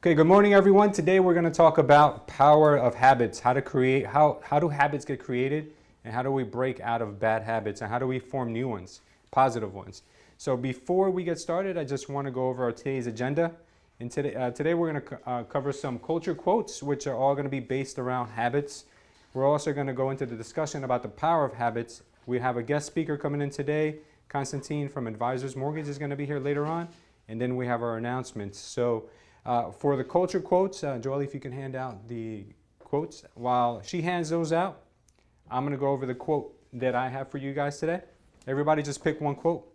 Okay, good morning everyone. Today we're going to talk about power of habits, how do habits get created, and how do we break out of bad habits, and how do we form new ones, positive ones. So before we get started, I just want to go over today's agenda. And today we're going to cover some culture quotes, which are all going to be based around habits. We're also going to go into the discussion about the power of habits. We have a guest speaker coming in today. Constantine from Advisors Mortgage is going to be here later on. And then we have our announcements. So for the culture quotes, Joelle, if you can hand out the quotes. While she hands those out, I'm going to go over the quote that I have for you guys today. Everybody just pick one quote.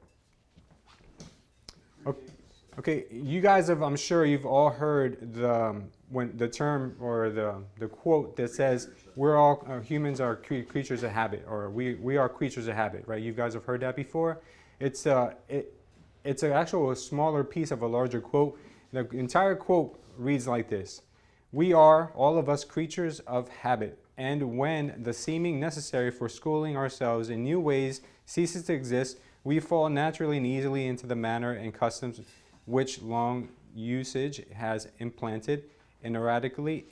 Okay, you guys have, I'm sure you've all heard the term or the quote that says we're all humans are creatures of habit, or we are creatures of habit, right? You guys have heard that before. It's an actual smaller piece of a larger quote. The entire quote reads like this: "We are, all of us, creatures of habit, and when the seeming necessary for schooling ourselves in new ways ceases to exist, we fall naturally and easily into the manner and customs which long usage has implanted ineradicably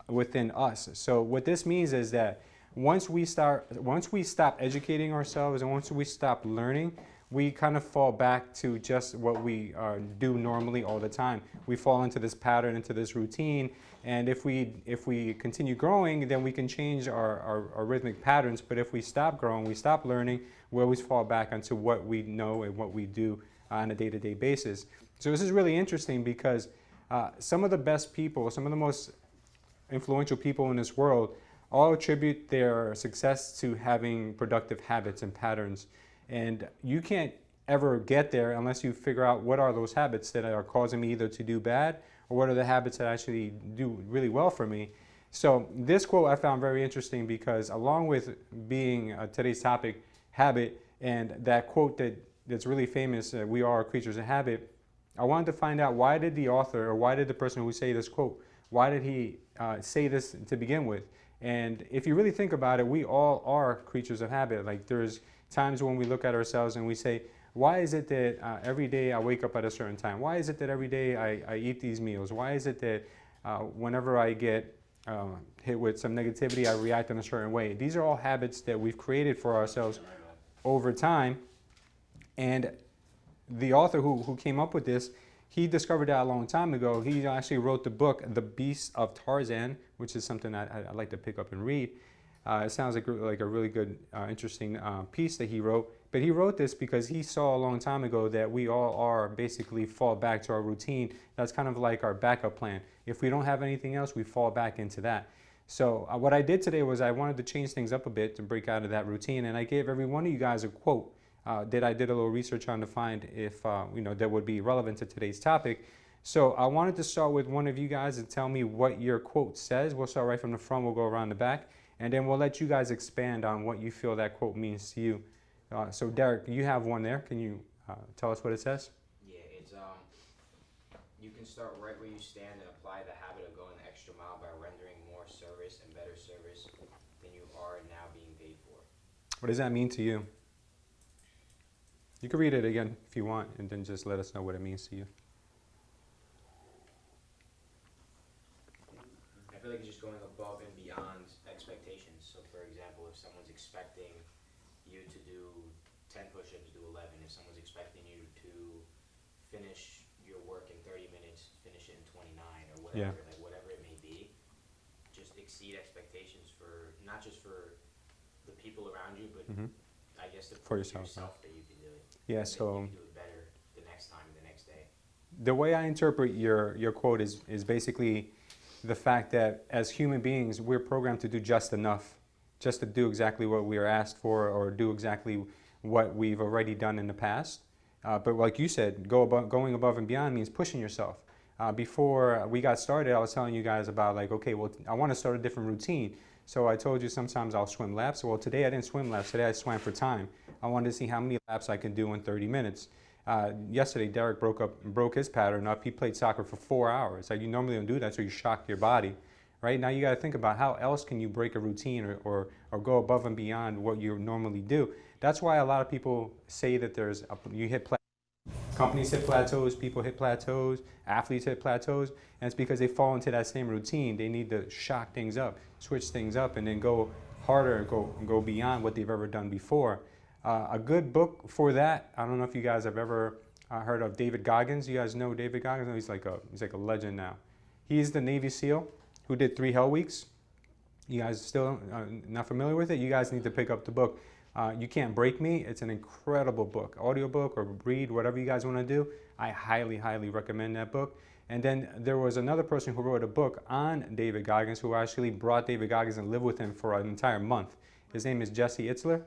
within us." So what this means is that once we stop educating ourselves and once we stop learning, we kind of fall back to just what we do normally all the time. We fall into this pattern, into this routine, and if we continue growing, then we can change our rhythmic patterns. But if we stop growing, we stop learning, we always fall back onto what we know and what we do on a day-to-day basis. So this is really interesting because some of the best people, some of the most influential people in this world all attribute their success to having productive habits and patterns. And you can't ever get there unless you figure out what are those habits that are causing me either to do bad, or what are the habits that actually do really well for me. So this quote I found very interesting because along with being today's topic, habit, and that quote that's really famous, we are creatures of habit, I wanted to find out why did the author, or why did the person who say this quote, why did he say this to begin with? And if you really think about it, we all are creatures of habit. Like there's times when we look at ourselves and we say, why is it that every day I wake up at a certain time? Why is it that every day I eat these meals? Why is it that whenever I get hit with some negativity, I react in a certain way? These are all habits that we've created for ourselves over time. And the author who came up with this, he discovered that a long time ago. He actually wrote the book, The Beast of Tarzan, which is something that I'd like to pick up and read. It sounds like a really good, interesting piece that he wrote. But he wrote this because he saw a long time ago that we all are basically fall back to our routine. That's kind of like our backup plan. If we don't have anything else, we fall back into that. So what I did today was I wanted to change things up a bit to break out of that routine. And I gave every one of you guys a quote that I did a little research on to find if that would be relevant to today's topic. So I wanted to start with one of you guys and tell me what your quote says. We'll start right from the front, we'll go around the back, and then we'll let you guys expand on what you feel that quote means to you. So Derek, you have one there. Can you tell us what it says? Yeah, it's you can start right where you stand and apply the habit of going the extra mile by rendering more service and better service than you are now being paid for. What does that mean to you? You can read it again if you want, and then just let us know what it means to you. I feel like it's just going above and beyond expectations. So for example, if someone's expecting you to do 10 push-ups, do 11. If someone's expecting you to finish your work in 30 minutes, finish it in 29, or whatever, like whatever it may be, just exceed expectations for, not just for the people around you, but I guess for yourself that you can do it. Yeah, so you can do it better the next time, the next day. The way I interpret your quote is basically the fact that as human beings, we're programmed to do just enough, just to do exactly what we are asked for, or do exactly what we've already done in the past. But like you said, going above and beyond means pushing yourself. Before we got started, I was telling you guys about like, okay, well, I want to start a different routine. So I told you sometimes I'll swim laps. Well, today I didn't swim laps. Today I swam for time. I wanted to see how many laps I can do in 30 minutes. Yesterday, Derek broke his pattern up. He played soccer for 4 hours. Like, you normally don't do that, so you shock your body. Right now, you got to think about how else can you break a routine or go above and beyond what you normally do. That's why a lot of people say that you hit plateau. Companies hit plateaus, people hit plateaus, athletes hit plateaus, and it's because they fall into that same routine. They need to shock things up, switch things up, and then go harder and go beyond what they've ever done before. A good book for that, I don't know if you guys have ever heard of David Goggins. You guys know David Goggins? No, he's like a legend now. He's the Navy SEAL who did 3 Hell Weeks. You guys still not familiar with it? You guys need to pick up the book. You Can't Break Me. It's an incredible book, audiobook or read, whatever you guys want to do. I highly, highly recommend that book. And then there was another person who wrote a book on David Goggins who actually brought David Goggins and lived with him for an entire month. His name is Jesse Itzler.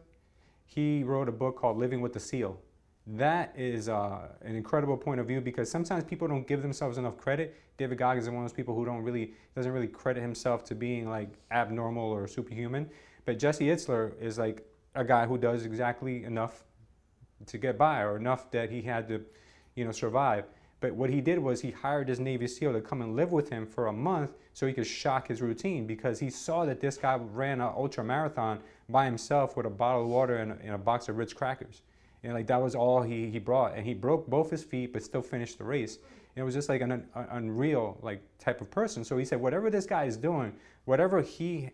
He wrote a book called Living with the SEAL. That is an incredible point of view because sometimes people don't give themselves enough credit. David Goggins is one of those people who doesn't really credit himself to being like abnormal or superhuman. But Jesse Itzler is like a guy who does exactly enough to get by or enough that he had to, survive. But what he did was he hired his Navy SEAL to come and live with him for a month so he could shock his routine because he saw that this guy ran an ultra marathon by himself with a bottle of water and a box of Ritz crackers. And like that was all he brought. And he broke both his feet but still finished the race. And it was just like an unreal like type of person. So he said, whatever this guy is doing, whatever he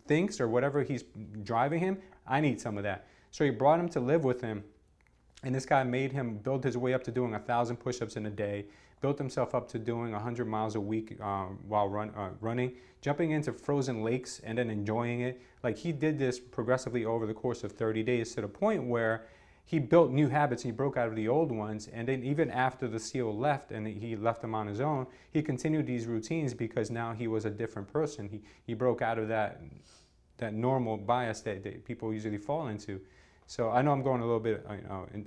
thinks or whatever he's driving him, I need some of that. So he brought him to live with him. And this guy made him build his way up to doing 1,000 push-ups in a day, built himself up to doing 100 miles a week while running, jumping into frozen lakes and then enjoying it. Like he did this progressively over the course of 30 days to the point where he built new habits. He broke out of the old ones. And then even after the SEAL left and he left him on his own, he continued these routines because now he was a different person. He broke out of that normal bias that people usually fall into. So I know I'm going a little bit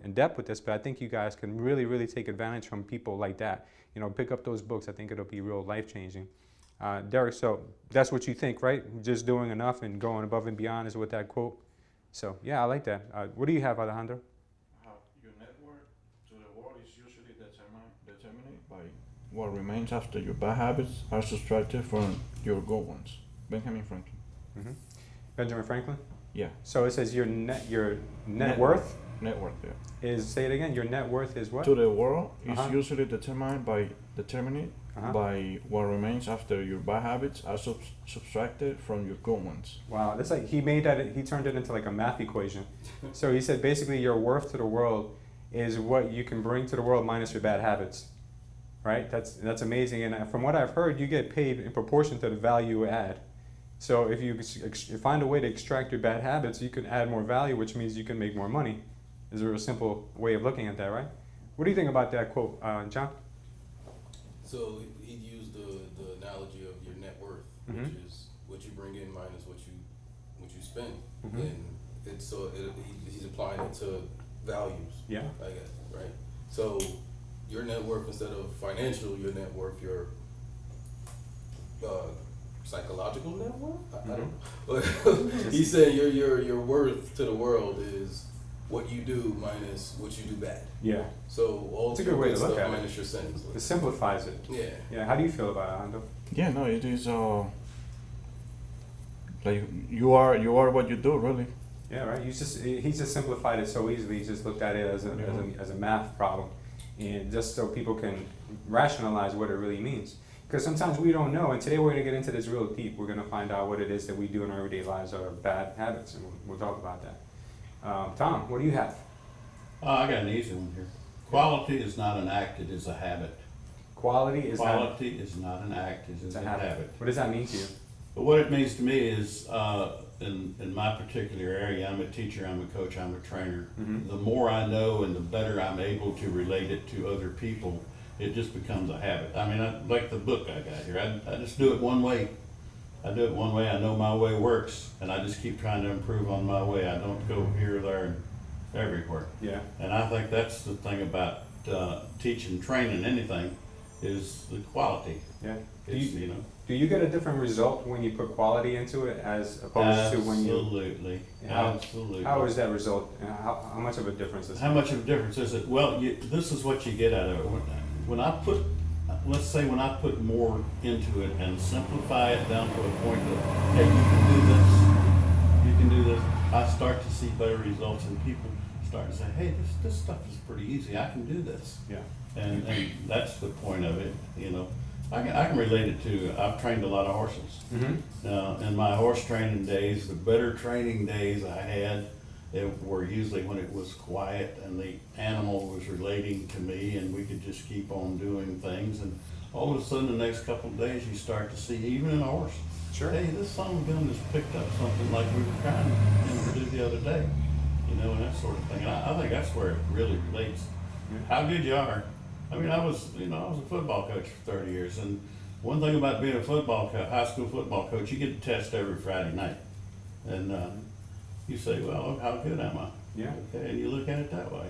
in depth with this, but I think you guys can really, really take advantage from people like that. Pick up those books. I think it'll be real life-changing. Derek, so that's what you think, right? Just doing enough and going above and beyond is what that quote. So yeah, I like that. What do you have, Alejandro? Your network to the world is usually determined by what remains after your bad habits are subtracted from your good ones. Benjamin Franklin. Mm-hmm. Benjamin Franklin? Yeah. So it says your net worth? Net worth, yeah. Say it again, your net worth is what? To the world is usually determined by what remains after your bad habits are subtracted from your good ones. Wow, that's like he turned it into like a math equation. So he said basically your worth to the world is what you can bring to the world minus your bad habits. Right? That's amazing. And from what I've heard, you get paid in proportion to the value you add. So if you find a way to extract your bad habits, you can add more value, which means you can make more money. Is a simple way of looking at that, right? What do you think about that quote, John? So he used the analogy of your net worth, Mm-hmm. which is what you bring in minus what you spend, Mm-hmm. and he's applying it to values. Yeah. I guess, right? So your net worth instead of financial, your net worth, your psychological net worth. I don't know. He's saying your worth to the world is what you do minus what you do bad. Yeah. So all It's a good way to look at it. minus your sins. It simplifies it. Yeah. Yeah. How do you feel about it, Alejandro? Yeah, no, it is like you are what you do, really. Yeah, right. He just simplified it so easily. He just looked at it as a math problem, and just so people can rationalize what it really means. Because sometimes we don't know, and today we're going to get into this real deep. We're going to find out what it is that we do in our everyday lives are bad habits, and we'll talk about that. Tom, what do you have? I got an easy one here. Quality is not an act, it is a habit. Quality is not an act, it is a habit. What does that mean to you? But what it means to me is, in my particular area, I'm a teacher, I'm a coach, I'm a trainer. Mm-hmm. The more I know and the better I'm able to relate it to other people, it just becomes a habit. I mean, like the book I got here, I just do it one way. I do it one way, I know my way works, and I just keep trying to improve on my way. I don't go here, there, and everywhere. Yeah. And I think that's the thing about teaching, training, anything, is the quality. Yeah. Do Do you get a different result when you put quality into it as opposed to when you? Absolutely. Absolutely. How is that result? How much of a difference is it? How much of a difference is it? Well, this is what you get out of it. When I put, let's say when I put more into it and simplify it down to a point of, hey, you can do this, I start to see better results and people starting to say, hey, this stuff is pretty easy. I can do this. Yeah. And that's the point of it, you know. I can relate it to, I've trained a lot of horses. Mm-hmm. In my horse training days, the better training days I had, were usually when it was quiet and the animal was relating to me and we could just keep on doing things. And all of a sudden, the next couple of days, you start to see, even in a horse, Sure. hey, this son of a gun just picked up something like we were trying to do the other day, you know, and that sort of thing. And I think that's where it really relates. Yeah. How good you are. I mean, I was a football coach for 30 years, and one thing about being a high school football coach, you get to test every Friday night. And you say, well, how good am I? Yeah. Okay, and you look at it that way.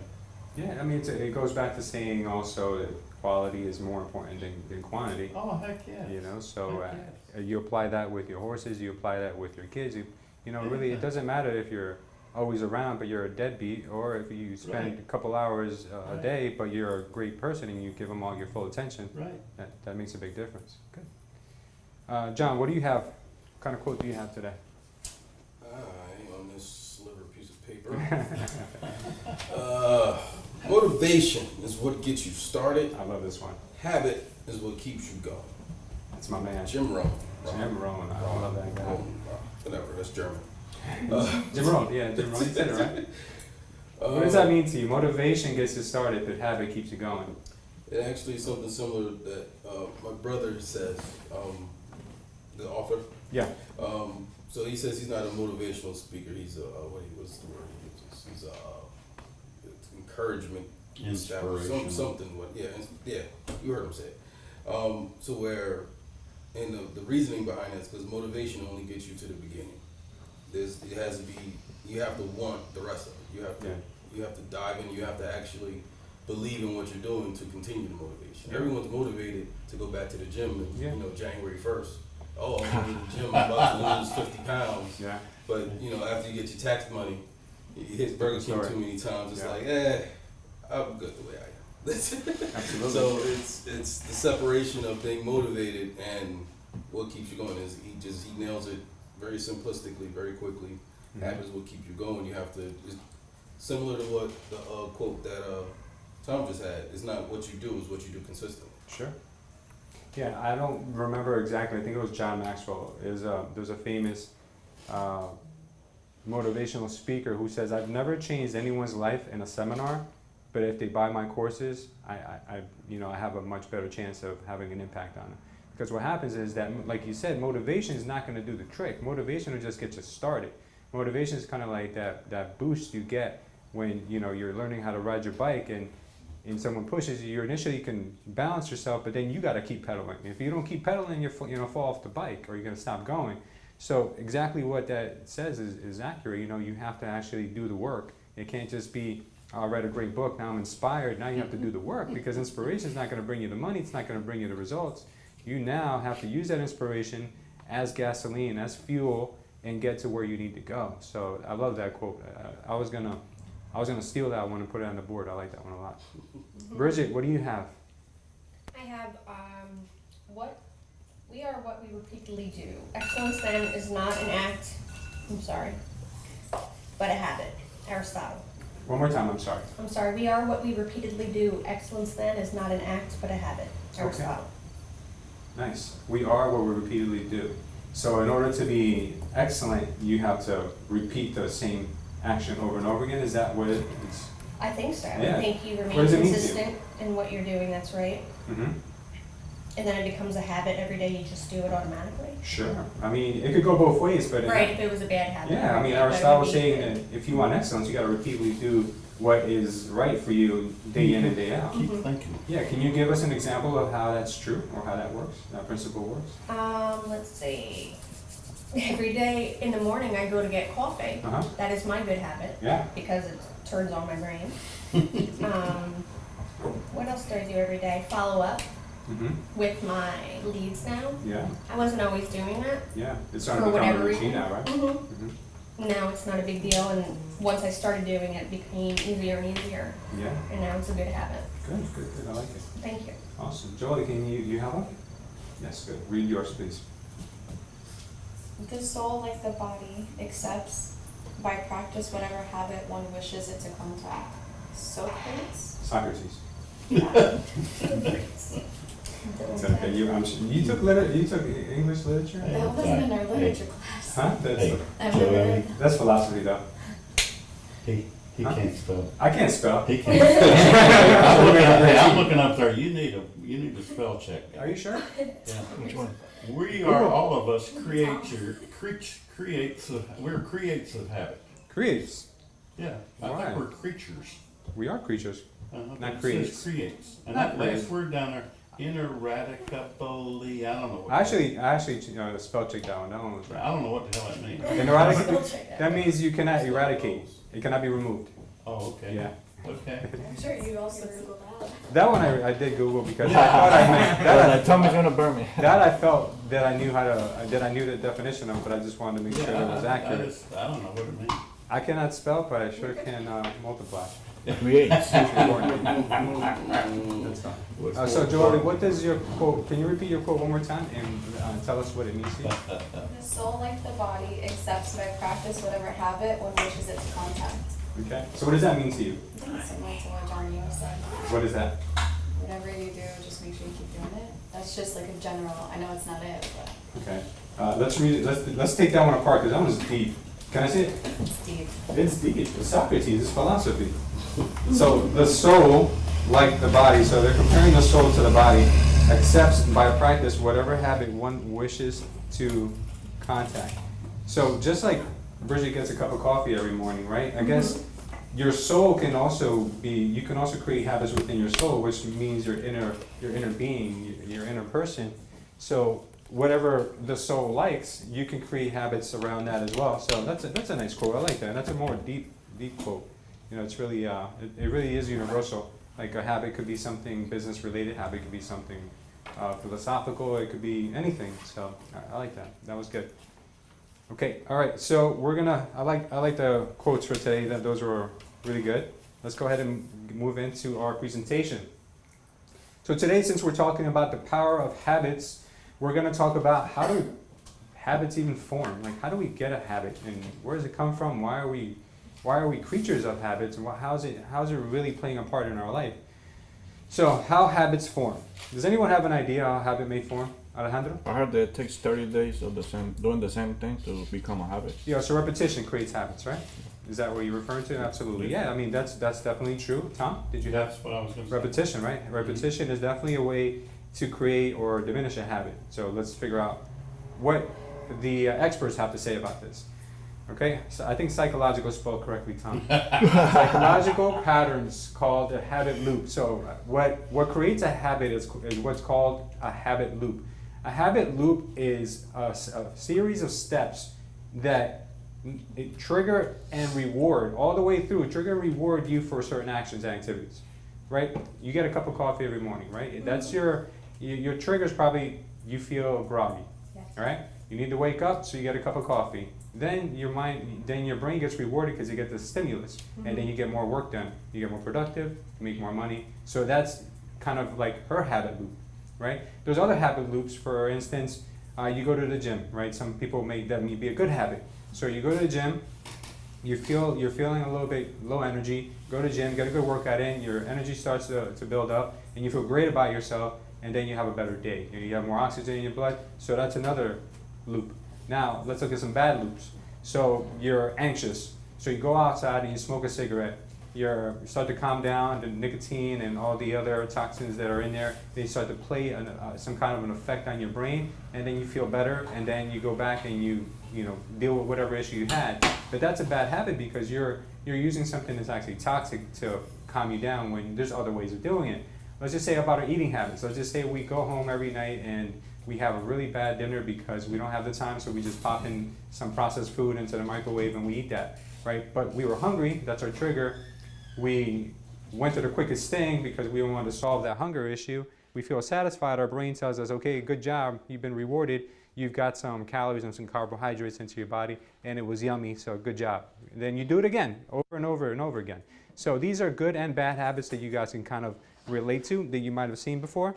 Yeah, I mean, it goes back to saying also that quality is more important than quantity. Oh, heck yeah. You know, so Heck yes. you apply that with your horses, you apply that with your kids. You know, really, Yeah. it doesn't matter if you're always around, but you're a deadbeat, or if you spend Right. a couple hours a Right. day, but you're a great person and you give them all your full attention. Right. That makes a big difference. Good. John, what do you have? What kind of quote do you have today? On this sliver piece of paper. Motivation is what gets you started. I love this one. Habit is what keeps you going. That's my man. Jim Rohn. Jim Rohn. I love that guy. Whatever, that's German. Jim Rohn. Yeah, Jim Rohn. You said it right. What does that mean to you? Motivation gets you started, but habit keeps you going. It actually is something similar that my brother says, the author. Yeah. So he says he's not a motivational speaker. He's what's the word he uses? He's it's encouragement, Inspiration. something. Yeah. You heard him say it. So where, and the reasoning behind that is because motivation only gets you to the beginning. It has to be. You have to want the rest of it. You have to dive in. You have to actually believe in what you're doing to continue the motivation. Yeah. Everyone's motivated to go back to the gym, January 1st. Oh, I'm going to the gym, I'm about to lose 50 pounds. Yeah. But, after you get your tax money, you hit Burger King too many times, it's like, I'm good the way I am. Absolutely. So it's the separation of being motivated and what keeps you going is he nails it very simplistically, very quickly. Mm-hmm. Habits will keep you going. You have to, it's similar to what the quote that Tom just had, it's not what you do, it's what you do consistently. Sure. Yeah, I don't remember exactly. I think it was John Maxwell. There's a famous motivational speaker who says, "I've never changed anyone's life in a seminar, but if they buy my courses, I have a much better chance of having an impact on it." Because what happens is that, like you said, motivation is not going to do the trick. Motivation will just get you started. Motivation is kind of like that boost you get when you're learning how to ride your bike and someone pushes you. You initially can balance yourself, but then you got to keep pedaling. If you don't keep pedaling, you fall off the bike or you're going to stop going. So exactly what that says is accurate. You have to actually do the work. It can't just be, oh, I read a great book, now I'm inspired. Now you have to do the work, because inspiration is not going to bring you the money. It's not going to bring you the results. You now have to use that inspiration as gasoline, as fuel, and get to where you need to go. So I love that quote. I was gonna steal that one and put it on the board. I like that one a lot. Bridget, what do you have? I have we are what we repeatedly do. Excellence then is not an act, but a habit. Aristotle. One more time, I'm sorry. I'm sorry, we are what we repeatedly do. Excellence then is not an act, but a habit. Aristotle. Nice. We are what we repeatedly do. So in order to be excellent, you have to repeat the same action over and over again? Is that what it's? I think so. Yeah. I think you What remain does it mean to you? consistent in what you're doing, that's right. Mm-hmm. And then it becomes a habit every day, you just do it automatically. Sure. I mean, it could go both ways, but Right, if it was a bad habit. yeah, I mean, but it Aristotle would was be- saying that if you want excellence, you got to repeatedly do what is right for you day in and day out. Keep thinking. Yeah, can you give us an example of how that's true or how that works, that principle works? Let's see. Every day in the morning I go to get coffee. Uh-huh. That is my good habit Yeah. because it turns on my brain. What else do I do every day? Follow up Mm-hmm. with my leads now. Yeah. I wasn't always doing that. Yeah. It's For starting to become a whatever routine reason. now, right? Mm-hmm. Now it's not a big deal, and once I started doing it, it became easier and easier, Yeah. and now it's a good habit. Good. I like it. Thank you. Awesome. Jolie, can you have one? Yes, good. Read yours, please. The soul, like the body, accepts by practice, whatever habit one wishes it to contact. Socrates? Socrates. Yeah. It's okay. You took English literature? That wasn't in our literature class. Huh? Hey, I've never Joey, read That's philosophy, though. he Huh? can't spell. I can't spell. He can't spell. I'm looking up there. You need a spell check. Are you sure? Yeah. Which one? We are all of us we're creates of habit. Creates. Yeah, I Why? think we're creatures. We are creatures. Not It creates. says creates. And Not that last creates. word down there, ineradicably, I don't know what. I actually spell checked that one. That one was I right. don't know what the hell that means. Ineradicate. That means you cannot eradicate. It cannot be removed. Oh, okay. Yeah. Okay. I'm sure you also Googled that. That one I did Google because I thought I meant My tummy's gonna burn me. that I felt that I knew I knew the definition of, but I just wanted to make sure that it was accurate. I don't know what it means. I cannot spell, but I sure can multiply. Creates. That's fine. So Joelle, what does your quote? Can you repeat your quote one more time and tell us what it means to you? The soul, like the body, accepts by practice whatever habit one wishes it to contact. Okay. So what does that mean to you? I think it's similar to what Johnny said. What is that? Whatever you do, just make sure you keep doing it. That's just like a general, I know it's not it, but Okay. Let's read it. Let's take that one apart because that one's deep. Can I see it? it's deep. It's deep. It's Socrates. It's philosophy. So the soul, like the body, so they're comparing the soul to the body, accepts by practice whatever habit one wishes to contact. So just like Bridget gets a cup of coffee every morning, right? I guess your soul can also be, you can also create habits within your soul, which means your inner being, your inner person. So whatever the soul likes, you can create habits around that as well. So that's a nice quote. I like that. That's a more deep quote. You know, it's really it really is universal. Like a habit could be something business related. Habit could be something philosophical. It could be anything. So I like that. That was good. Okay. All right. So we're gonna. I like the quotes for today. Those were really good. Let's go ahead and move into our presentation. So today, since we're talking about the power of habits, we're going to talk about how do habits even form? Like, how do we get a habit, and where does it come from? Why are we creatures of habits, and how's it really playing a part in our life? So, how habits form? Does anyone have an idea how a habit may form? Alejandro? I heard that it takes 30 days of doing the same thing to become a habit. Yeah. So repetition creates habits, right? Is that what you're referring to? Absolutely. Yeah. I mean, that's definitely true. Tom, did you have That's what I was going to say. repetition? Right. Repetition is definitely a way to create or diminish a habit. So let's figure out what the experts have to say about this. Okay, so I think psychological spelled correctly, Tom. Psychological patterns called a habit loop. So what creates a habit is what's called a habit loop. A habit loop is a series of steps that trigger and reward all the way through. Trigger and reward you for certain actions and activities, right? You get a cup of coffee every morning, right? That's your trigger's probably you feel groggy, Yes. all right? You need to wake up, so you get a cup of coffee. Then your brain gets rewarded because you get the stimulus, and then you get more work done. You get more productive, you make more money. So that's kind of like her habit loop, right? There's other habit loops. For instance, you go to the gym, right? Some people make that be a good habit. So you go to the gym, you're feeling a little bit low energy. Go to the gym, get a good workout in. Your energy starts to build up, and you feel great about yourself. And then you have a better day. You have more oxygen in your blood. So that's another loop. Now, let's look at some bad loops. So you're anxious. So you go outside and you smoke a cigarette. You start to calm down, the nicotine and all the other toxins that are in there, they start to play some kind of an effect on your brain, and then you feel better, and then you go back and you deal with whatever issue you had. But that's a bad habit because you're using something that's actually toxic to calm you down when there's other ways of doing it. Let's just say about our eating habits. Let's just say we go home every night and we have a really bad dinner because we don't have the time, so we just pop in some processed food into the microwave and we eat that, right? But we were hungry, that's our trigger. We went to the quickest thing because we wanted to solve that hunger issue. We feel satisfied, our brain tells us, okay, good job, you've been rewarded. You've got some calories and some carbohydrates into your body, and it was yummy, so good job. Then you do it again, over and over and over again. So these are good and bad habits that you guys can kind of relate to, that you might have seen before.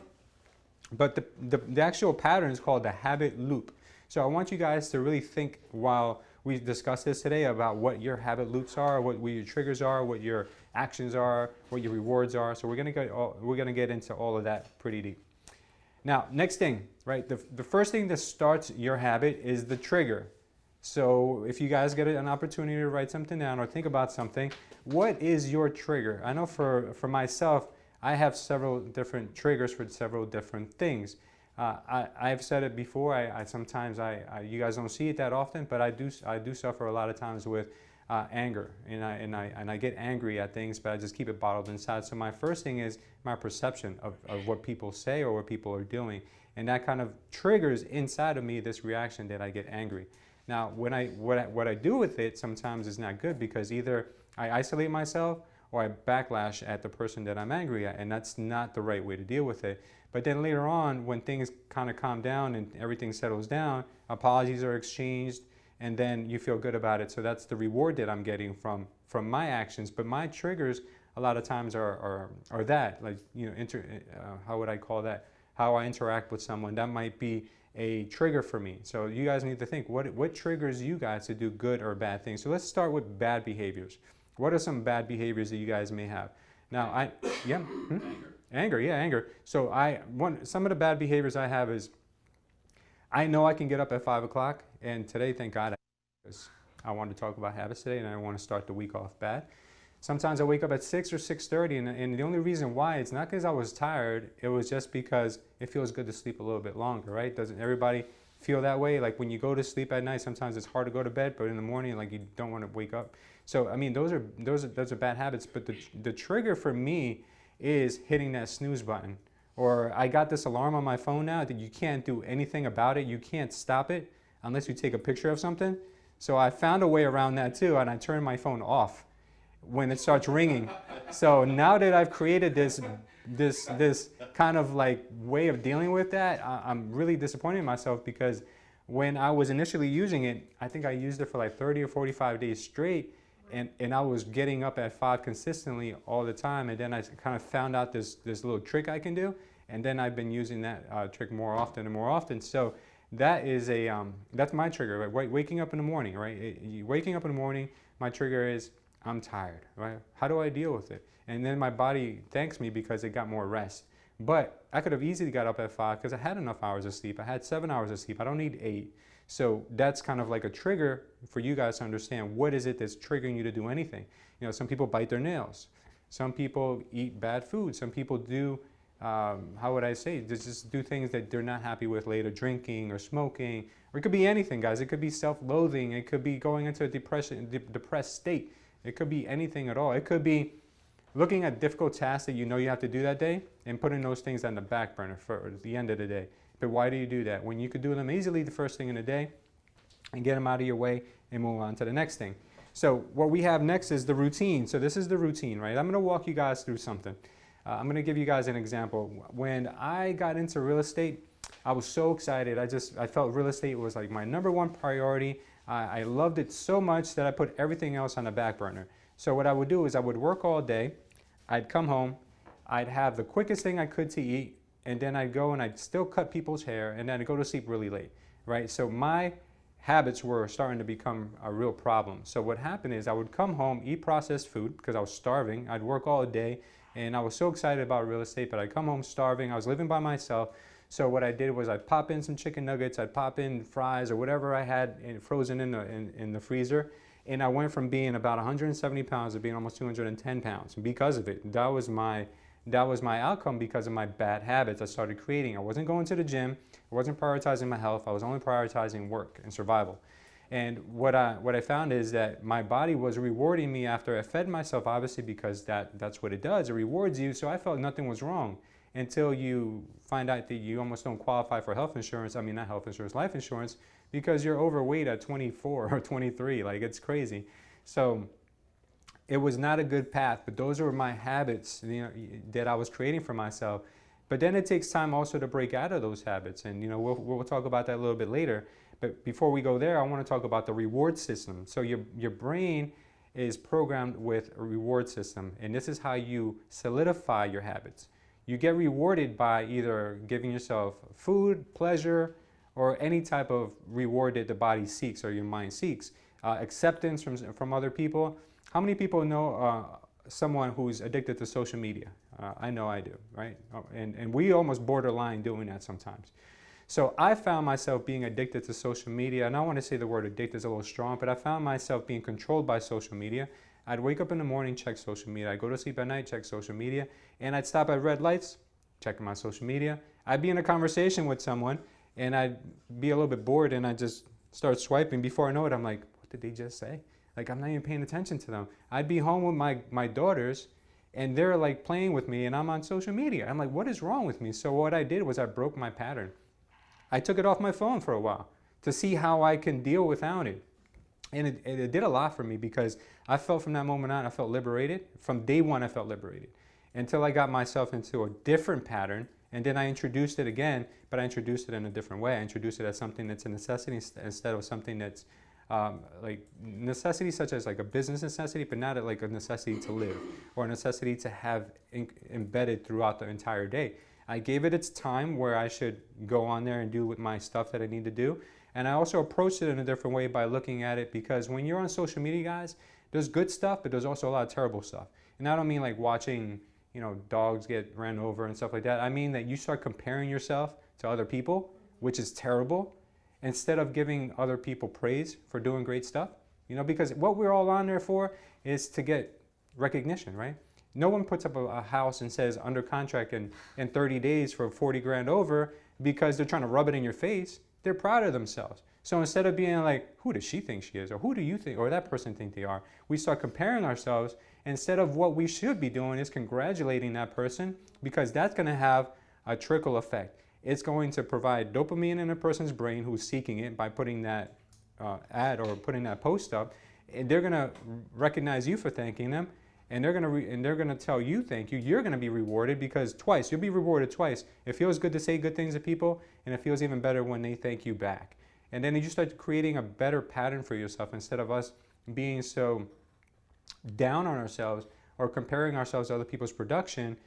But the actual pattern is called the habit loop. So I want you guys to really think while we discussed this today about what your habit loops are, what your triggers are, what your actions are, what your rewards are. So we're gonna get into all of that pretty deep. Now, next thing, right? The first thing that starts your habit is the trigger. So if you guys get an opportunity to write something down or think about something, what is your trigger? I know for myself, I have several different triggers for several different things. I've said it before. Sometimes you guys don't see it that often, but I do suffer a lot of times with anger, and I get angry at things, but I just keep it bottled inside. So my first thing is my perception of what people say or what people are doing, and that kind of triggers inside of me this reaction that I get angry. Now, what I do with it sometimes is not good, because either I isolate myself or I backlash at the person that I'm angry at, and that's not the right way to deal with it. But then later on, when things kind of calm down and everything settles down, apologies are exchanged, and then you feel good about it. So that's the reward that I'm getting from my actions. But my triggers a lot of times are that, like, you know, how would I call that? How I interact with someone. That might be a trigger for me. So you guys need to think, what triggers you guys to do good or bad things? So let's start with bad behaviors. What are some bad behaviors that you guys may have? Now, anger. So some of the bad behaviors I have is, I know I can get up at 5 o'clock, and today, thank God, because I wanted to talk about habits today, and I want to start the week off bad. Sometimes I wake up at 6 or 6:30, and the only reason why, it's not because I was tired, it was just because it feels good to sleep a little bit longer, right? Doesn't everybody feel that way? Like when you go to sleep at night, sometimes it's hard to go to bed, but in the morning, like, you don't want to wake up. So I mean, those are bad habits. But the trigger for me is hitting that snooze button. Or I got this alarm on my phone now that you can't do anything about it. You can't stop it unless you take a picture of something. So I found a way around that too, and I turn my phone off when it starts ringing. So now that I've created this kind of like way of dealing with that, I'm really disappointed in myself, because when I was initially using it, I think I used it for like 30 or 45 days straight, and I was getting up at 5 consistently all the time, and then I kind of found out this little trick I can do, and then I've been using that trick more often and more often. So that is that's my trigger, right? Waking up in the morning, right? Waking up in the morning, my trigger is, I'm tired, right? How do I deal with it? And then my body thanks me because it got more rest. But I could have easily got up at 5 because I had enough hours of sleep. I had 7 hours of sleep. I don't need 8. So that's kind of like a trigger for you guys to understand, what is it that's triggering you to do anything. You know, some people bite their nails. Some people eat bad food. Some people do, how would I say, just do things that they're not happy with later, drinking or smoking. Or it could be anything, guys. It could be self-loathing. It could be going into a depressed state. It could be anything at all. It could be looking at difficult tasks that you know you have to do that day and putting those things on the back burner for the end of the day. But why do you do that when you could do them easily the first thing in the day and get them out of your way and move on to the next thing? So what we have next is the routine. So this is the routine, right? I'm going to walk you guys through something. I'm going to give you guys an example. When I got into real estate, I was so excited. I felt real estate was like my #1 priority. I loved it so much that I put everything else on the back burner. So what I would do is I would work all day. I'd come home. I'd have the quickest thing I could to eat. And then I'd go and I'd still cut people's hair, and then I'd go to sleep really late, right? So my habits were starting to become a real problem. So what happened is I would come home, eat processed food because I was starving. I'd work all day, and I was so excited about real estate, but I'd come home starving. I was living by myself. So what I did was I'd pop in some chicken nuggets, I'd pop in fries or whatever I had frozen in the freezer. And I went from being about 170 pounds to being almost 210 pounds because of it. That was my outcome because of my bad habits I started creating. I wasn't going to the gym. I wasn't prioritizing my health. I was only prioritizing work and survival. And what I found is that my body was rewarding me after I fed myself, obviously, because that's what it does. It rewards you. So I felt nothing was wrong until you find out that you almost don't qualify for health insurance. I mean, not health insurance, life insurance, because you're overweight at 24 or 23. Like, it's crazy. So it was not a good path, but those were my habits, you know, that I was creating for myself. But then it takes time also to break out of those habits. And, you know, we'll talk about that a little bit later. But before we go there, I want to talk about the reward system. So your brain is programmed with a reward system. And this is how you solidify your habits. You get rewarded by either giving yourself food, pleasure, or any type of reward that the body seeks or your mind seeks. acceptance from other people. How many people know someone who's addicted to social media? I know I do, right? And we almost borderline doing that sometimes. So I found myself being addicted to social media, and I want to say the word addicted is a little strong, but I found myself being controlled by social media. I'd wake up in the morning, check social media. I'd go to sleep at night, check social media. And I'd stop at red lights, checking my social media. I'd be in a conversation with someone, and I'd be a little bit bored, and I'd just start swiping. Before I know it, I'm like, what did they just say? Like, I'm not even paying attention to them. I'd be home with my daughters, and they're like playing with me, and I'm on social media. I'm like, what is wrong with me? So what I did was I broke my pattern. I took it off my phone for a while to see how I can deal without it. And it did a lot for me, because I felt from that moment on, I felt liberated. From day one, I felt liberated. Until I got myself into a different pattern, and then I introduced it again, but I introduced it in a different way. I introduced it as something that's a necessity instead of something that's like necessity, such as like a business necessity, but not like a necessity to live or a necessity to have embedded throughout the entire day. I gave it its time where I should go on there and do with my stuff that I need to do. And I also approached it in a different way by looking at it, because when you're on social media, guys, there's good stuff, but there's also a lot of terrible stuff. And I don't mean like watching, dogs get ran over and stuff like that. I mean that you start comparing yourself to other people, which is terrible, instead of giving other people praise for doing great stuff. Because what we're all on there for is to get recognition, right? No one puts up a house and says under contract in 30 days for 40 grand over because they're trying to rub it in your face. They're proud of themselves. So instead of being like, who does she think she is? Or who do you think, or that person think they are? We start comparing ourselves. Instead of what we should be doing is congratulating that person, because that's going to have a trickle effect. It's going to provide dopamine in a person's brain who's seeking it by putting that ad or putting that post up. And they're going to recognize you for thanking them. And they're gonna tell you thank you. You're gonna be rewarded, because twice, you'll be rewarded twice. It feels good to say good things to people, and it feels even better when they thank you back. And then you start creating a better pattern for yourself, instead of us being so down on ourselves or comparing ourselves to other people's production.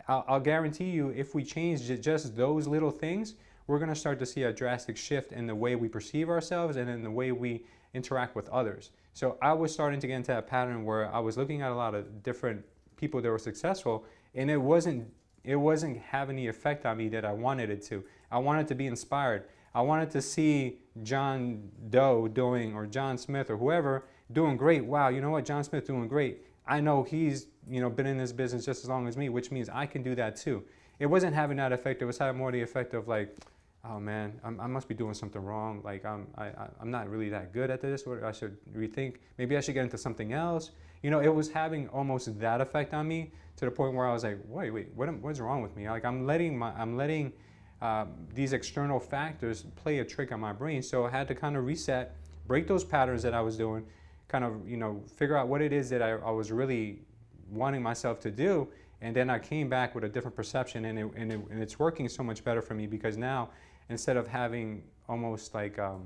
I'll guarantee you, if we change just those little things, we're gonna start to see a drastic shift in the way we perceive ourselves and in the way we interact with others. So I was starting to get into that pattern where I was looking at a lot of different people that were successful, and it wasn't having the effect on me that I wanted it to. I wanted to be inspired. I wanted to see John Doe doing, or John Smith or whoever doing great. Wow, you know what? John Smith doing great. I know he's been in this business just as long as me, which means I can do that too. It wasn't having that effect. It was having more the effect of like, oh man, I must be doing something wrong. Like I'm not really that good at this, or I should rethink. Maybe I should get into something else. It was having almost that effect on me, to the point where I was like, wait, what's wrong with me? Like I'm letting these external factors play a trick on my brain. So I had to kind of reset, break those patterns that I was doing, kind of figure out what it is that I was really wanting myself to do. And then I came back with a different perception, and it's working so much better for me, because now, instead of having almost like a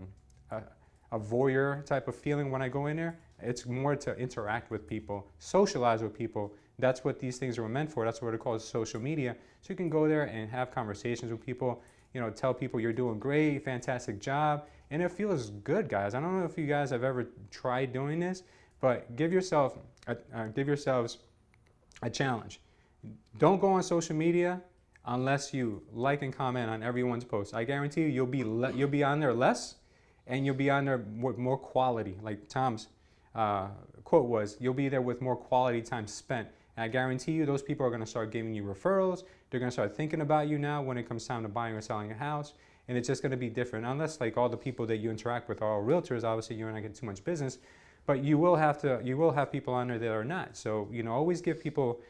voyeur type of feeling when I go in there, it's more to interact with people, socialize with people. That's what these things are meant for. That's what they're called, social media. So you can go there and have conversations with people, tell people you're doing great, fantastic job. And it feels good, guys. I don't know if you guys have ever tried doing this, but give yourselves a challenge. Don't go on social media unless you like and comment on everyone's post. I guarantee you, you'll be on there less, and you'll be on there with more quality. Like Tom's quote was, you'll be there with more quality time spent. And I guarantee you, those people are going to start giving you referrals. They're going to start thinking about you now when it comes time to buying or selling a house. And it's just going to be different. Unless like all the people that you interact with are all realtors, obviously you're not getting too much business. But you will have people on there that are not. So always give people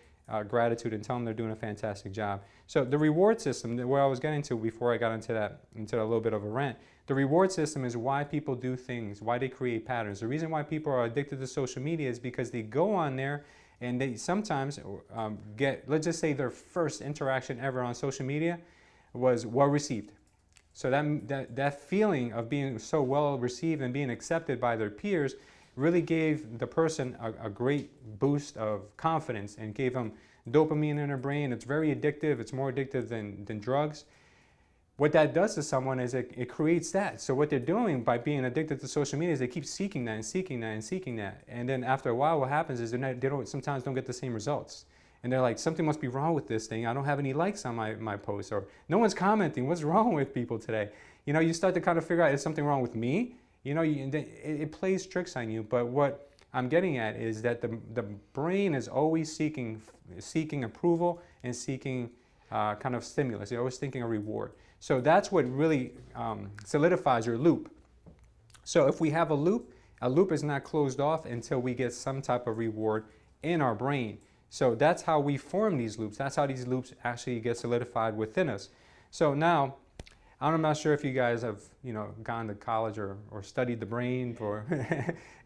gratitude and tell them they're doing a fantastic job. So the reward system, where I was getting to before I got into a little bit of a rant, the reward system is why people do things, why they create patterns. The reason why people are addicted to social media is because they go on there and they sometimes get, let's just say their first interaction ever on social media was well received. So that feeling of being so well received and being accepted by their peers really gave the person a great boost of confidence and gave them dopamine in their brain. It's very addictive. It's more addictive than drugs. what that does to someone is it creates that. So what they're doing by being addicted to social media is they keep seeking that and seeking that and seeking that. And then after a while, what happens is sometimes don't get the same results. And they're like, something must be wrong with this thing. I don't have any likes on my posts, or no one's commenting. What's wrong with people today? You know, you start to kind of figure out, is something wrong with me? You know, it plays tricks on you. But what I'm getting at is that the brain is always seeking approval and seeking kind of stimulus. You're always thinking a reward. So that's what really solidifies your loop. So if we have a loop is not closed off until we get some type of reward in our brain. So that's how we form these loops. That's how these loops actually get solidified within us. So now, I'm not sure if you guys have, you know, gone to college or studied the brain, or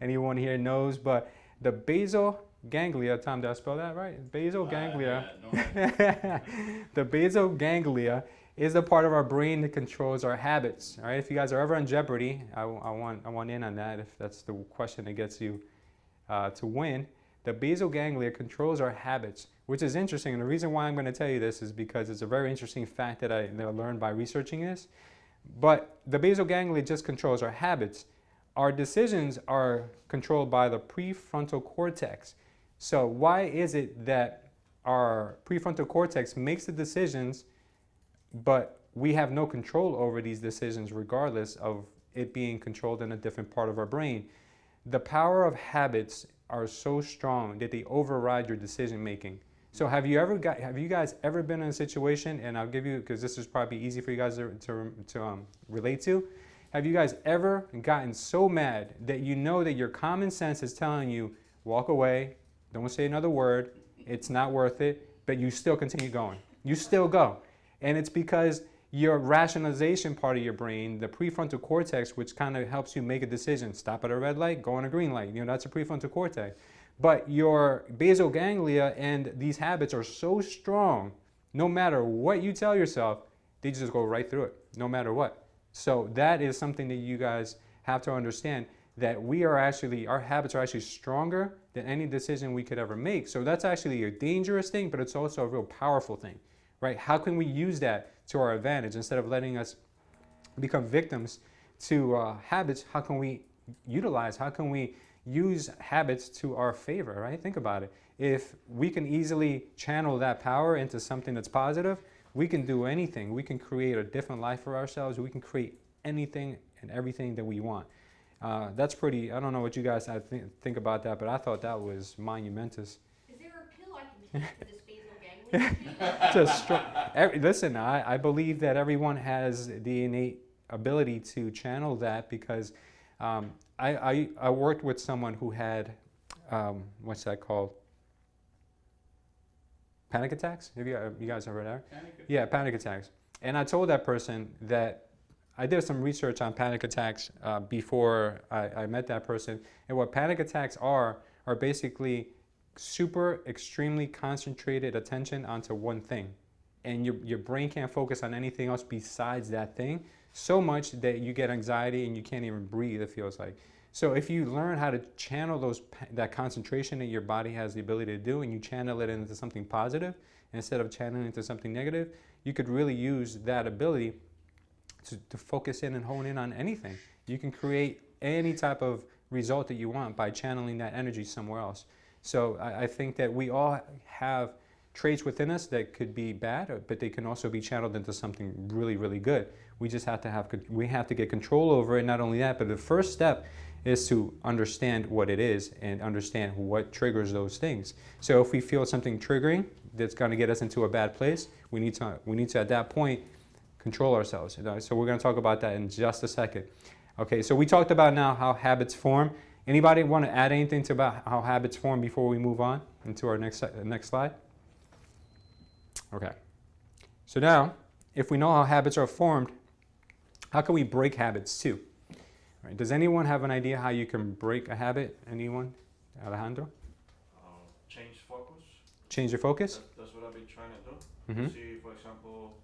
anyone here knows, but the basal ganglia, Tom, did I spell that right? Basal ganglia. The basal ganglia is a part of our brain that controls our habits. All right, if you guys are ever on Jeopardy, I want in on that. If that's the question that gets you to win, the basal ganglia controls our habits, which is interesting. And the reason why I'm going to tell you this is because it's a very interesting fact that I learned by researching this. But the basal ganglia just controls our habits. Our decisions are controlled by the prefrontal cortex. So why is it that our prefrontal cortex makes the decisions, but we have no control over these decisions regardless of it being controlled in a different part of our brain? The power of habits are so strong that they override your decision making. So have you guys ever been in a situation, and I'll give you, because this is probably easy for you guys to relate to, have you guys ever gotten so mad that you know that your common sense is telling you, walk away, don't say another word, it's not worth it, but you still continue going. You still go. And it's because your rationalization part of your brain, the prefrontal cortex, which kind of helps you make a decision, stop at a red light, go on a green light, you know, that's a prefrontal cortex. But your basal ganglia and these habits are so strong, no matter what you tell yourself, they just go right through it, no matter what. So that is something that you guys have to understand, that our habits are actually stronger than any decision we could ever make. So that's actually a dangerous thing, but it's also a real powerful thing, right? How can we use that to our advantage instead of letting us become victims to habits? How can we use habits to our favor, right? Think about it. If we can easily channel that power into something that's positive, we can do anything. We can create a different life for ourselves. We can create anything and everything that we want. That's pretty, I don't know what you guys think about that, but I thought that was monumentous. Is there a pill I can take for this basal ganglia? Listen, I believe that everyone has the innate ability to channel that, because I worked with someone who had, what's that called? Panic attacks? Have you guys ever heard of that? Yeah, panic attacks. And I told that person that I did some research on panic attacks before I met that person. And what panic attacks are basically super extremely concentrated attention onto one thing. And your brain can't focus on anything else besides that thing, so much that you get anxiety and you can't even breathe, it feels like. So if you learn how to channel that concentration that your body has the ability to do, and you channel it into something positive instead of channeling it into something negative, you could really use that ability to focus in and hone in on anything. You can create any type of result that you want by channeling that energy somewhere else. So I think that we all have traits within us that could be bad, but they can also be channeled into something really, really good. We just have to get control over it. Not only that, but the first step is to understand what it is and understand what triggers those things. So if we feel something triggering that's going to get us into a bad place, we need to at that point control ourselves. So we're going to talk about that in just a second. Okay, so we talked about now how habits form. Anybody want to add anything to about how habits form before we move on into our next slide? Okay. So now, if we know how habits are formed, how can we break habits too? Right. Does anyone have an idea how you can break a habit? Anyone? Alejandro? Change focus. Change your focus? That's what I've been trying to do. See, for example,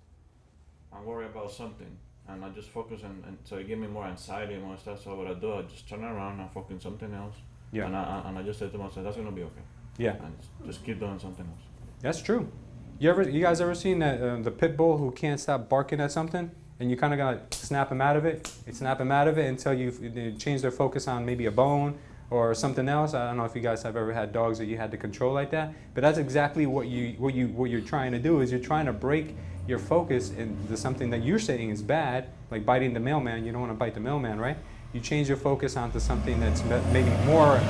I'm worried about something, and I just focus, and so it gives me more anxiety and more stuff. So what I do, I just turn around and focus on something else. Yeah. And I just say to myself, that's gonna be okay. Yeah. And just keep doing something else. That's true. You guys ever seen that the pit bull who can't stop barking at something, and you kind of gotta snap them out of it. Snap them out of it until you change their focus on maybe a bone or something else. I don't know if you guys have ever had dogs that you had to control like that, but that's exactly what you're trying to do. Is you're trying to break your focus into something that you're saying is bad, like biting the mailman. You don't want to bite the mailman, right? You change your focus onto something that's maybe more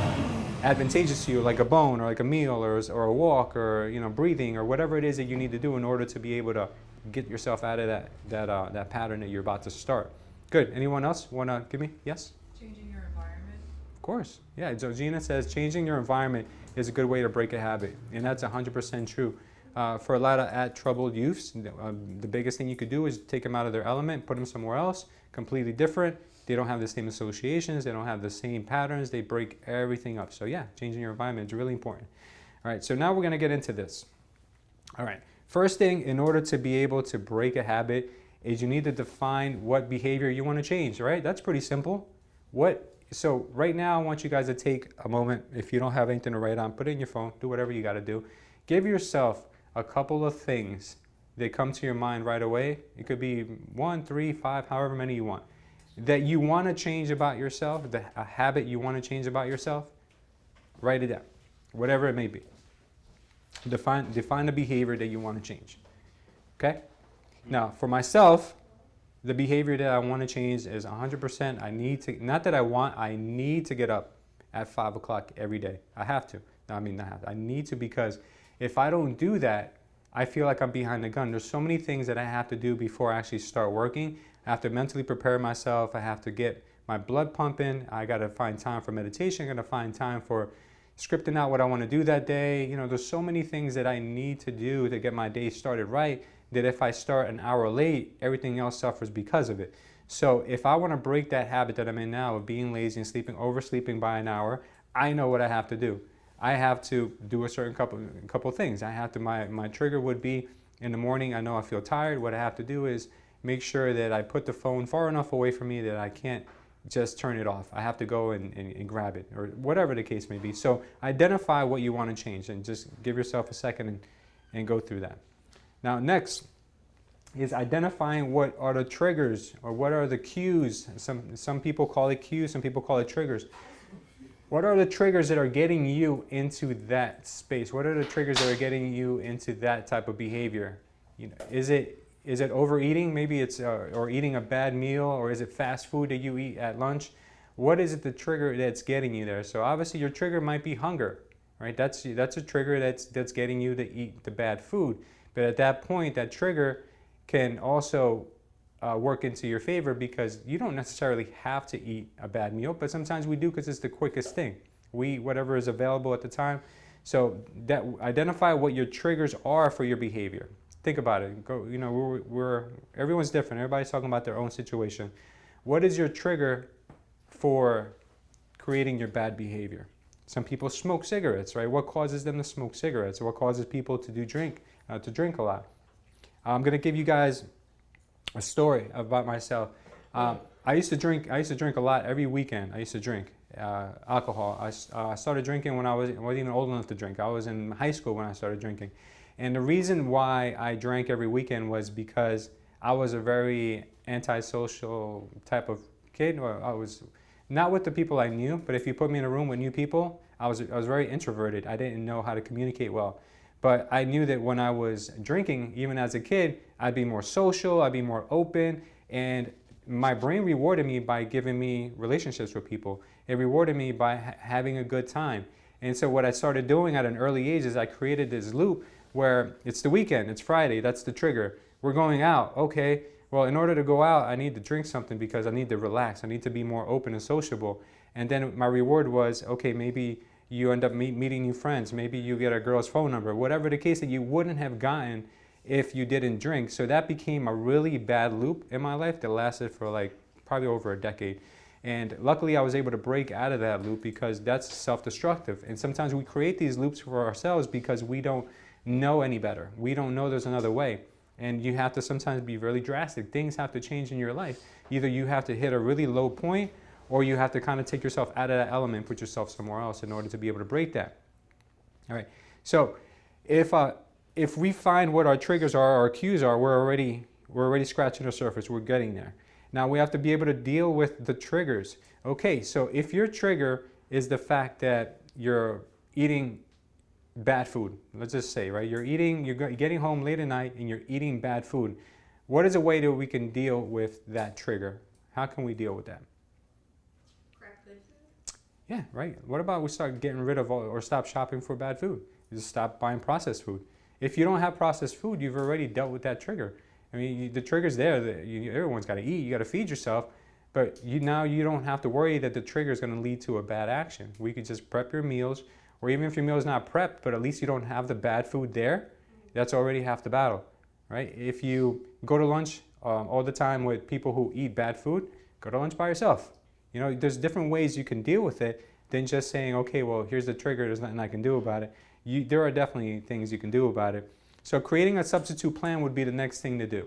advantageous to you, like a bone or like a meal or a walk or breathing or whatever it is that you need to do in order to be able to get yourself out of that pattern that you're about to start. Good. Anyone else want to give me? Yes? Changing your environment. Of course. Yeah. So Gina says changing your environment is a good way to break a habit, and that's 100% true. For a lot of troubled youths, the biggest thing you could do is take them out of their element, put them somewhere else, completely different. They don't have the same associations. They don't have the same patterns. They break everything up. So yeah, changing your environment is really important. All right, so now we're going to get into this. All right, first thing, in order to be able to break a habit, is you need to define what behavior you want to change, right? That's pretty simple. So right now, I want you guys to take a moment. If you don't have anything to write on, put it in your phone. Do whatever you got to do. Give yourself a couple of things that come to your mind right away. It could be 1, 3, 5, however many you want, that you want to change about yourself, a habit you want to change about yourself. Write it down, whatever it may be. Define the behavior that you want to change. Okay? Now, for myself, the behavior that I want to change is 100%. I need to get up at 5 o'clock every day. I have to. I need to, because if I don't do that, I feel like I'm behind the gun. There's so many things that I have to do before I actually start working. I have to mentally prepare myself. I have to get my blood pumping. I got to find time for meditation. I got to find time for scripting out what I want to do that day. There's so many things that I need to do to get my day started right, that if I start an hour late, everything else suffers because of it. So if I want to break that habit that I'm in now of being lazy and oversleeping by an hour, I know what I have to do. I have to do a certain couple things. My trigger would be in the morning. I know I feel tired. What I have to do is make sure that I put the phone far enough away from me that I can't just turn it off. I have to go and grab it, or whatever the case may be. So identify what you want to change, and just give yourself a second and go through that. Now, next is identifying what are the triggers, or what are the cues. Some people call it cues, some people call it triggers. What are the triggers that are getting you into that space? What are the triggers that are getting you into that type of behavior? Is it overeating? Maybe it's or eating a bad meal, or is it fast food that you eat at lunch? What is it, the trigger that's getting you there? So obviously your trigger might be hunger, right? That's a trigger that's getting you to eat the bad food. But at that point, that trigger can also work into your favor, because you don't necessarily have to eat a bad meal, but sometimes we do, because it's the quickest thing. We eat whatever is available at the time. So that identify what your triggers are for your behavior. Think about it. Everyone's different. Everybody's talking about their own situation. What is your trigger for creating your bad behavior? Some people smoke cigarettes, right? What causes them to smoke cigarettes? What causes people to drink a lot? I'm going to give you guys a story about myself. I used to drink a lot every weekend. I used to drink alcohol. I started drinking when I wasn't even old enough to drink. I was in high school when I started drinking. And the reason why I drank every weekend was because I was a very antisocial type of kid. I was not with the people I knew, but if you put me in a room with new people, I was very introverted. I didn't know how to communicate well. But I knew that when I was drinking, even as a kid, I'd be more social, I'd be more open, and my brain rewarded me by giving me relationships with people. It rewarded me by having a good time. And so what I started doing at an early age is I created this loop where it's the weekend, it's Friday, that's the trigger. We're going out, okay. Well, in order to go out, I need to drink something because I need to relax. I need to be more open and sociable. And then my reward was, okay, maybe you end up meeting new friends. Maybe you get a girl's phone number, whatever the case that you wouldn't have gotten if you didn't drink. So that became a really bad loop in my life that lasted for like probably over a decade. And luckily I was able to break out of that loop, because that's self-destructive. And sometimes we create these loops for ourselves because we don't know any better. We don't know there's another way. And you have to sometimes be really drastic. Things have to change in your life. Either you have to hit a really low point, or you have to kind of take yourself out of that element, put yourself somewhere else in order to be able to break that. All right. So if we find what our triggers are, our cues are, we're we're already scratching the surface. We're getting there. Now we have to be able to deal with the triggers. Okay, so if your trigger is the fact that you're eating bad food, let's just say, right? You're getting home late at night and you're eating bad food. What is a way that we can deal with that trigger? How can we deal with that? Prep good food. Yeah, right. What about we start getting rid of or stop shopping for bad food? Just stop buying processed food. If you don't have processed food, you've already dealt with that trigger. I mean, the trigger's there. Everyone's got to eat. You got to feed yourself. But now you don't have to worry that the trigger is going to lead to a bad action. We could just prep your meals, or even if your meal is not prepped, but at least you don't have the bad food there. That's already half the battle, right? If you go to lunch all the time with people who eat bad food, go to lunch by yourself. You know, there's different ways you can deal with it than just saying, okay, well, here's the trigger. There's nothing I can do about it. There are definitely things you can do about it. So creating a substitute plan would be the next thing to do.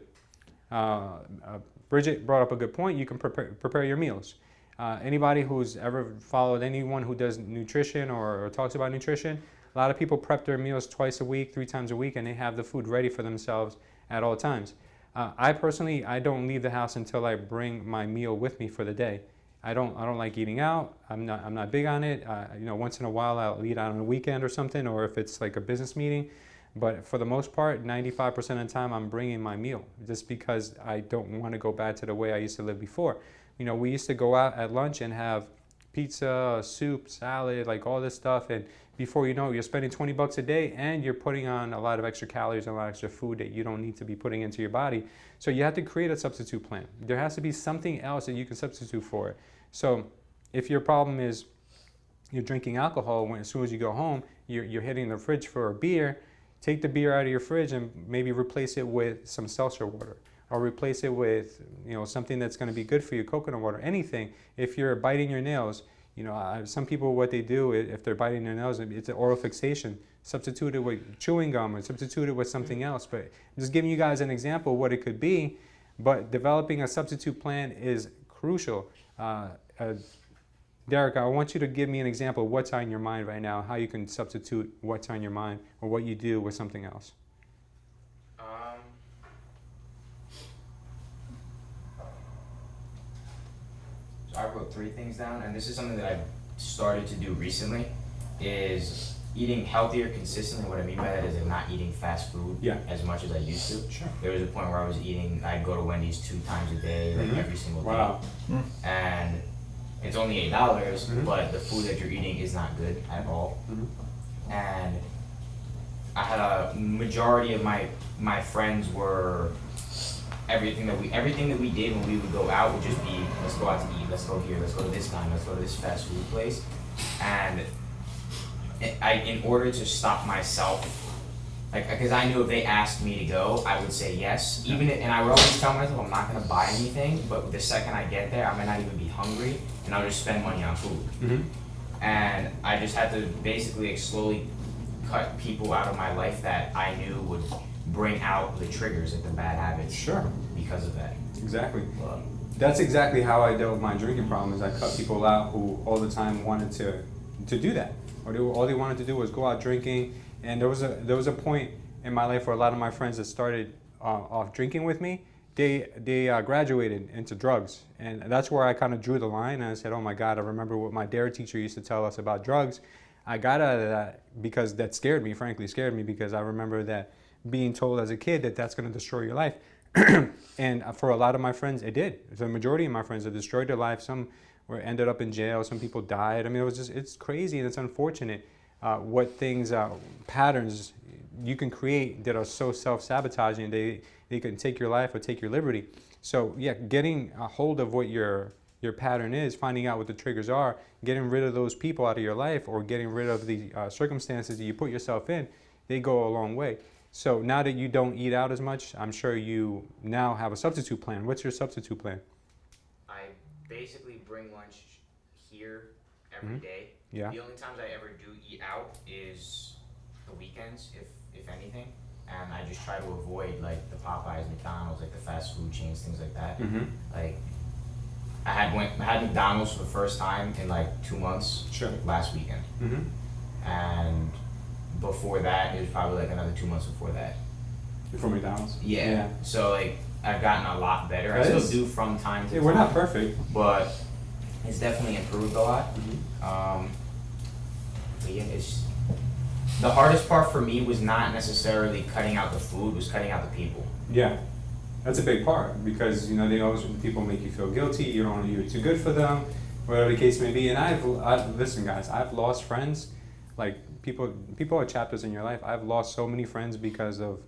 Bridget brought up a good point. You can prepare your meals. Anybody who's ever followed anyone who does nutrition or talks about nutrition, a lot of people prep their meals twice a week, 3 times a week, and they have the food ready for themselves at all times. I personally, I don't leave the house until I bring my meal with me for the day. I don't like eating out. I'm not big on it. You know, once in a while I'll eat out on a weekend or something, or if it's like a business meeting. But for the most part, 95% of the time I'm bringing my meal, just because I don't want to go back to the way I used to live before. You know, we used to go out at lunch and have pizza, soup, salad, like all this stuff, and before you know it, you're spending 20 bucks a day and you're putting on a lot of extra calories and a lot of extra food that you don't need to be putting into your body. So you have to create a substitute plan. There has to be something else that you can substitute for it. So if your problem is you're drinking alcohol as soon as you go home, you're hitting the fridge for a beer, take the beer out of your fridge and maybe replace it with some seltzer water, or replace it with, you know, something that's going to be good for you, coconut water, anything. If you're biting your nails, you know, some people, what they do, if they're biting their nails, it's an oral fixation. Substitute it with chewing gum or substitute it with something else. But I'm just giving you guys an example of what it could be. But developing a substitute plan is crucial. Derek, I want you to give me an example of what's on your mind right now, how you can substitute what's on your mind or what you do with something else. So I wrote 3 things down, and this is something that I've started to do recently, is eating healthier consistently. What I mean by that is like not eating fast food as much as I used to. Sure. There was a point where I'd go to Wendy's 2 times a day, like every single day. And it's only $8, but the food that you're eating is not good at all. And I had a majority of my friends were everything that we did when we would go out would just be, let's go out to eat, let's go here, let's go to this time, let's go to this fast food place. And in order to stop myself, like, because I knew if they asked me to go, I would say yes. And I would always tell myself I'm not gonna buy anything, but the second I get there, I might not even be hungry, and I'll just spend money on food. And I just had to basically slowly cut people out of my life that I knew would bring out the triggers, like the bad habits. Sure. Because of that. Exactly. That's exactly how I dealt with my drinking problem. Is I cut people out who all the time wanted to do that, or all they wanted to do was go out drinking. And there was a point in my life where a lot of my friends that started off drinking with me, they graduated into drugs, and that's where I kind of drew the line. And I said, oh my God, I remember what my dare teacher used to tell us about drugs. I got out of that because that scared me, frankly scared me, because I remember that being told as a kid that that's going to destroy your life. And for a lot of my friends, it did. The majority of my friends, it destroyed their life. Some ended up in jail. Some people died. I mean, it's crazy and it's unfortunate what things, patterns you can create that are so self-sabotaging. They can take your life or take your liberty. So yeah, getting a hold of what your pattern is, finding out what the triggers are, getting rid of those people out of your life, or getting rid of the circumstances that you put yourself in, they go a long way. So now that you don't eat out as much, I'm sure you now have a substitute plan. What's your substitute plan? I basically bring lunch here every day. Yeah. The only times I ever do eat out is the weekends, if anything. And I just try to avoid like the Popeyes, McDonald's, like the fast food chains, things like that. Like I had McDonald's for the first time in like 2 months. Sure. Last weekend. And before that, it was probably like another 2 months before that. Before McDonald's? Yeah. So like I've gotten a lot better. I still do from time to time. We're not perfect, but it's definitely improved a lot. Mm-hmm. But yeah, it's the hardest part for me was not necessarily cutting out the food, was cutting out the people. Yeah, that's a big part because they always people make you feel guilty. You don't you're too good for them, whatever the case may be. And I've listen, guys, I've lost friends, like people are chapters in your life. I've lost so many friends because of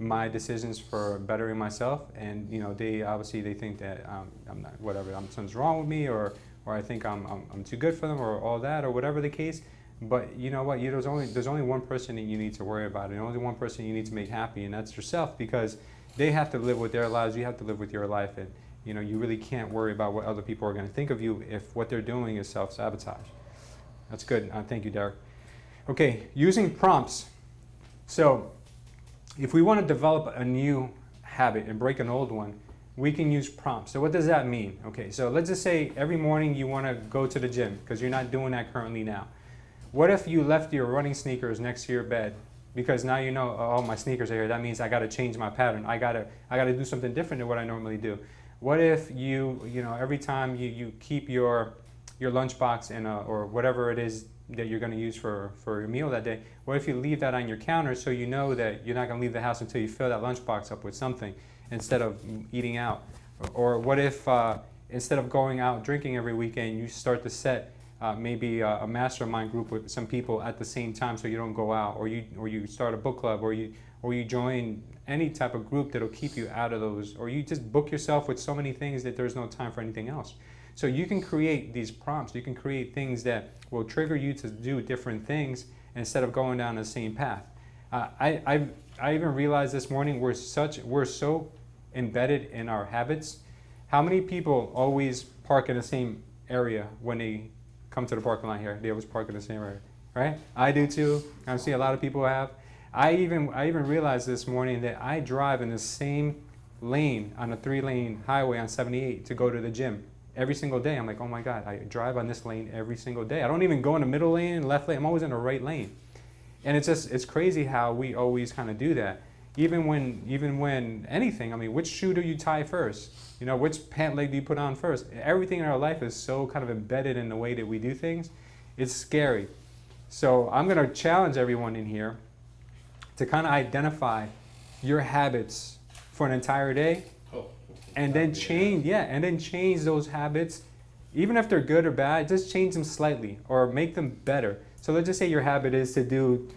my decisions for bettering myself, and they obviously they think that I'm not whatever, something's wrong with me, or I think I'm too good for them, or all that, or whatever the case. But you know what? There's only one person that you need to worry about, and only one person you need to make happy, and that's yourself, because they have to live with their lives. You have to live with your life, and you really can't worry about what other people are going to think of you if what they're doing is self-sabotage. That's good. Thank you, Derek. Okay, using prompts. So if we want to develop a new habit and break an old one, we can use prompts. So what does that mean? Okay, so let's just say every morning you want to go to the gym because you're not doing that currently now. What if you left your running sneakers next to your bed? Because now oh, my sneakers are here. That means I got to change my pattern. I got to do something different than what I normally do. What if every time you keep your lunchbox or whatever it is that you're going to use for your meal that day, what if you leave that on your counter so you know that you're not going to leave the house until you fill that lunchbox up with something instead of eating out? Or what if instead of going out drinking every weekend, you start to set maybe a mastermind group with some people at the same time so you don't go out, or you start a book club, or you join any type of group that'll keep you out of those, or you just book yourself with so many things that there's no time for anything else. So you can create these prompts, you can create things that will trigger you to do different things instead of going down the same path. I even realized this morning we're so embedded in our habits. How many people always park in the same area when they come to the parking lot here? They always park in the same area, right? I do too. I see a lot of people have. I even realized this morning that I drive in the same lane on a 3-lane highway on 78 to go to the gym every single day. I'm like, oh my God, I drive on this lane every single day. I don't even go in the middle lane, left lane. I'm always in the right lane. And it's crazy how we always kind of do that. Even when anything, I mean, which shoe do you tie first? Which pant leg do you put on first? Everything in our life is so kind of embedded in the way that we do things. It's scary. So I'm going to challenge everyone in here to kind of identify your habits for an entire day, and then change those habits, even if they're good or bad. Just change them slightly or make them better. So let's just say your habit is to do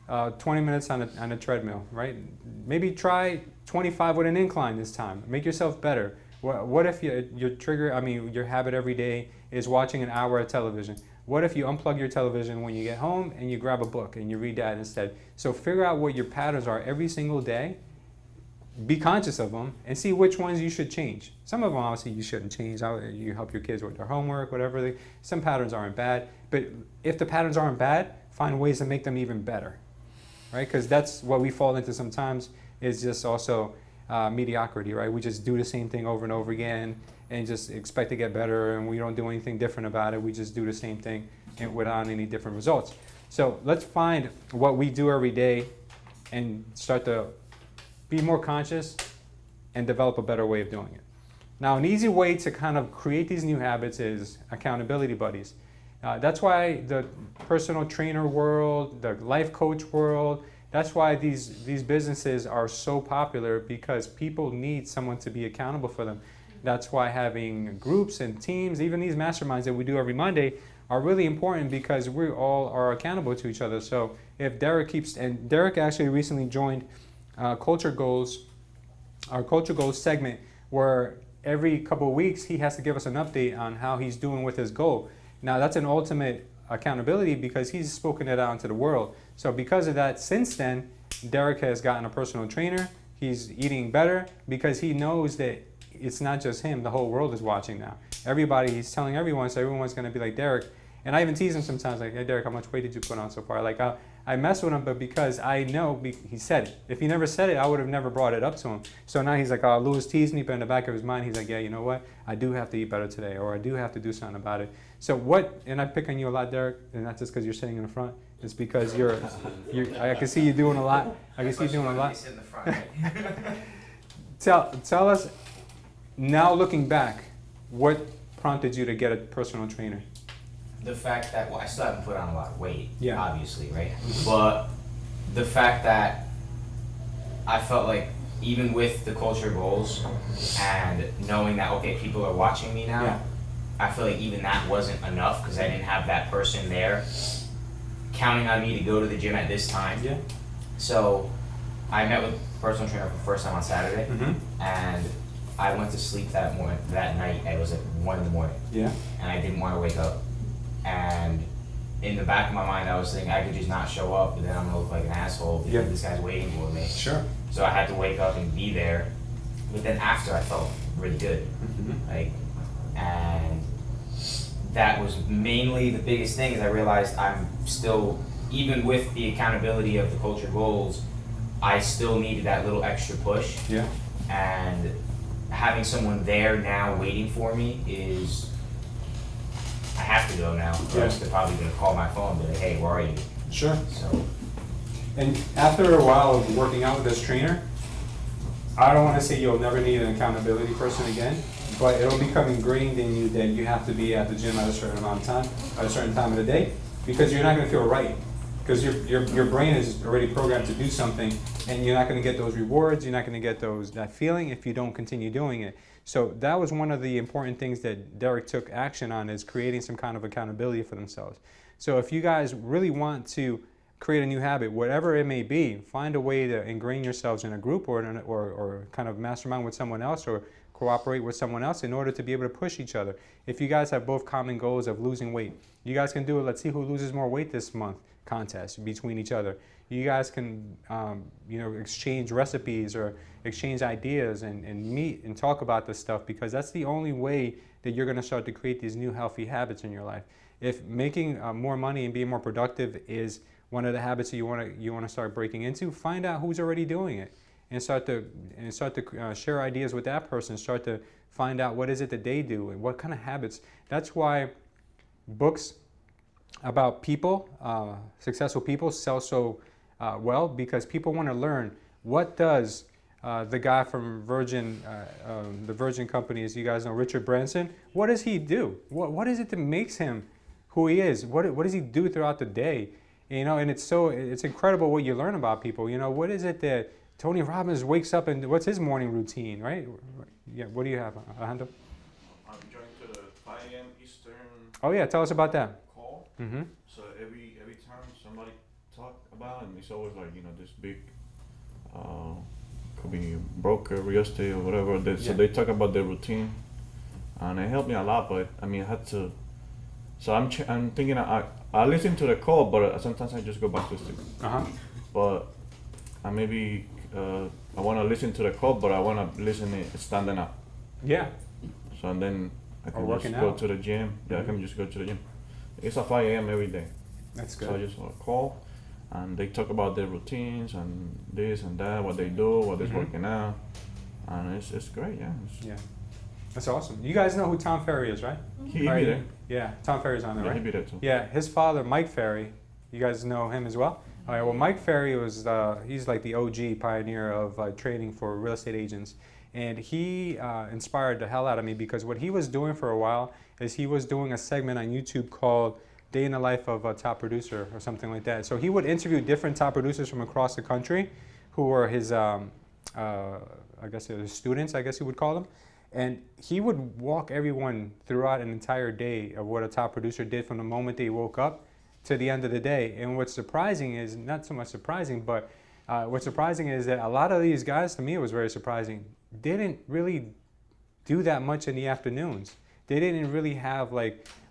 20 minutes on a treadmill, right? Maybe try 25 with an incline this time. Make yourself better. What if your habit every day is watching an hour of television? What if you unplug your television when you get home and you grab a book and you read that instead? So figure out what your patterns are every single day. Be conscious of them and see which ones you should change. Some of them obviously you shouldn't change. You help your kids with their homework, whatever. Some patterns aren't bad, but if the patterns aren't bad, find ways to make them even better, right? Because that's what we fall into sometimes, is just also mediocrity, right? We just do the same thing over and over again and just expect to get better, and we don't do anything different about it. We just do the same thing and without any different results. So let's find what we do every day and start to be more conscious and develop a better way of doing it. Now, an easy way to kind of create these new habits is accountability buddies. That's why the personal trainer world, the life coach world, that's why these businesses are so popular, because people need someone to be accountable for them. That's why having groups and teams, even these masterminds that we do every Monday, are really important, because we all are accountable to each other. So if Derek and Derek actually recently joined Culture Goals, our Culture Goals segment, where every couple of weeks he has to give us an update on how he's doing with his goal. Now that's an ultimate accountability, because he's spoken it out into the world. So because of that, since then, Derek has gotten a personal trainer. He's eating better because he knows that it's not just him, the whole world is watching now. He's telling everyone, so everyone's gonna be like Derek. And I even tease him sometimes, like, hey Derek, how much weight did you put on so far? Like, I mess with him, but because I know he said it. If he never said it, I would have never brought it up to him. So now he's like, oh, Louis teased me, but in the back of his mind, he's like, yeah, you know what? I do have to eat better today, or I do have to do something about it. So and I pick on you a lot, Derek, and not just because you're sitting in the front. It's because I can see you doing a lot. I can see you doing a lot. Tell us, now looking back, what prompted you to get a personal trainer? The fact that, well, I still haven't put on a lot of weight, Yeah. obviously, right? But the fact that I felt like even with the culture goals and knowing that, okay, people are watching me now, Yeah. I feel like even that wasn't enough because I didn't have that person there counting on me to go to the gym at this time. Yeah. So I met with a personal trainer for the first time on Saturday, and I went to sleep that night. It was like 1 in the morning, Yeah. and I didn't want to wake up. And in the back of my mind, I was thinking I could just not show up, but then I'm gonna look like an asshole because Yeah. this guy's waiting for me. Sure. So I had to wake up and be there. But then after, I felt really good. Like, and that was mainly the biggest thing is I realized I'm still, even with the accountability of the culture goals, I still needed that little extra push. Yeah. And having someone there now waiting for me is, I have to go now. Or else they're probably gonna call my phone and be like, hey, where are you? Sure. So, And after a while of working out with this trainer, I don't want to say you'll never need an accountability person again, but it'll become ingrained in you that you have to be at the gym at a certain amount of time, at a certain time of the day, because you're not going to feel right. Because your brain is already programmed to do something, and you're not going to get those rewards, you're not going to get that feeling if you don't continue doing it. So that was one of the important things that Derek took action on, is creating some kind of accountability for themselves. So if you guys really want to create a new habit, whatever it may be, find a way to ingrain yourselves in a group or kind of mastermind with someone else or cooperate with someone else in order to be able to push each other. If you guys have both common goals of losing weight, you guys can do it. Let's see who loses more weight this month contest between each other. You guys can exchange recipes or exchange ideas and meet and talk about this stuff, because that's the only way that you're going to start to create these new healthy habits in your life. If making more money and being more productive is one of the habits that you want to start breaking into, find out who's already doing it and start to share ideas with that person. Start to find out what is it that they do and what kind of habits. That's why books about people, successful people, sell so well, because people want to learn what does the guy from the Virgin companies, you guys know Richard Branson, what does he do? What is it that makes him who he is? What does he do throughout the day? And it's incredible what you learn about people. What is it that Tony Robbins wakes up and what's his morning routine, right? Yeah, what do you have, Alejandro? I'm joined to the 5 a.m. Eastern. Oh yeah, tell us about that. Call. So every time somebody talk about it, and it's always like this big, could be broker, real estate or whatever. So they talk about their routine, and it helped me a lot. But I had to. So I'm thinking I listen to the call, but sometimes I just go back to sleep. But I maybe I want to listen to the call, but I want to listen it standing up. Yeah. So and then I can just working go out. to the gym. Yeah, I can just go to the gym. It's at 5 a.m. every day. That's good. So I just call, and they talk about their routines and this and that, what they do, what is working out, and it's great. Yeah. Yeah. That's awesome. You guys know who Tom Ferry is, right? He be there. Yeah, Tom Ferry's on there, Yeah, right? he be there too. Yeah, his father, Mike Ferry, you guys know him as well? All right, well, Mike Ferry was, he's like the OG pioneer of training for real estate agents. And he inspired the hell out of me, because what he was doing for a while is he was doing a segment on YouTube called Day in the Life of a Top Producer or something like that. So he would interview different top producers from across the country who were his, I guess his students, I guess you would call them. And he would walk everyone throughout an entire day of what a top producer did from the moment they woke up to the end of the day. And what's surprising is, not so much surprising, but what's surprising is that a lot of these guys, to me it was very surprising, didn't really do that much in the afternoons. They didn't really have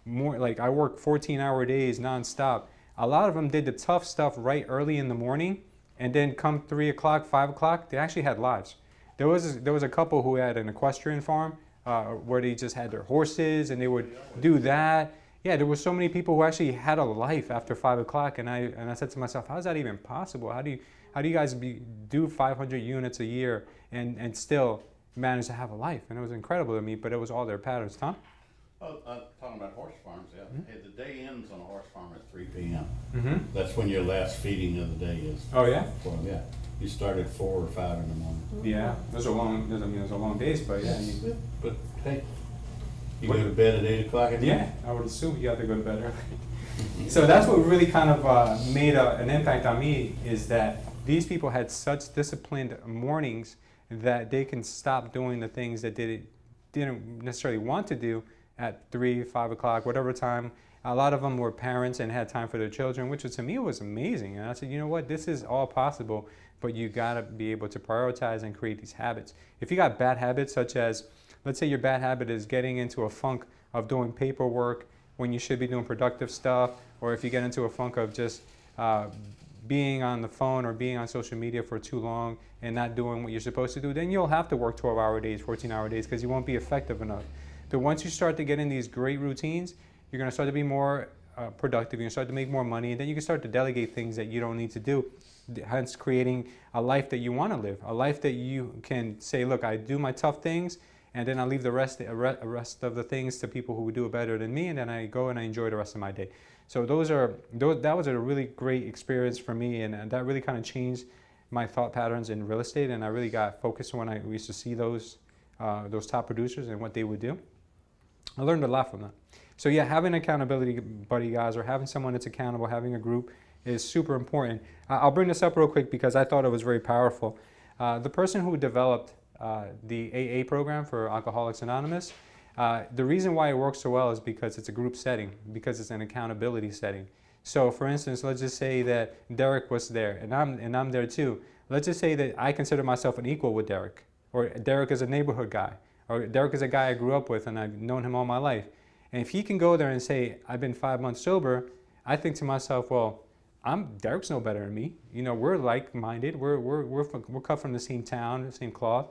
more, I work 14-hour days nonstop. A lot of them did the tough stuff right early in the morning, and then come 3 o'clock, 5 o'clock, they actually had lives. There was a couple who had an equestrian farm where they just had their horses and they would do that. Yeah, there were so many people who actually had a life after 5 o'clock, and I said to myself, how is that even possible? How do you guys do 500 units a year and still manage to have a life? And it was incredible to me, but it was all their patterns. Tom? Oh, talking about horse farms, yeah. Hey, the day ends on a horse farm at 3 p.m. Mm-hmm. That's when your last feeding of the day is. Oh yeah. Well, yeah. You start at 4 or 5 in the morning. Yeah. Those are long. Those are long days, but yeah. But hey, you go to bed at 8 o'clock at night? Yeah, I would assume you have to go to bed early. So that's what really kind of made an impact on me, is that these people had such disciplined mornings that they can stop doing the things that they didn't necessarily want to do at 3, 5 o'clock, whatever time. A lot of them were parents and had time for their children, which to me was amazing. And I said, you know what, this is all possible, but you gotta be able to prioritize and create these habits. If you got bad habits, such as, let's say your bad habit is getting into a funk of doing paperwork when you should be doing productive stuff, or if you get into a funk of just being on the phone or being on social media for too long and not doing what you're supposed to do, then you'll have to work 12-hour days, 14-hour days, because you won't be effective enough. But once you start to get in these great routines, you're going to start to be more productive, you're going to start to make more money, and then you can start to delegate things that you don't need to do, hence creating a life that you want to live, a life that you can say, look, I do my tough things, and then I leave the rest of the things to people who do it better than me, and then I go and I enjoy the rest of my day. So that was a really great experience for me, and that really kind of changed my thought patterns in real estate, and I really got focused when I used to see those top producers and what they would do. I learned a lot from that. So yeah, having an accountability buddy, guys, or having someone that's accountable, having a group is super important. I'll bring this up real quick because I thought it was very powerful. The person who developed the AA program for Alcoholics Anonymous, the reason why it works so well is because it's a group setting, because it's an accountability setting. So for instance, let's just say that Derek was there and I'm there too. Let's just say that I consider myself an equal with Derek, or Derek is a neighborhood guy, or Derek is a guy I grew up with and I've known him all my life. And if he can go there and say, I've been 5 months sober, I think to myself, well, Derek's no better than me. You know, we're like-minded. We're cut from the same town, the same cloth.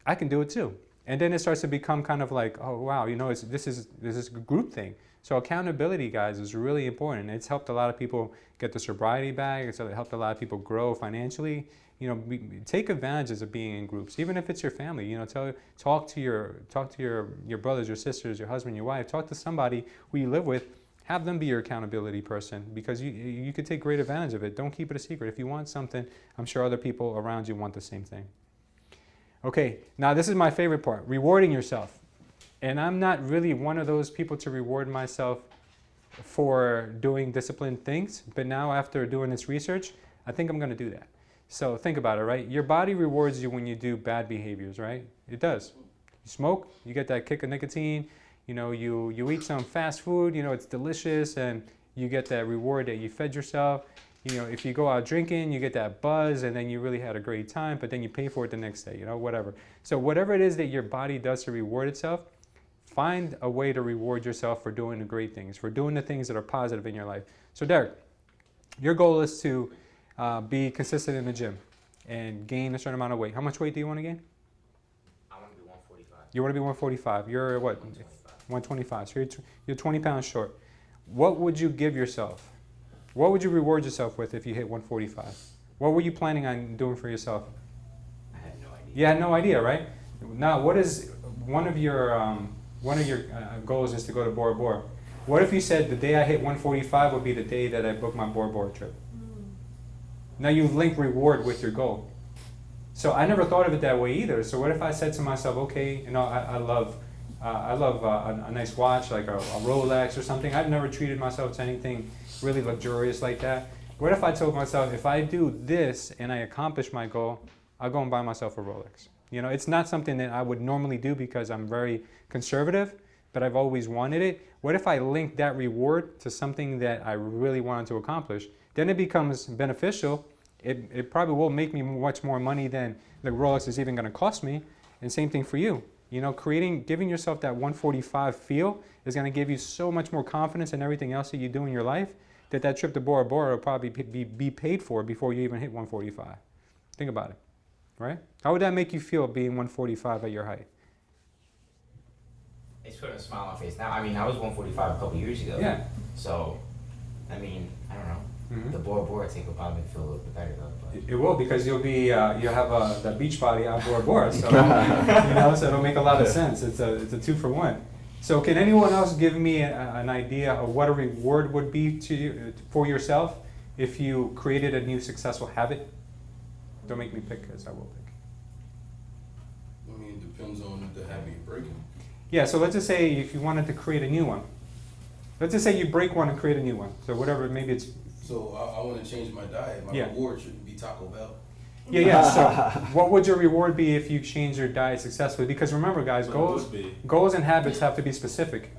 I can do it too. And then it starts to become kind of like, oh wow, you know, this is a group thing. So accountability, guys, is really important. It's helped a lot of people get the sobriety back. It's helped a lot of people grow financially. You know, take advantages of being in groups, even if it's your family. You know, talk to your brothers, your sisters, your husband, your wife. Talk to somebody who you live with. Have them be your accountability person, because you could take great advantage of it. Don't keep it a secret. If you want something, I'm sure other people around you want the same thing. Okay, now this is my favorite part, rewarding yourself. And I'm not really one of those people to reward myself for doing disciplined things, but now after doing this research, I think I'm going to do that. So think about it, right? Your body rewards you when you do bad behaviors, right? It does. You smoke, you get that kick of nicotine. You know, you eat some fast food, you know, it's delicious, and you get that reward that you fed yourself. You know, if you go out drinking, you get that buzz, and then you really had a great time, but then you pay for it the next day, you know, whatever. So whatever it is that your body does to reward itself, find a way to reward yourself for doing the great things, for doing the things that are positive in your life. So Derek, your goal is to be consistent in the gym and gain a certain amount of weight. How much weight do you want to gain? I want to be 145. You want to be 145. You're what? 125. 125. So you're 20 pounds short. What would you give yourself? What would you reward yourself with if you hit 145? What were you planning on doing for yourself? I had no idea. You had no idea, right? Now, what is one of your goals is to go to Bora Bora. What if you said the day I hit 145 would be the day that I book my Bora Bora trip? Now you link reward with your goal. So I never thought of it that way either. So what if I said to myself, okay, you know, I love a nice watch, like a Rolex or something. I've never treated myself to anything really luxurious like that. What if I told myself, if I do this and I accomplish my goal, I'll go and buy myself a Rolex. You know, it's not something that I would normally do because I'm very conservative, but I've always wanted it. What if I link that reward to something that I really wanted to accomplish? Then it becomes beneficial. It probably will make me much more money than the Rolex is even going to cost me. And same thing for you. You know, giving yourself that 145 feel is going to give you so much more confidence in everything else that you do in your life that trip to Bora Bora will probably be paid for before you even hit 145. Think about it, right? How would that make you feel being 145 at your height? It's putting a smile on my face. Now, I mean, I was 145 a couple years ago. Yeah. So, I mean, I don't know. Mm-hmm. The Bora Bora thing will probably feel a little bit better though. But. It will, because you'll have the beach body on Bora Bora, so you know, so it'll make a lot of sense. It's a 2-for-1. So can anyone else give me an idea of what a reward would be to you, for yourself if you created a new successful habit? Don't make me pick, because I will pick. I mean, it depends on the habit you're breaking. Yeah, so let's just say if you wanted to create a new one. Let's just say you break one and create a new one. So whatever, maybe it's... So I want to change my diet. My Yeah. reward shouldn't be Taco Bell. Yeah, so what would your reward be if you change your diet successfully? Because remember, guys, goals and habits have to be specific.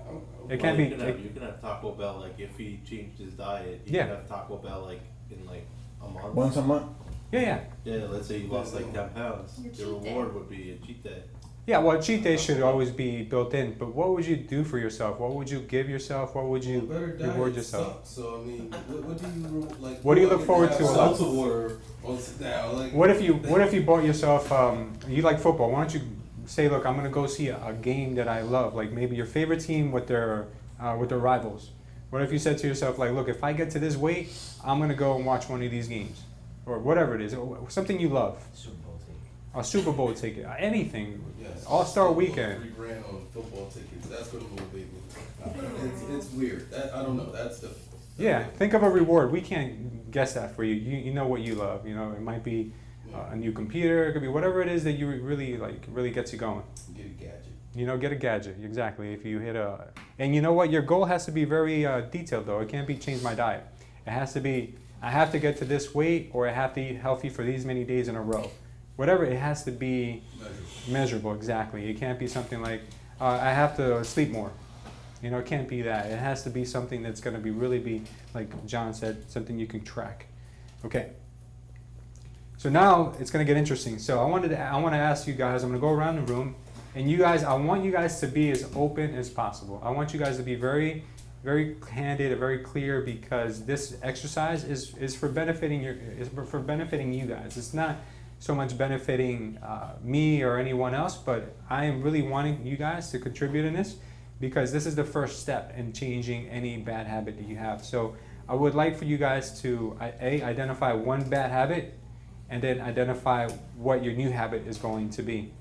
It can't be... You can have Taco Bell, like, if he changed his diet, you Yeah. can have Taco Bell, like, in, like, a month. Once a month. Yeah. Yeah, let's say you lost, like, 10 pounds. Your The cheat day. reward would be a cheat day. Yeah, well, cheat days should always be built in, but what would you do for yourself? What would you give yourself? What would you Better diet reward yourself? sucks. So I mean, what do you like? What do you I look get forward have to a Seltzer lot? water on sit down. Like What if you bought yourself, you like football, why don't you say, look, I'm going to go see a game that I love, like maybe your favorite team with their rivals. What if you said to yourself, like, look, if I get to this weight, I'm going to go and watch one of these games, or whatever it is, something you love. Super Bowl ticket. A Super Bowl ticket, anything, yes, All-Star $3 Weekend. $3,000 on football tickets. That's gonna motivate me. It's weird. I don't know. That's the. Yeah, think of a reward. We can't guess that for you. You know what you love. You know, it might be a new computer. It could be whatever it is that you really like, really gets you going. Get a gadget. You know, get a gadget. Exactly. If you hit and you know what, your goal has to be very detailed though. It can't be change my diet. It has to be, I have to get to this weight, or I have to eat healthy for these many days in a row. Whatever, it has to be measurable. Exactly. It can't be something like I have to sleep more. You know, it can't be that. It has to be something that's going to be really be, like John said, something you can track. Okay. So now it's going to get interesting. So I want to ask you guys. I'm going to go around the room, and you guys, I want you guys to be as open as possible. I want you guys to be very, very candid and very clear, because this exercise is for benefiting you guys. It's not so much benefiting me or anyone else, but I am really wanting you guys to contribute in this, because this is the first step in changing any bad habit that you have. So I would like for you guys to identify one bad habit, and then identify what your new habit is going to be.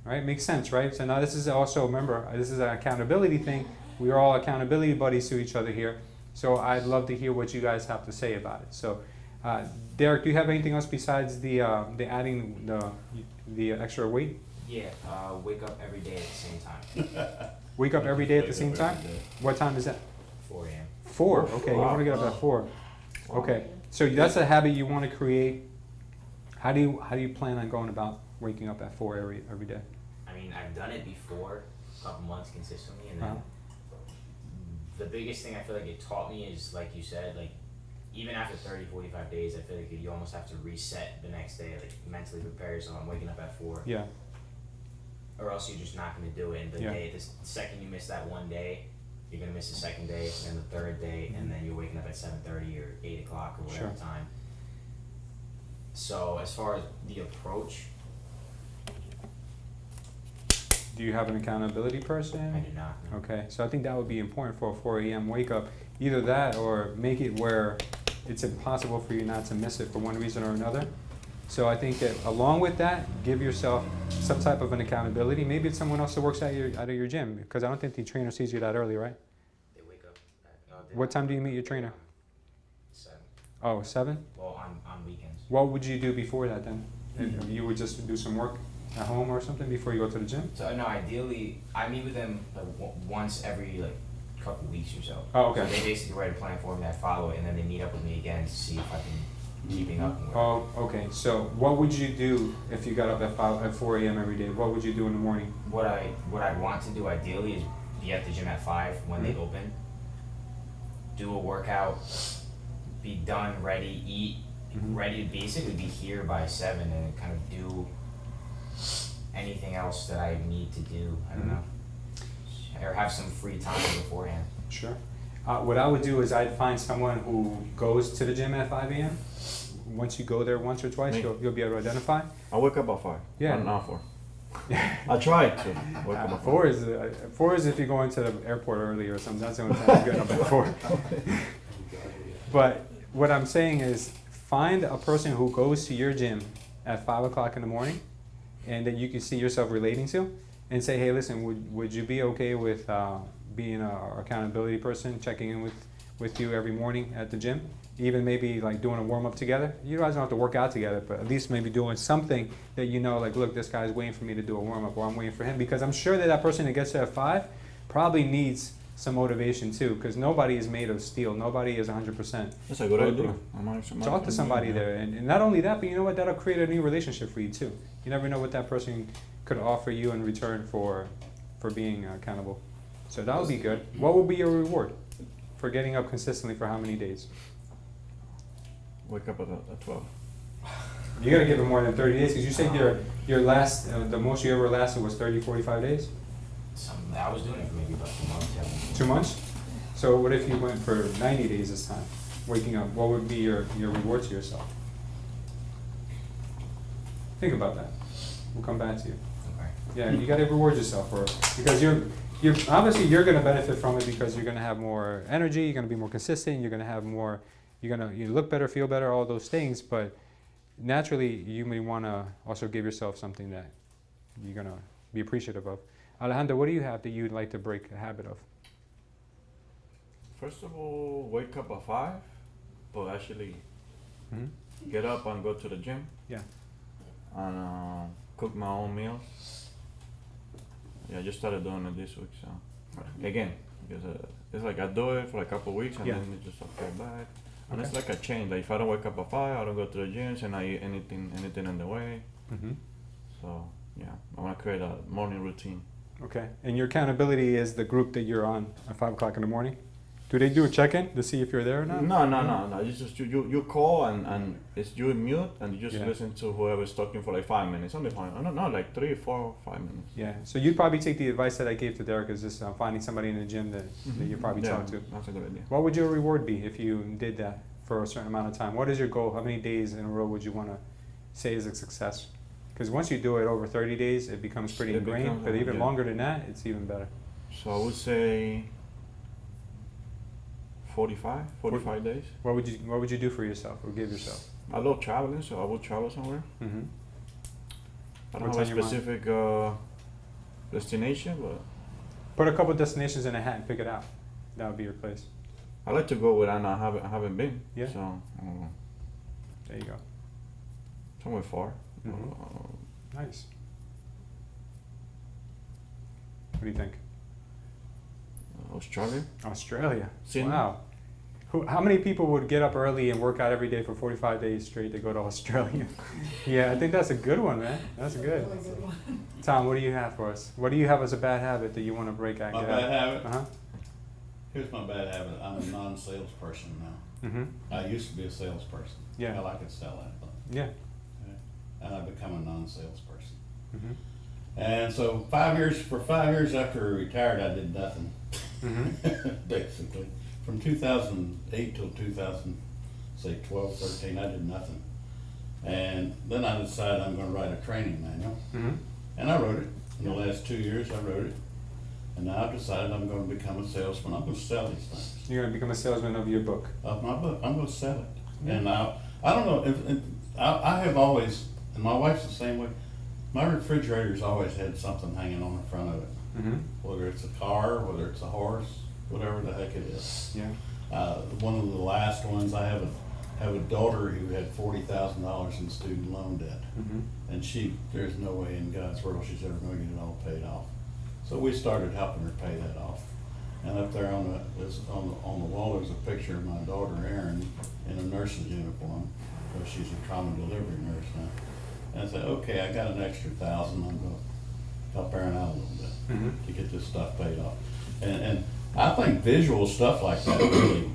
All right, makes sense, right? So now this is also, remember, this is an accountability thing. We are all accountability buddies to each other here. So I'd love to hear what you guys have to say about it. So Derek, do you have anything else besides the adding the extra weight? Yeah, wake up every day at the same time. Wake up every day at the same Wake up time? every day. What time is that? 4 a.m. 4. Okay, you want to get up at 4. Okay, so that's a habit you want to create. How do you plan on going about waking up at 4 every day? I mean, I've done it before, a couple months consistently, and then the biggest thing I feel like it taught me is, like you said, like, even after 30, 45 days, I feel like you almost have to reset the next day, like mentally prepare yourself. I'm waking up at 4. Yeah. Or else you're just not going to do it. And the Yeah. day, the second you miss that one day, you're going to miss the second day, and the third day, and then you're waking up at 7:30 or 8 o'clock or whatever Sure. time. So as far as the approach, Do you have an accountability person? I do not know. Okay, so I think that would be important for a 4 a.m. wake up. Either that, or make it where it's impossible for you not to miss it for one reason or another. So I think that along with that, give yourself some type of an accountability. Maybe it's someone else that works out of your gym, because I don't think the trainer sees you that early, right? They wake up at, What time do you meet your trainer? 7. Oh, 7? Well, on weekends. What would you do before that then? You would just do some work at home or something before you go to the gym? So no, ideally, I meet with them like once every like couple weeks or so. Oh, okay. So they basically write a plan for me, I follow it, and then they meet up with me again to see if I can keeping up. And Oh, okay. So what would you do if you got up at 4 a.m. every day? What would you do in the morning? what I'd want to do ideally is be at the gym at 5 when they open. Do a workout, be done, ready, eat, ready to basically be here by 7, and kind of do anything else that I need to do. I don't know, or have some free time beforehand. Sure. What I would do is I'd find someone who goes to the gym at 5 a.m. Once you go there once or twice, Me. you'll be able to identify. I wake up at 5. Yeah. Not 4. I tried to wake up at 4 is if you're going to the airport early or something. That's the only time you get up at 4. But what I'm saying is, find a person who goes to your gym at 5 o'clock in the morning, and that you can see yourself relating to, and say, hey, listen, would you be okay with being an accountability person, checking in with you every morning at the gym? Even maybe like doing a warm-up together. You guys don't have to work out together, but at least maybe doing something that you know, like, look, this guy's waiting for me to do a warm-up, or I'm waiting for him, because I'm sure that that person that gets there at 5 probably needs some motivation too, because nobody is made of steel. Nobody is 100%. That's a good idea. Talk to somebody there, and not only that, but you know what? That'll create a new relationship for you too. You never know what that person could offer you in return for being accountable. So that would be good. What would be your reward for getting up consistently for how many days? Wake up at 12. You gotta give it more than 30 days, because you said your last, the most you ever lasted was 30, 45 days? I was doing it for maybe about 2 months. Yeah. 2 months? So what if you went for 90 days this time, waking up? What would be your reward to yourself? Think about that. We'll come back to you. Okay. Yeah, you gotta reward yourself, because you're obviously you're gonna benefit from it, because you're gonna have more energy, you're gonna be more consistent, you're gonna have more, you look better, feel better, all those things. But naturally, you may wanna also give yourself something that you're gonna be appreciative of. Alejandro, what do you have that you'd like to break a habit of? First of all, wake up at 5, but actually get up and go to the gym. Yeah. And cook my own meals. Yeah, I just started doing it this week, so again, because it's like I do it for a couple of weeks and then it just okay back. And it's like a change. Like if I don't wake up at 5, I don't go to the gym and I eat anything in the way. So yeah, I want to create a morning routine. Okay, and your accountability is the group that you're on at 5 o'clock in the morning? Do they do a check-in to see if you're there or not? No. It's just you call and it's you mute and you just listen to whoever's talking for like 5 minutes. Only 5. No, like 3, 4, 5 minutes. Yeah. So you'd probably take the advice that I gave to Derek, is just finding somebody in the gym that you probably talk to. That's a good idea. What would your reward be if you did that for a certain amount of time? What is your goal? How many days in a row would you want to say is a success? Because once you do it over 30 days, it becomes pretty ingrained. But even longer than that, it's even better. So I would say 45 days. What would you do for yourself or give yourself? I love traveling, so I would travel somewhere. I don't have a specific destination, but put a couple destinations in a hat and pick it out. That would be your place. I like to go where I haven't been. Yeah. So I don't know. There you go. Somewhere far. Nice. What do you think? Australia. Australia. Sydney. Wow. How many people would get up early and work out every day for 45 days straight to go to Australia? Yeah, I think that's a good one, man. That's good. Tom, what do you have for us? What do you have as a bad habit that you want to break out? My bad habit? Uh-huh. Here's my bad habit. I'm a non-salesperson now. I used to be a salesperson. Yeah. Hell, I could sell that. But, Yeah. and I've become a non-salesperson. And so 5 years after I retired, I did nothing. Basically. From 2008 till 2012, 13, I did nothing. And then I decided I'm going to write a training manual. And I wrote it. In the last 2 years, I wrote it. And now I've decided I'm going to become a salesman. I'm going to sell these things. You're going to become a salesman of your book. Of my book. I'm going to sell it. And I don't know, I have always, and my wife's the same way, my refrigerator's always had something hanging on the front of it. Whether it's a car, whether it's a horse, whatever the heck it is. Yeah. One of the last ones, I have a daughter who had $40,000 in student loan debt. And there's no way in God's world she's ever going to get it all paid off. So we started helping her pay that off. And up there on the wall, there's a picture of my daughter Erin in a nurse's uniform, because she's a trauma delivery nurse now. And I said, okay, I got an extra $1,000. I'm going to help Erin out a little bit to get this stuff paid off. And I think visual stuff like that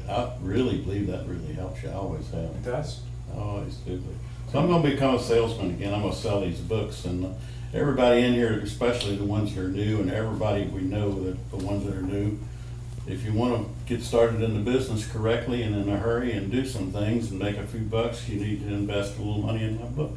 I really believe that really helps you. I always have. It does. I always do. So I'm going to become a salesman again. I'm going to sell these books, and everybody in here, especially the ones that are new, and everybody we know, that the ones that are new, if you want to get started in the business correctly and in a hurry and do some things and make a few bucks, you need to invest a little money in my book.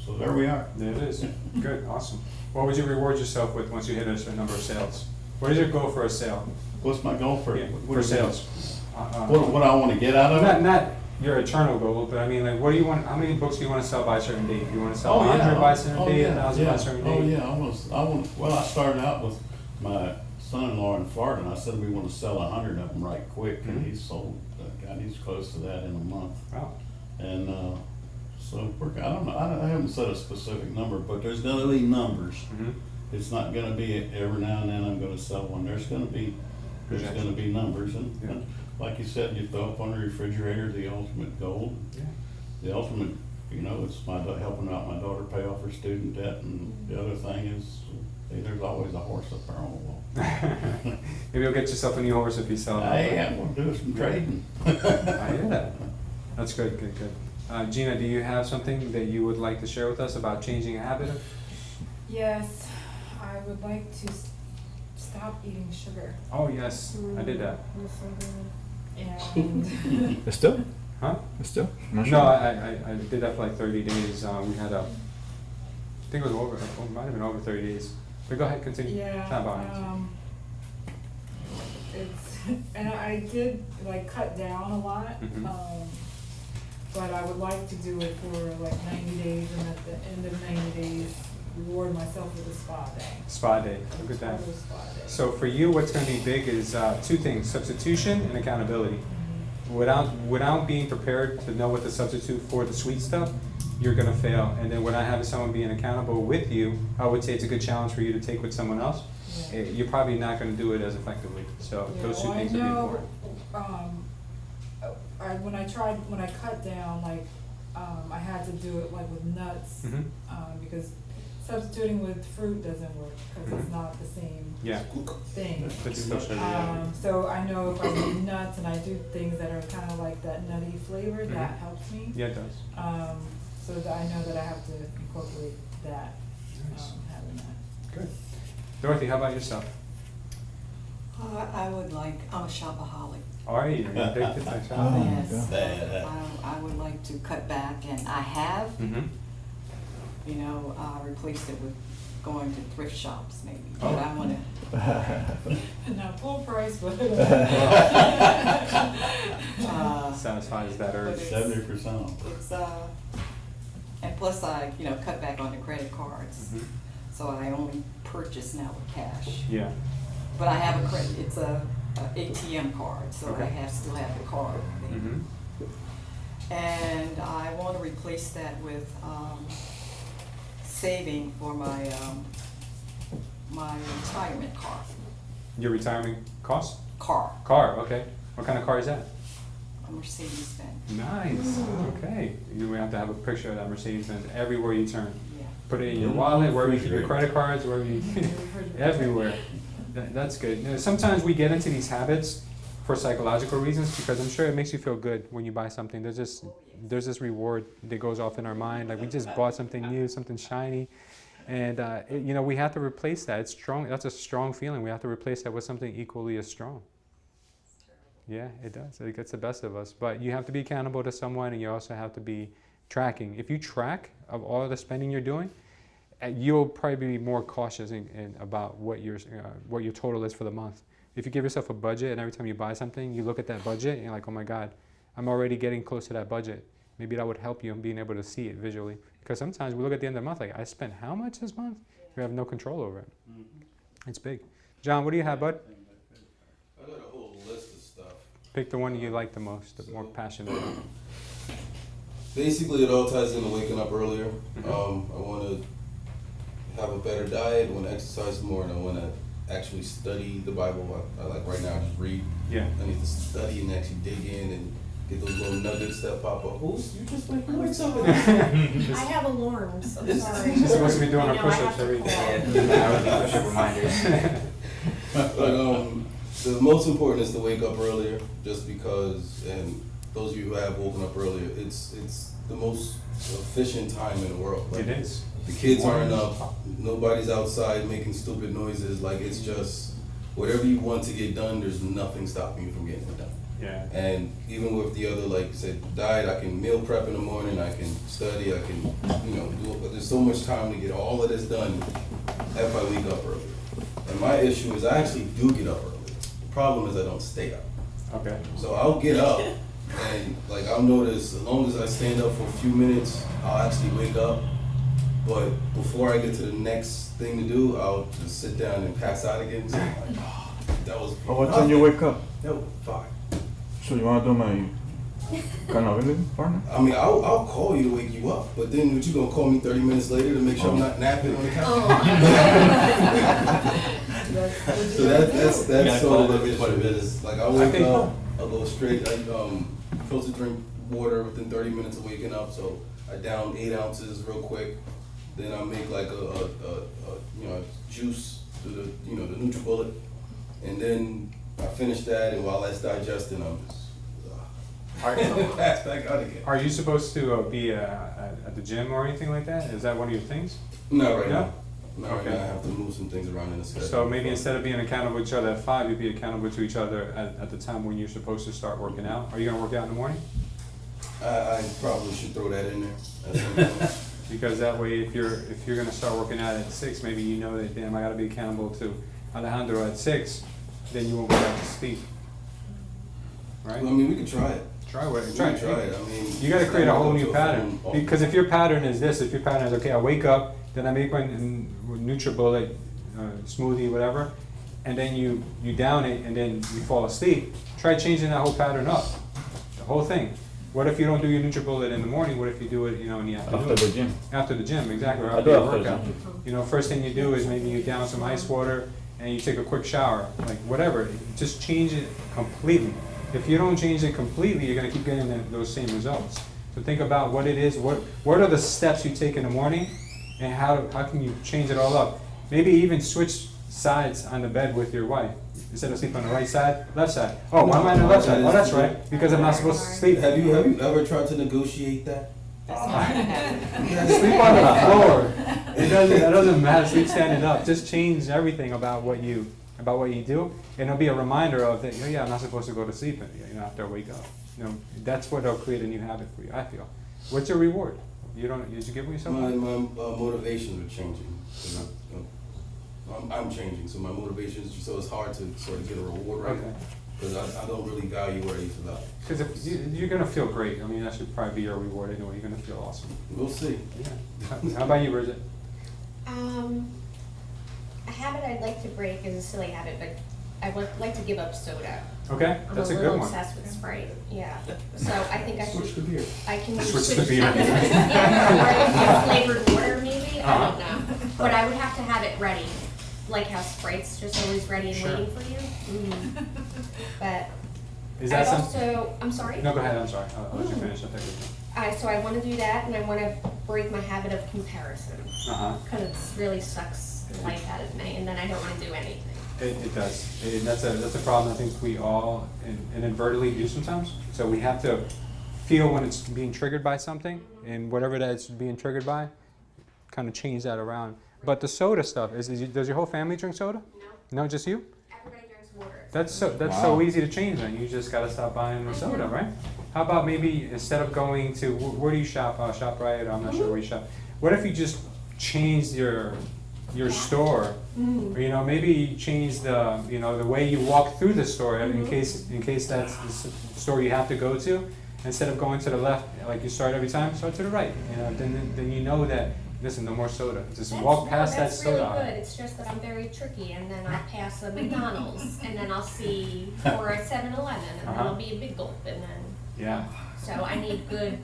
So there we are. There it is. Good, awesome. What would you reward yourself with once you hit a certain number of sales? What is your goal for a sale? What's my goal for For sales? What I want to get out of it? Not your eternal goal, but I mean, like, what do you want? How many books do you want to sell by a certain date? Do you want to sell 100 by a certain date, 1,000 by a certain date? Oh yeah, well, I started out with my son-in-law in Florida, and I said we want to sell 100 of them right quick, and he sold. God, he's close to that in a month. Wow. And so I don't know. I haven't set a specific number, but there's going to be numbers. It's not going to be every now and then I'm going to sell one. There's going to be numbers, and like you said, you throw up on the refrigerator the ultimate goal. Yeah. The ultimate, it's helping out my daughter pay off her student debt, and the other thing is there's always a horse up there on the wall. Maybe you'll get yourself a new horse if you sell it. Hey, I'm going to do some trading. I hear that. That's good. Gina, do you have something that you would like to share with us about changing a habit? Yes, I would like to stop eating sugar. Oh yes, I did that. And Still? Huh? Still? No, I did that for like 30 days. We had I think it was over, it might have been over 30 days. But go ahead, continue. yeah, It's not about and I did like cut down a lot, Mhm. but I would like to do it for like 90 days, and at the end of 90 days, reward myself with a spa day. Spa day. Look at that. Total spa day. So for you, what's going to be big is two things: substitution and accountability. Without being prepared to know what to substitute for the sweet stuff, you're going to fail. And then without having someone being accountable with you, I would say it's a good challenge for you to take with someone else. Yeah. You're probably not going to do it as effectively. So Yeah, those two well, things I would be know, important. when I cut down, like, I had to do it like with nuts, Mhm. because substituting with fruit doesn't work, because it's not the same Yeah. thing. It's still sugar, yeah. So I know if I do nuts and I do things that are kind of like that nutty flavor, that helps me. Yeah, it does. So that I know that I have to incorporate that, Nice. having that. Good. Dorothy, how about yourself? I would like, I'm a shopaholic. Are you? You're addicted to shopping? Yes, Bad. I would like to cut back, and I have, Mm-hmm. replaced it with going to thrift shops maybe, Oh. but I wanna, Not full price, but. Satisfies that urge. But it's- 70% off. it's, and plus I, cut back on the credit cards, Mhm. so I only purchase now with cash. Yeah. But I have it's a ATM card, so Okay. I still have the card thing. Mm-hmm. And I want to replace that with saving for my retirement car. Your retirement cost? Car, Car, okay. What kind of car is that? a Mercedes-Benz. Nice. Okay. You have to have a picture of that Mercedes-Benz everywhere you turn. Yeah. Put it in your wallet, wherever you keep your Refrigerator. credit cards, wherever you, everywhere. That's good. Sometimes we get into these habits for psychological reasons because I'm sure it makes you feel good when you buy something. There's this reward that goes off in our mind. Like we just bought something new, something shiny. And, we have to replace that. It's strong. That's a strong feeling. We have to replace that with something equally as strong. Yeah, it does. It gets the best of us. But you have to be accountable to someone, and you also have to be tracking. If you track of all the spending you're doing, you'll probably be more cautious in about what your total is for the month. If you give yourself a budget, and every time you buy something, you look at that budget, and you're like, oh my God, I'm already getting close to that budget. Maybe that would help you in being able to see it visually. Because sometimes we look at the end of the month, like, I spent how much this month? We have no control over it. It's big. John, what do you have, bud? I got a whole list of stuff. Pick the one you like the most, the more passionate about. Basically, it all ties into waking up earlier. Mhm. I want to have a better diet, I want to exercise more, and I want to actually study the Bible. I like right now just read. Yeah. I need to study and actually dig in and get those little nuggets that pop up. Oh, you just like something. I have alarms, I'm sorry. She's supposed to be doing I her know, I push-ups have to every call. day. I would push up reminders. The most important is to wake up earlier, just because, and those of you who have woken up earlier, it's the most efficient time in the world. Like, It is. the kids aren't up, nobody's outside making stupid noises, like it's just, whatever you want to get done, there's nothing stopping you from getting it done. Yeah. And even with the other, like you said, diet, I can meal prep in the morning, I can study, I can, do it, but there's so much time to get all of this done if I wake up early. And my issue is I actually do get up early. The problem is I don't stay up. Okay. So I'll get up And like I'll notice, as long as I stand up for a few minutes, I'll actually wake up. But before I get to the next thing to do, I'll just sit down and pass out again. So I'm like, oh, that was. Oh, what time you wake up? That was fine. So you wanna do my accountability partner? I mean, I'll call you to wake you up, but then what you gonna call me 30 minutes later to make sure I'm not napping on the couch? So that's sort of what it is. Like I wake up, I go straight. I'm supposed to drink water within 30 minutes of waking up, so I down 8 ounces real quick. Then I make like a juice, the NutriBullet, and then I finish that, and while that's digesting, I'm just pass back out again. Are you supposed to be at the gym or anything like that? Is that one of your things? Not right No? now. Not right Okay. now. I have to move some things around in the schedule. So maybe instead of being accountable to each other at 5, you'd be accountable to each other at the time when you're supposed to start working out. Are you gonna work out in the morning? I probably should throw that in there. At some point. Because that way, if you're gonna start working out at 6, maybe you know that, damn, I gotta be accountable to Alejandro at 6, then you won't go back to sleep. Right? Well, I mean, we could try it. Try it. We can try it. I mean, You gotta create a whole new to pattern. phone. Because if your pattern is this, if your pattern is, okay, I wake up, then I make my NutriBullet smoothie, whatever, and then you down it, and then you fall asleep, try changing that whole pattern up, the whole thing. What if you don't do your NutriBullet in the morning? What if you do it, in the afternoon? After the gym. After the gym, exactly. Or I after do your after the workout. gym. First thing you do is maybe you down some ice water and you take a quick shower, like whatever. Just change it completely. If you don't change it completely, you're gonna keep getting those same results. So think about what it is. What are the steps you take in the morning, and how can you change it all up? Maybe even switch sides on the bed with your wife. Instead of sleep on the right side, left side. Oh, why am I on the left side? Oh, that's right, because I'm not supposed to sleep. Have you ever tried to negotiate that? Sleep on the floor. That doesn't matter. Sleep standing up. Just change everything about what you do, and it'll be a reminder of that. Oh yeah, I'm not supposed to go to sleep after I wake up. That's what will create a new habit for you. I feel. What's your reward? Did you give yourself? My motivations are changing. I'm changing, so my motivations. So it's hard to sort of get a reward right. Because I don't really value where I used to value. Because if you're gonna feel great. I mean, that should probably be your reward anyway. You're gonna feel awesome. We'll see. Yeah. How about you, Bridget? A habit I'd like to break is a silly habit, but I would like to give up soda. Okay, that's a I'm a good little one. obsessed with Sprite. Yeah. So I think I Switch to should. beer. I can Switch to beer. Yeah, or flavored water maybe. I don't know. But I would have to have it ready, like how Sprite's just always ready and Sure. waiting for you. But Is that I'd something? also. I'm sorry. No, go ahead. I'm sorry. I'll let you finish. I'll take it. So I want to do that, and I want to break my habit of comparison. Because it really sucks the life out of me, and then I don't want to do anything. It does, and that's a problem I think we all inadvertently do sometimes. So we have to feel when it's being triggered by something, and whatever that it's being triggered by, kind of change that around. But the soda stuff, does your whole family drink soda? No. No, just you? Everybody drinks water. That's so easy to change then. You just gotta stop buying the soda, right? How about maybe instead of going to, where do you shop? ShopRite, I'm not sure where you shop. What if you just changed your store? Or, maybe you change the way you walk through the store in case that's the store you have to go to. Instead of going to the left like you start every time, start to the right. Then you know that, listen, no more soda. Just walk past that soda. That's really good. It's just that I'm very tricky, and then I'll pass a McDonald's, and then I'll see, or a 7-Eleven, and then it'll be a big gulp, and then. Yeah. So I need good,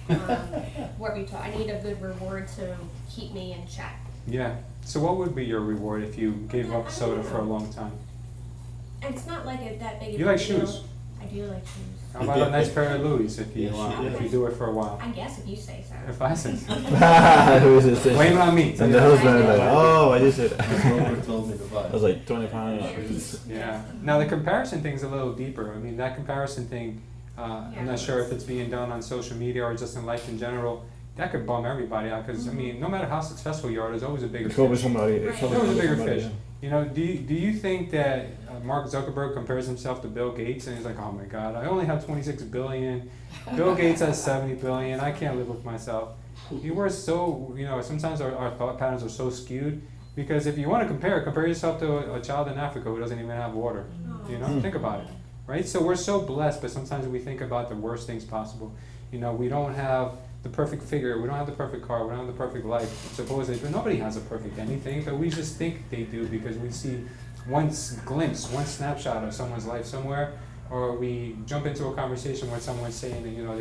I need a good reward to keep me in check. Yeah. So what would be your reward if you gave up soda for a long time? And it's not like that big of a deal. You like shoes? I do like shoes. How about a nice pair of Louis if you do it for a while? I guess if you say so. If I say so. Who's it saying? Blame it on me. And the husband like, oh, I just said Robert told me to buy. I was like 25. Yeah. Now the comparison thing's a little deeper. I mean, that comparison thing, I'm not sure if it's being done on social media or just in life in general. That could bum everybody out because I mean, no matter how successful you are, there's always a bigger fish. There's always There's always a bigger fish. Do you think that Mark Zuckerberg compares himself to Bill Gates and he's like, oh my God, I only have 26 billion. Bill Gates has 70 billion. I can't live with myself. We're so, sometimes our thought patterns are so skewed because if you want to compare yourself to a child in Africa who doesn't even have water. Think about it. right? So we're so blessed, but sometimes we think about the worst things possible. You know, we don't have the perfect figure, we don't have the perfect car, we don't have the perfect life, supposedly, but nobody has a perfect anything, but we just think they do because we see one glimpse, one snapshot of someone's life somewhere, or we jump into a conversation where someone's saying that, you know,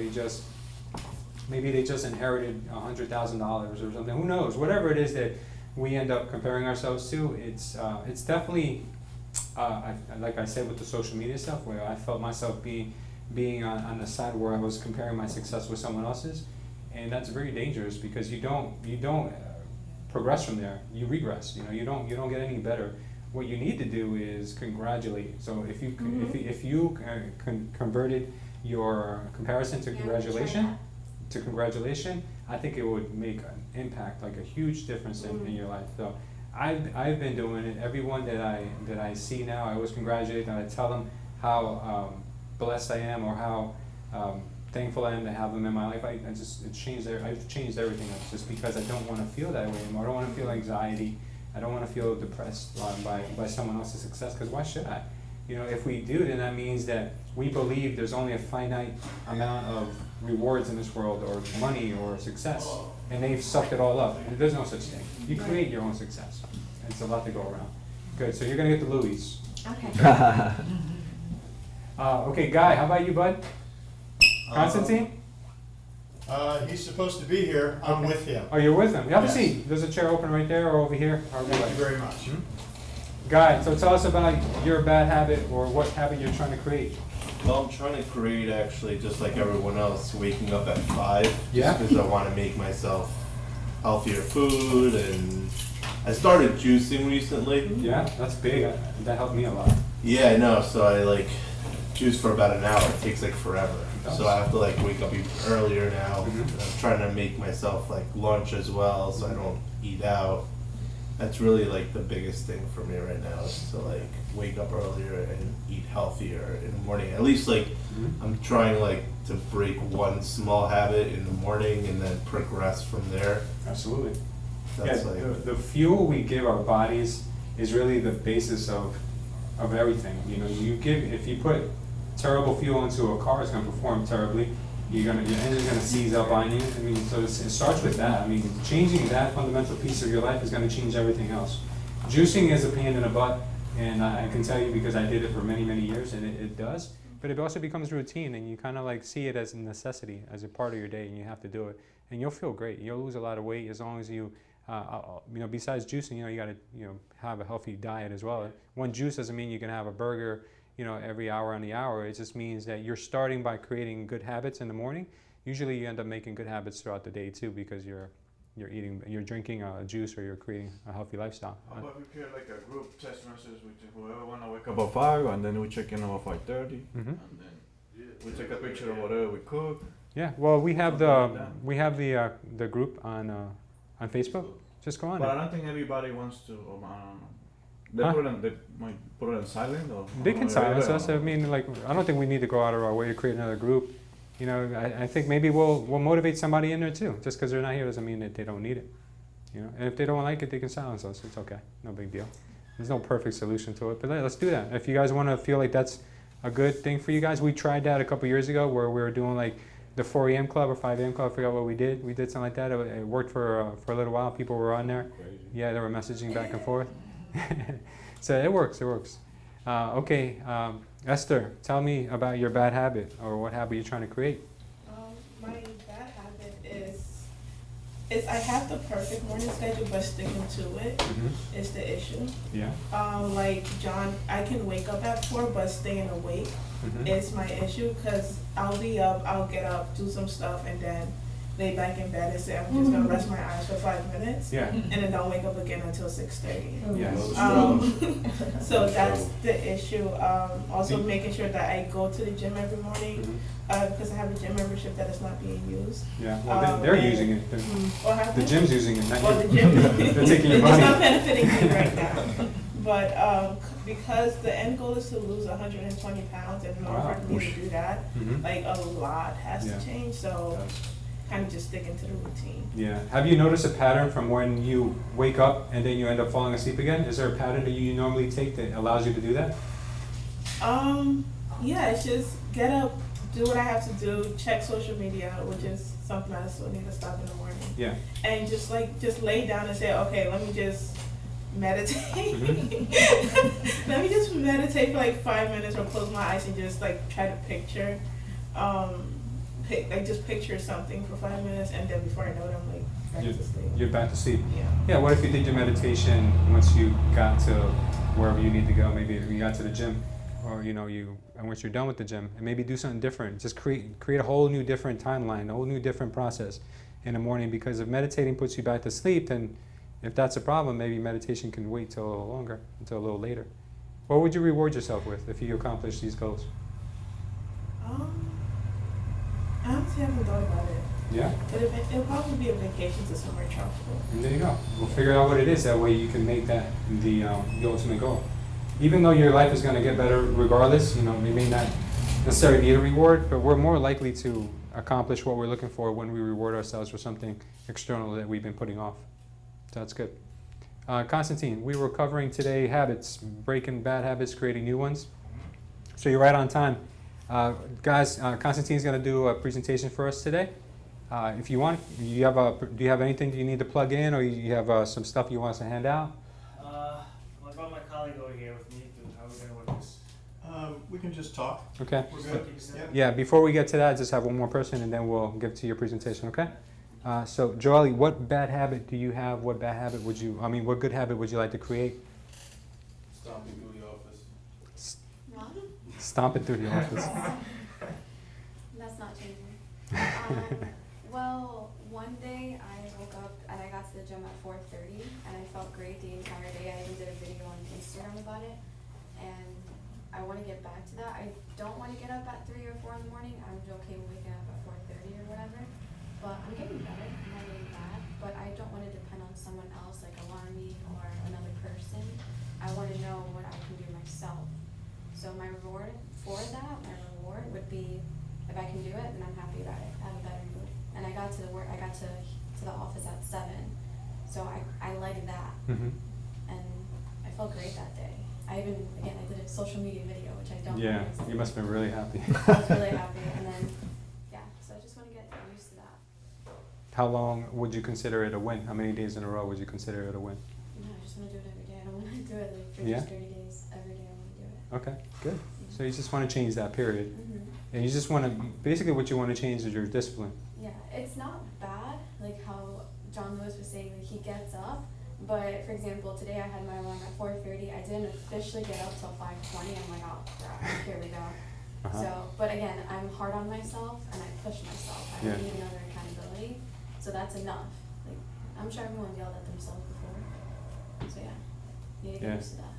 maybe they just inherited $100,000 or something, who knows, whatever it is that we end up comparing ourselves to, it's definitely, like I said with the social media stuff, where I felt myself being on the side where I was comparing my success with someone else's, and that's very dangerous because you don't progress from there. You regress. You know, you don't get any better. What you need to do is congratulate. So if you converted your comparison to congratulation, I think it would make an impact, like a huge difference in your life. So I've been doing it. Everyone that I see now, I always congratulate them. I tell them how blessed I am, or how thankful I am to have them in my life. I've changed everything else just because I don't want to feel that way anymore. I don't want to feel anxiety. I don't want to feel depressed by someone else's success, because why should I? You know, if we do, then that means that we believe there's only a finite amount of rewards in this world, or money, or success, and they've sucked it all up. And there's no such thing. You create your own success. It's a lot to go around. Good, so you're going to get the Louis. Okay. Okay, Guy, how about you, bud? Constantine? He's supposed to be here. I'm with him. Oh, you're with him. You have a Yes. seat. There's a chair open right there, or over here. Thank you very much. Guy, so tell us about your bad habit, or what habit you're trying to create. Well, I'm trying to create, actually, just like everyone else, waking up at 5. Yeah. Because I want to make myself healthier food, and I started juicing recently. Yeah, that's big. That helped me a lot. Yeah, I know. So I juice for about an hour. It takes forever. So I have to wake up even earlier now. Mhm. I'm trying to make myself lunch as well, so I don't eat out. That's really the biggest thing for me right now, is to wake up earlier and eat healthier in the morning. At least I'm trying to break one small habit in the morning and then progress from there. Absolutely. That's Yeah, the fuel we give our bodies is really the basis of everything. You know, if you put terrible fuel into a car, it's going to perform terribly. Your engine's going to seize up on you. I mean, so it starts with that. I mean, changing that fundamental piece of your life is going to change everything else. Juicing is a pain in the butt, and I can tell you because I did it for many, many years, and it does. But it also becomes routine, and you kind of see it as a necessity, as a part of your day, and you have to do it. And you'll feel great. You'll lose a lot of weight as long as you, besides juicing, you got to, have a healthy diet as well. One juice doesn't mean you can have a burger, every hour on the hour. It just means that you're starting by creating good habits in the morning. Usually you end up making good habits throughout the day too, because you're drinking a juice, or you're creating a healthy lifestyle. How about we create a group text message with whoever want to wake up at 5, and then we check in about 5:30, and then we take a picture of whatever we cook. Yeah, well, we have the group on Facebook. Just go on But it. I don't think everybody wants to. I don't know. They might put it on silent, or They can silence us. I mean, I don't think we need to go out of our way to create another group. I think maybe we'll motivate somebody in there too. Just because they're not here doesn't mean that they don't need it. And if they don't like it, they can silence us. It's okay. No big deal. There's no perfect solution to it, but let's do that. If you guys want to feel like that's a good thing for you guys, we tried that a couple years ago where we were doing the 4 a.m. club or 5 a.m. club. I forgot what we did. We did something like that. It worked for a little while. People were on there. Crazy. Yeah, they were messaging back and forth. So it works. Okay, Esther, tell me about your bad habit, or what habit you're trying to create. My bad habit is I have the perfect morning schedule, but sticking to it is the issue. Yeah. Like John, I can wake up at 4, but staying awake is my issue, because I'll be up, I'll get up, do some stuff, and then lay back in bed and say I'm just gonna rest my eyes for 5 minutes, Yeah. and then don't wake up again until 6:30. Yes. So that's the issue. Also making sure that I go to the gym every morning, because I have a gym membership that is not being used. Yeah. Well, they're using it. What happened? The gym's using it, not Well, you. the gym. They're taking your It's money. not benefiting me right now. But because the end goal is to lose 120 pounds, and in order Wow. for me to do that, a lot has Yeah. to change. So kind of just sticking to the routine. Yeah. Have you noticed a pattern from when you wake up and then you end up falling asleep again? Is there a pattern that you normally take that allows you to do that? Yeah, it's just get up, do what I have to do, check social media, which is something I still need to stop in the morning. Yeah. And just lay down and say, okay, let me just meditate. Let me just meditate for like 5 minutes or close my eyes and just like try to picture, just picture something for 5 minutes, and then before I know it, I'm like back to sleep. You're back to sleep. Yeah. Yeah, what if you did your meditation once you got to wherever you need to go? Maybe you got to the gym, or and once you're done with the gym, and maybe do something different. Just create a whole new different timeline, a whole new different process in the morning. Because if meditating puts you back to sleep, then if that's a problem, maybe meditation can wait till a little longer, until a little later. What would you reward yourself with if you accomplish these goals? I honestly haven't thought about it. Yeah? But it'll probably be a vacation to somewhere tropical. And there you go. We'll figure out what it is. That way you can make that the ultimate goal. Even though your life is going to get better regardless, we may not necessarily need a reward, but we're more likely to accomplish what we're looking for when we reward ourselves for something external that we've been putting off. So that's good. Constantine, we were covering today habits, breaking bad habits, creating new ones. So you're right on time. Guys, Constantine's going to do a presentation for us today. If you want, do you have anything you need to plug in, or you have some stuff you want us to hand out? I brought my colleague over here with me. How are we going to work this? We can just talk. Okay. We're good. Yeah, before we get to that, just have one more person, and then we'll get to your presentation, okay? So, Joelle, what bad habit do you have? What bad habit what good habit would you like to create? Stomping through the office. Stomping through the office. That's not changing. Well, one day I woke up and I got to the gym at 4:30 and I felt great the entire day. I even did a video on Instagram about it, and I want to get back to that. I don't want to get up at 3 or 4 in the morning. I'm okay with waking up at 4:30 or whatever, but I'm getting better. I'm not getting bad, but I don't want to depend on someone else, like alarm me or another person. I want to know what I can do myself. So my reward for that, would be, if I can do it, then I'm happy about it. I have a better mood. And I got to the office at 7, so I liked that. Mm-hmm. And I felt great that day. I did a social media video, which I don't. Yeah, you must have been really happy. I was really happy, and then, so I just want to get used to that. How long would you consider it a win? How many days in a row would you consider it a win? No, I just want to do it every day. I don't want to do it like for just 30 days. Every day I want to do it. Okay, good. So you just want to change that period. Mm-hmm. And you just want to, basically what you want to change is your discipline. Yeah, it's not bad, like how John Lewis was saying, like he gets up, but for example, today I had my alarm at 4:30. I didn't officially get up till 5:20. I'm like, oh crap, here we go. So, but again, I'm hard on myself and I push myself. I don't need another accountability, so that's enough. Like, I'm sure everyone's yelled at themselves before. So yeah, you need to get used to that.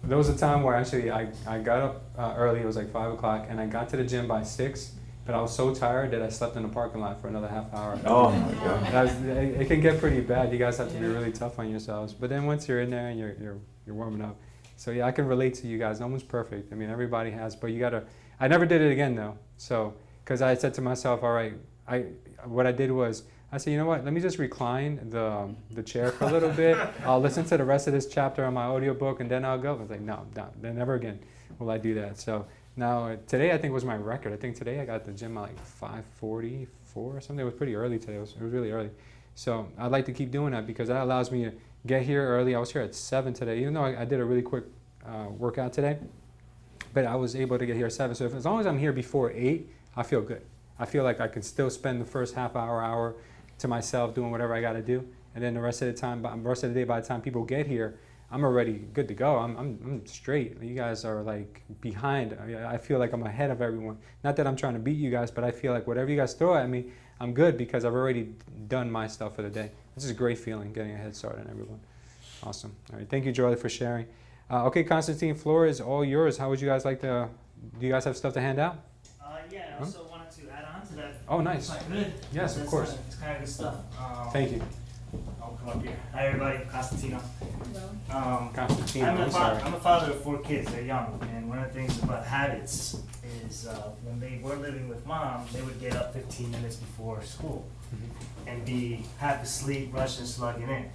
There was a time where actually I got up early, it was like 5 o'clock, and I got to the gym by 6, but I was so tired that I slept in the parking lot for another half hour. Oh my God. It can get pretty bad. You guys have to be really tough on yourselves. But then once you're in there and you're warming up. So yeah, I can relate to you guys. No one's perfect. I mean, everybody has, but you gotta, I never did it again though. So, because I said to myself, all right, what I did was, I said, you know what, let me just recline the chair for a little bit. I'll listen to the rest of this chapter on my audiobook and then I'll go. I was like, no, then never again will I do that. So now, today I think was my record. I think today I got to the gym at like 5:44 or something. It was pretty early today. It was really early. So I'd like to keep doing that because that allows me to get here early. I was here at 7 today, even though I did a really quick workout today. But I was able to get here at 7. So as long as I'm here before 8, I feel good. I feel like I can still spend the first half hour to myself doing whatever I got to do, and then the rest of the day, by the time people get here, I'm already good to go. I'm straight. You guys are like behind. I feel like I'm ahead of everyone. Not that I'm trying to beat you guys, but I feel like whatever you guys throw at me, I'm good because I've already done my stuff for the day. This is a great feeling, getting a head start on everyone. Awesome. All right, thank you, Jolie, for sharing. Okay, Constantine, floor is all yours. How would you guys like to? Do you guys have stuff to hand out? Yeah, I also wanted to add on to that. Oh, nice. If I could. Yes, of course. It's kind of good stuff. Thank you. I'll come up here. Hi, everybody. Constantino. Hello. Constantino, I'm a father of 4 kids. They're young. And one of the things about habits is when they were living with mom, they would get up 15 minutes before school and be half asleep, rushing, slugging in.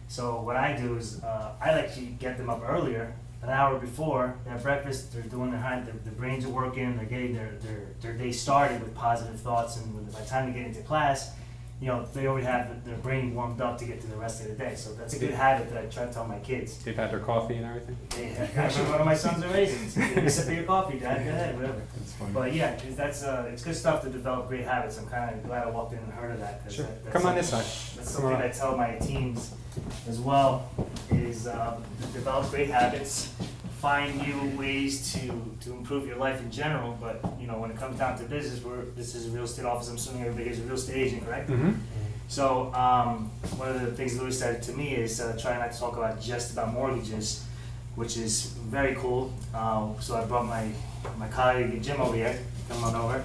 So what I do is I like to get them up earlier an hour before, they have breakfast, they're doing their brains are working, they're getting their day started with positive thoughts, and by the time they get into class, you know, they already have their brain warmed up to get to the rest of the day. So that's a good habit that I try to tell my kids. They've had their coffee and everything? Actually, one of my sons are raisins. Give me a sip of your coffee, Dad. Go ahead, whatever. That's funny. But yeah, it's good stuff to develop great habits. I'm kind of glad I walked in and heard of that. Sure. That's Come on this something- side. That's Come something on. I tell my teams as well, is develop great habits, find new ways to improve your life in general. But you know, when it comes down to business, this is a real estate office. I'm assuming everybody is a real estate agent, correct? Mm-hmm. So one of the things Louis said to me is try not to talk about just about mortgages, which is very cool. So I brought my colleague Jim over here, come on over,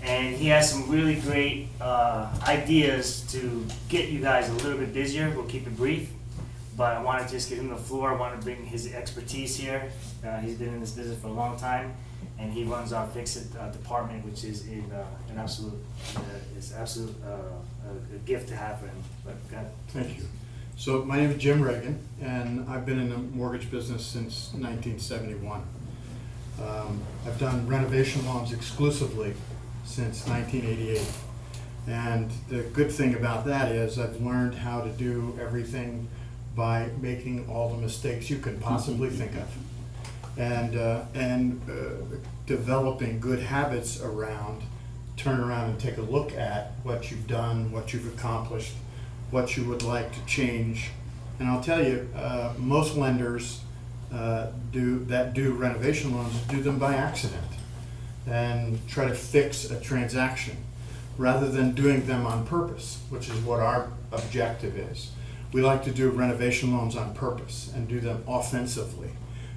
and he has some really great ideas to get you guys a little bit busier. We'll keep it brief, but I want to just give him the floor. I want to bring his expertise here. He's been in this business for a long time, and he runs our Fix-It department, which is an absolute a gift to have for him. But God. Thank you. So my name is Jim Reagan, and I've been in the mortgage business since 1971. I've done renovation loans exclusively since 1988. And the good thing about that is I've learned how to do everything by making all the mistakes you can possibly think of. And developing good habits around, turn around and take a look at what you've done, what you've accomplished, what you would like to change. And I'll tell you, most lenders do renovation loans do them by accident and try to fix a transaction rather than doing them on purpose, which is what our objective is. We like to do renovation loans on purpose and do them offensively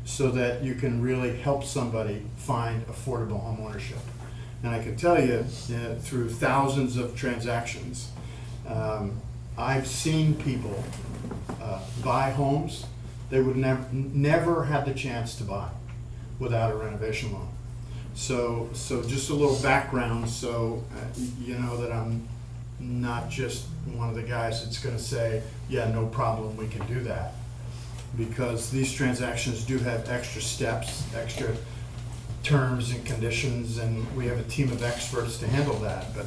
so that you can really help somebody find affordable home ownership. And I can tell you, through thousands of transactions, I've seen people buy homes they would never had the chance to buy without a renovation loan. So just a little background, so you know that I'm not just one of the guys that's going to say, yeah, no problem, we can do that. Because these transactions do have extra steps, extra terms and conditions, and we have a team of experts to handle that. But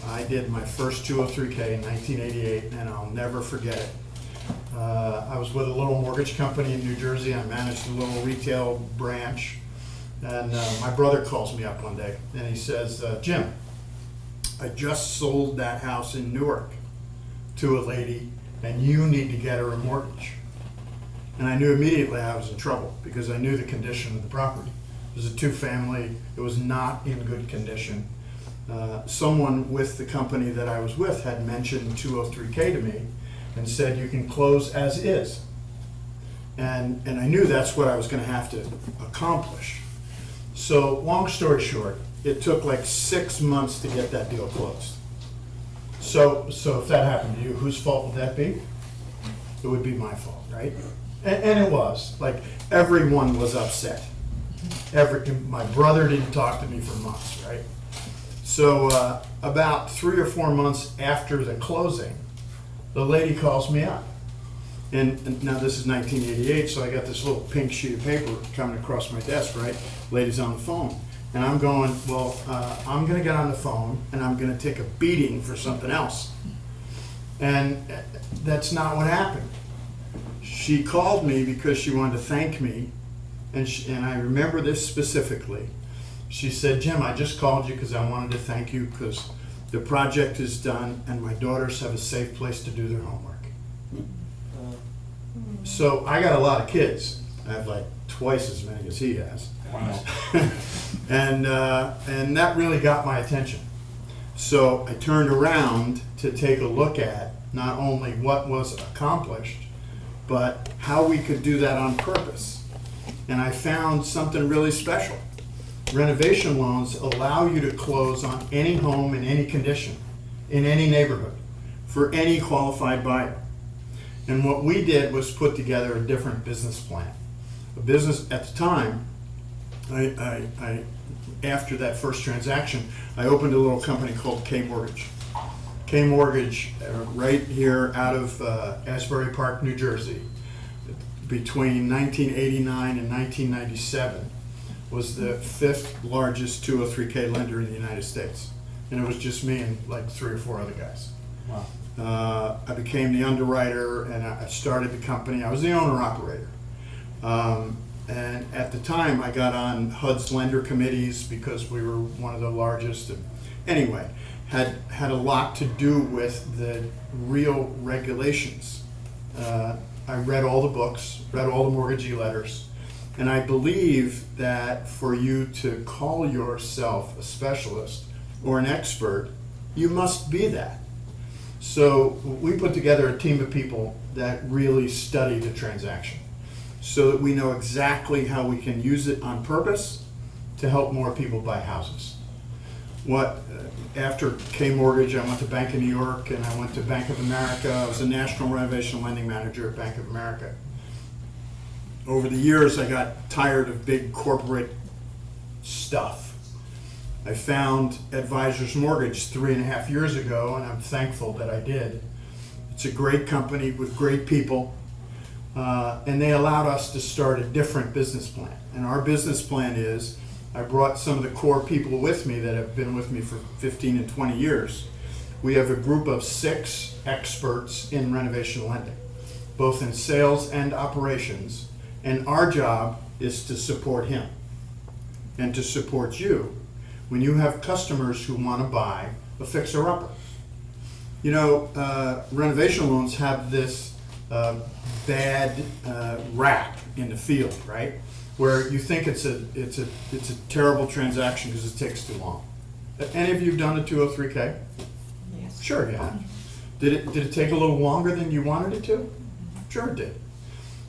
I did my first 203K in 1988, and I'll never forget it. I was with a little mortgage company in New Jersey. I managed a little retail branch, and my brother calls me up one day, and he says, Jim, I just sold that house in Newark to a lady, and you need to get her a mortgage. And I knew immediately I was in trouble because I knew the condition of the property. It was a two-family. It was not in good condition. Someone with the company that I was with had mentioned 203K to me and said, you can close as is. And I knew that's what I was going to have to accomplish. So long story short, it took like 6 months to get that deal closed. So if that happened to you, whose fault would that be? It would be my fault, right? And it was. Like, everyone was upset. My brother didn't talk to me for months, right? So about 3 or 4 months after the closing, the lady calls me up. And now this is 1988, so I got this little pink sheet of paper coming across my desk, right? Lady's on the phone. And I'm going, well, I'm going to get on the phone, and I'm going to take a beating for something else. And that's not what happened. She called me because she wanted to thank me, and I remember this specifically. She said, Jim, I just called you because I wanted to thank you because the project is done and my daughters have a safe place to do their homework. So I got a lot of kids. I have like twice as many as he has. Wow. And that really got my attention. So I turned around to take a look at not only what was accomplished, but how we could do that on purpose. And I found something really special. Renovation loans allow you to close on any home in any condition, in any neighborhood, for any qualified buyer. And what we did was put together a different business plan. A business at the time, after that first transaction, I opened a little company called K Mortgage. K Mortgage, right here out of Asbury Park, New Jersey. between 1989 and 1997 was the 5th largest 203K lender in the United States. And it was just me and like 3 or 4 other guys. Wow. I became the underwriter and I started the company. I was the owner-operator. And at the time, I got on HUD's lender committees because we were one of the largest. And anyway, had a lot to do with the real regulations. I read all the books, read all the mortgagee letters, and I believe that for you to call yourself a specialist or an expert, you must be that. So we put together a team of people that really study the transaction so that we know exactly how we can use it on purpose to help more people buy houses. After K Mortgage, I went to Bank of New York and I went to Bank of America. I was a national renovation lending manager at Bank of America. Over the years, I got tired of big corporate stuff. I found Advisors Mortgage 3.5 years ago, and I'm thankful that I did. It's a great company with great people, and they allowed us to start a different business plan. And our business plan is, I brought some of the core people with me that have been with me for 15 and 20 years. We have a group of 6 experts in renovation lending, both in sales and operations, and our job is to support him and to support you when you have customers who want to buy a fixer-upper. You know, renovation loans have this bad rap in the field, right? Where you think it's a terrible transaction because it takes too long. Any of you done a 203K? Yes. Sure, yeah. Did it take a little longer than you wanted it to? Sure it did.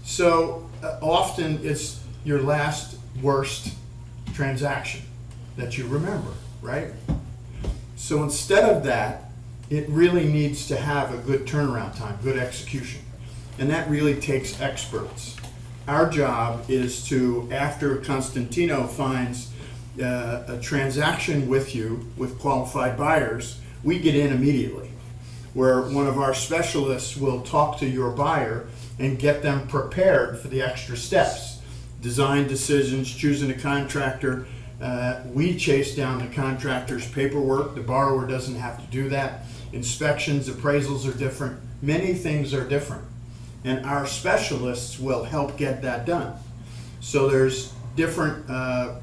So often it's your last worst transaction that you remember, right? So instead of that, it really needs to have a good turnaround time, good execution. And that really takes experts. Our job is to, after Constantino finds a transaction with you with qualified buyers, we get in immediately, where one of our specialists will talk to your buyer and get them prepared for the extra steps. Design decisions, choosing a contractor. We chase down the contractor's paperwork. The borrower doesn't have to do that. Inspections, appraisals are different. Many things are different. And our specialists will help get that done. So there's different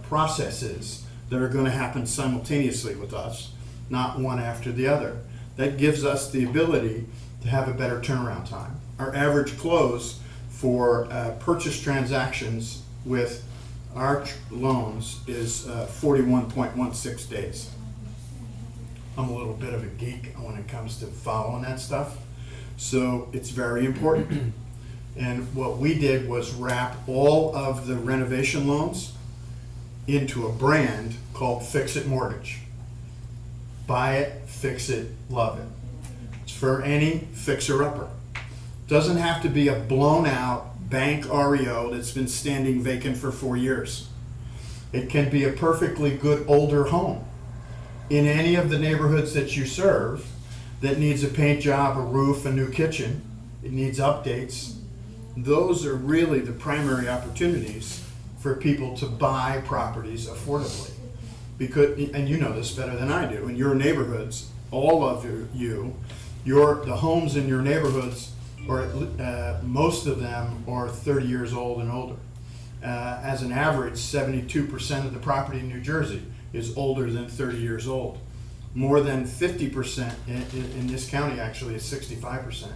processes that are going to happen simultaneously with us, not one after the other. That gives us the ability to have a better turnaround time. Our average close for purchase transactions with our loans is 41.16 days. I'm a little bit of a geek when it comes to following that stuff. So it's very important. And what we did was wrap all of the renovation loans into a brand called Fix It Mortgage. Buy it, fix it, love it. It's for any fixer-upper. Doesn't have to be a blown out bank REO that's been standing vacant for 4 years. It can be a perfectly good older home in any of the neighborhoods that you serve that needs a paint job, a roof, a new kitchen. It needs updates. Those are really the primary opportunities for people to buy properties affordably. Because, and you know this better than I do, in your neighborhoods, all of the homes in your neighborhoods, or most of them are 30 years old and older. As an average, 72% of the property in New Jersey is older than 30 years old. More than 50% in this county, actually, is 65%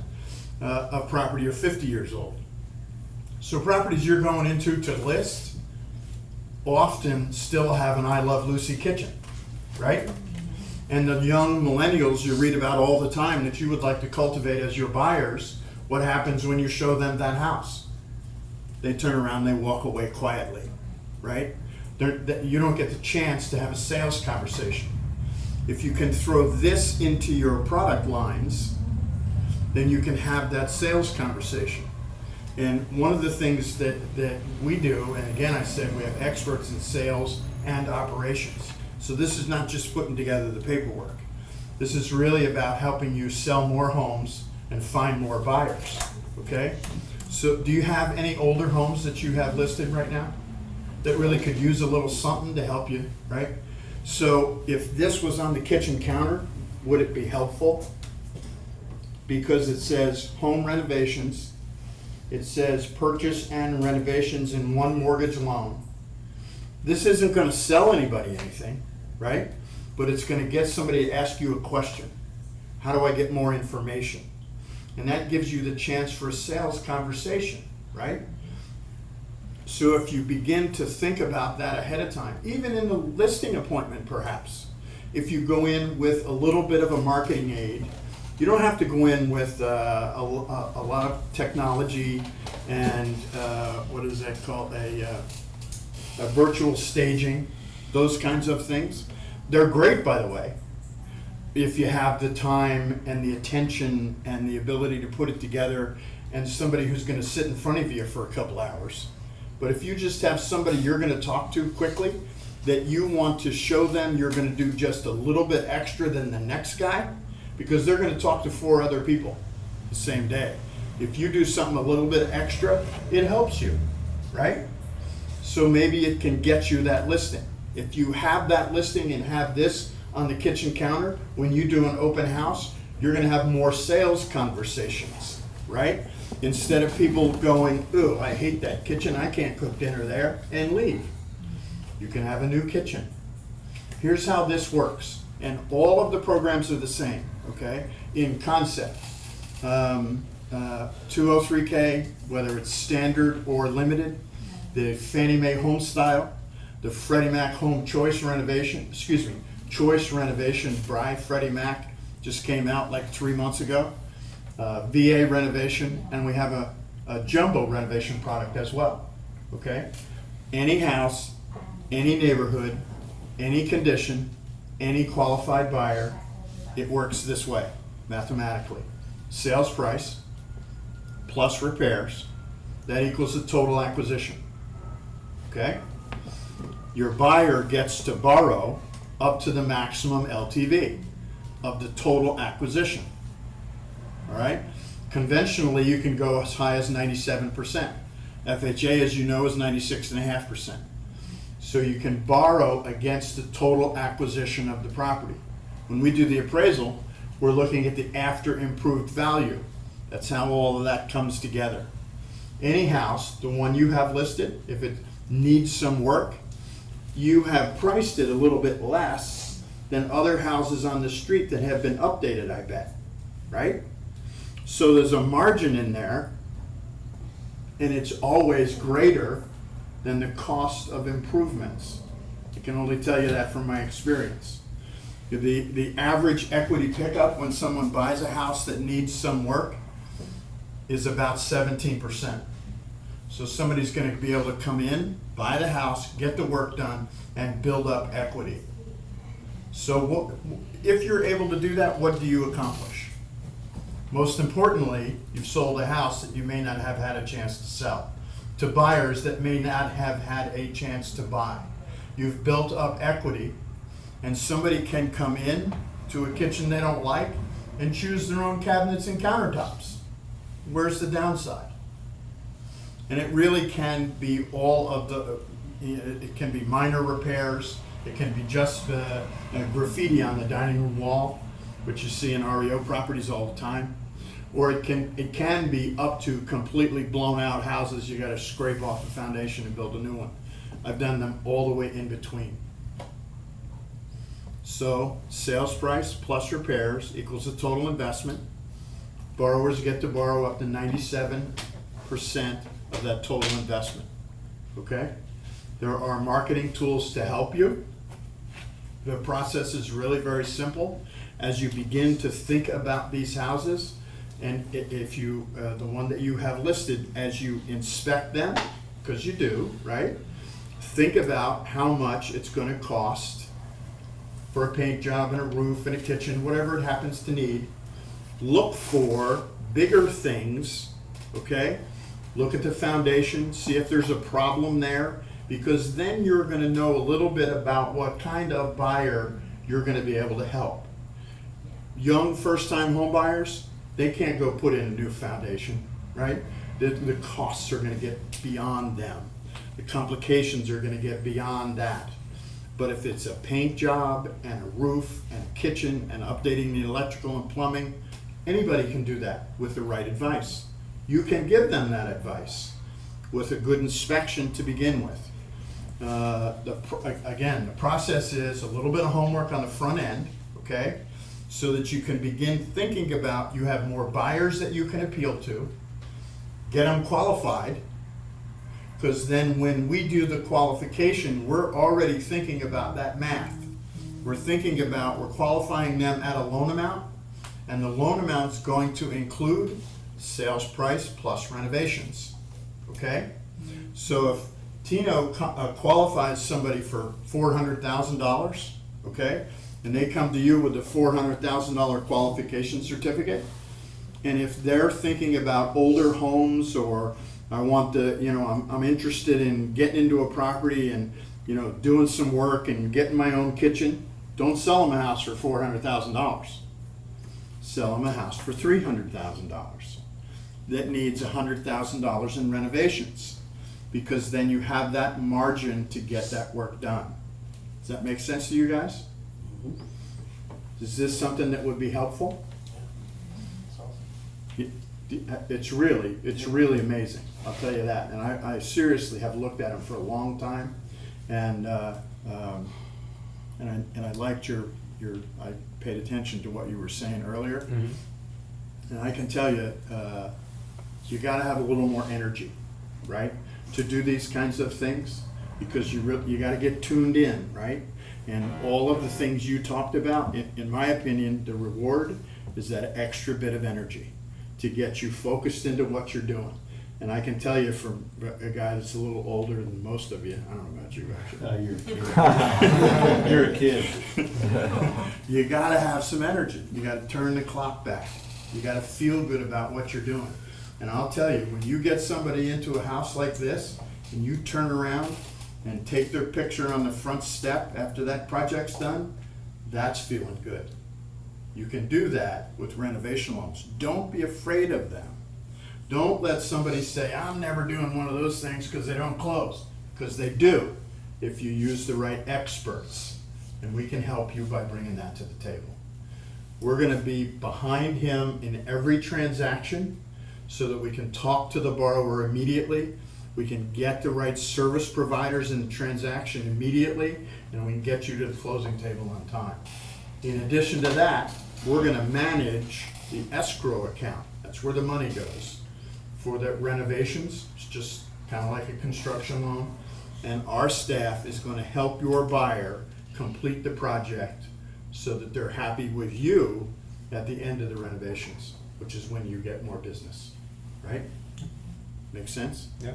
of property are 50 years old. So properties you're going into to list often still have an I Love Lucy kitchen, right? And the young millennials you read about all the time that you would like to cultivate as your buyers, what happens when you show them that house? They turn around, they walk away quietly, right? You don't get the chance to have a sales conversation. If you can throw this into your product lines, then you can have that sales conversation. And one of the things that we do, and again I said we have experts in sales and operations. So this is not just putting together the paperwork. This is really about helping you sell more homes and find more buyers, okay? So do you have any older homes that you have listed right now that really could use a little something to help you, right? So if this was on the kitchen counter, would it be helpful? Because it says home renovations, it says purchase and renovations in one mortgage loan. This isn't going to sell anybody anything, right? But it's going to get somebody to ask you a question. How do I get more information? And that gives you the chance for a sales conversation, right? So if you begin to think about that ahead of time, even in the listing appointment perhaps, if you go in with a little bit of a marketing aid, you don't have to go in with a lot of technology and what is that called, a virtual staging, those kinds of things. They're great, by the way, if you have the time and the attention and the ability to put it together and somebody who's going to sit in front of you for a couple hours. But if you just have somebody you're going to talk to quickly, that you want to show them you're going to do just a little bit extra than the next guy, because they're going to talk to 4 other people the same day. If you do something a little bit extra, it helps you, right? So maybe it can get you that listing. If you have that listing and have this on the kitchen counter, when you do an open house, you're going to have more sales conversations, right? Instead of people going, ooh, I hate that kitchen, I can't cook dinner there, and leave. You can have a new kitchen. Here's how this works. And all of the programs are the same, okay, in concept. 203K, whether it's standard or limited, the Fannie Mae Home Style, the Freddie Mac Home Choice Renovation, Choice Renovation by Freddie Mac just came out like 3 months ago. VA renovation, and we have a jumbo renovation product as well, okay? Any house, any neighborhood, any condition, any qualified buyer, it works this way, mathematically. Sales price plus repairs, that equals the total acquisition, okay? Your buyer gets to borrow up to the maximum LTV of the total acquisition. All right? Conventionally, you can go as high as 97%. FHA, as you know, is 96.5%. So you can borrow against the total acquisition of the property. When we do the appraisal, we're looking at the after improved value. That's how all of that comes together. Any house, the one you have listed, if it needs some work, you have priced it a little bit less than other houses on the street that have been updated, I bet, right? So there's a margin in there, and it's always greater than the cost of improvements. I can only tell you that from my experience. The average equity pickup when someone buys a house that needs some work is about 17%. So somebody's going to be able to come in, buy the house, get the work done, and build up equity. So if you're able to do that, what do you accomplish? Most importantly, you've sold a house that you may not have had a chance to sell to buyers that may not have had a chance to buy. You've built up equity, and somebody can come in to a kitchen they don't like and choose their own cabinets and countertops. Where's the downside? And it really can be all of the, it can be minor repairs, it can be just graffiti on the dining room wall, which you see in REO properties all the time. Or it can be up to completely blown out houses you got to scrape off the foundation and build a new one. I've done them all the way in between. So sales price plus repairs equals the total investment. Borrowers get to borrow up to 97% of that total investment, okay? There are marketing tools to help you. The process is really very simple. As you begin to think about these houses, and if you, the one that you have listed, as you inspect them, because you do, right? Think about how much it's going to cost for a paint job and a roof and a kitchen, whatever it happens to need. Look for bigger things, okay? Look at the foundation, see if there's a problem there, because then you're going to know a little bit about what kind of buyer you're going to be able to help. Young first-time home buyers, they can't go put in a new foundation, right? The costs are going to get beyond them. The complications are going to get beyond that. But if it's a paint job and a roof and a kitchen and updating the electrical and plumbing, anybody can do that with the right advice. You can give them that advice with a good inspection to begin with. Again, the process is a little bit of homework on the front end, okay? So that you can begin thinking about, you have more buyers that you can appeal to, get them qualified, because then when we do the qualification, we're already thinking about that math. We're thinking about, we're qualifying them at a loan amount, and the loan amount is going to include sales price plus renovations, okay? So if Tino qualifies somebody for $400,000, okay, and they come to you with a $400,000 qualification certificate, and if they're thinking about older homes, or I want the, you know, I'm interested in getting into a property and, you know, doing some work and getting my own kitchen, don't sell them a house for $400,000. Sell them a house for $300,000 that needs $100,000 in renovations, because then you have that margin to get that work done. Does that make sense to you guys? Is this something that would be helpful? It's really amazing. I'll tell you that. And I seriously have looked at them for a long time, and I liked I paid attention to what you were saying earlier, and I can tell you, you got to have a little more energy, right, to do these kinds of things, because you got to get tuned in, right? And all of the things you talked about, in my opinion, the reward is that extra bit of energy to get you focused into what you're doing. And I can tell you from a guy that's a little older than most of you, I don't know about you actually. You're a kid. You gotta have some energy. You gotta turn the clock back. You gotta feel good about what you're doing. And I'll tell you, when you get somebody into a house like this, and you turn around and take their picture on the front step after that project's done, that's feeling good. You can do that with renovation loans. Don't be afraid of them. Don't let somebody say, I'm never doing one of those things because they don't close. Because they do, if you use the right experts. And we can help you by bringing that to the table. We're going to be behind him in every transaction so that we can talk to the borrower immediately. We can get the right service providers in the transaction immediately, and we can get you to the closing table on time. In addition to that, we're going to manage the escrow account. That's where the money goes. For the renovations, it's just kind of like a construction loan. And our staff is going to help your buyer complete the project so that they're happy with you at the end of the renovations, which is when you get more business, right? Make sense? Yeah.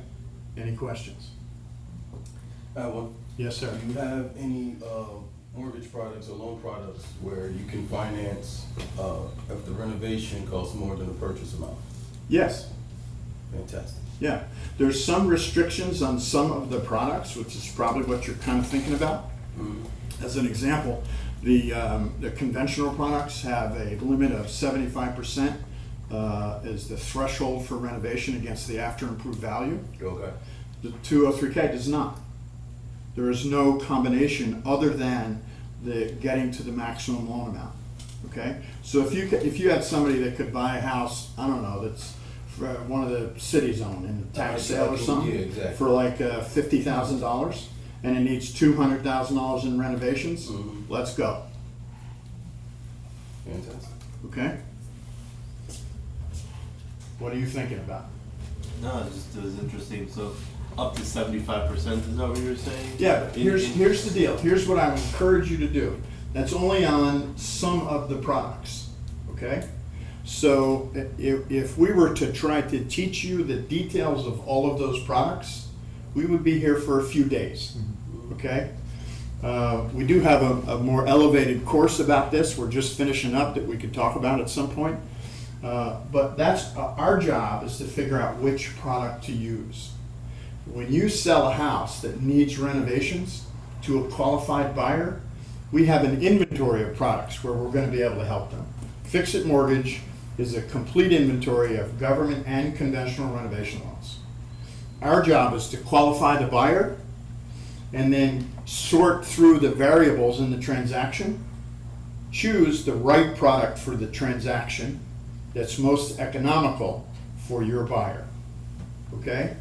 Any questions? I have one. Yes, sir. Do you have any mortgage products or loan products where you can finance if the renovation costs more than the purchase amount? Yes. Fantastic. Yeah. There's some restrictions on some of the products, which is probably what you're kind of thinking about. As an example, the conventional products have a limit of 75% as the threshold for renovation against the after improved value. Okay. The 203K does not. There is no combination other than the getting to the maximum loan amount. Okay, so if you had somebody that could buy a house, I don't know, that's for one of the cities owned in a tax sale or something, yeah, exactly, for like $50,000, and it needs $200,000 in renovations, let's go. Fantastic. Okay. What are you thinking about? No, it was interesting. So up to 75%, is that what you were saying? Yeah, but here's the deal. Here's what I would encourage you to do. That's only on some of the products, okay? So if we were to try to teach you the details of all of those products, we would be here for a few days, okay? We do have a more elevated course about this. We're just finishing up that we could talk about at some point. But that's our job, is to figure out which product to use. When you sell a house that needs renovations to a qualified buyer, we have an inventory of products where we're going to be able to help them. Fix-it mortgage is a complete inventory of government and conventional renovation loans. Our job is to qualify the buyer and then sort through the variables in the transaction, choose the right product for the transaction that's most economical for your buyer. Okay?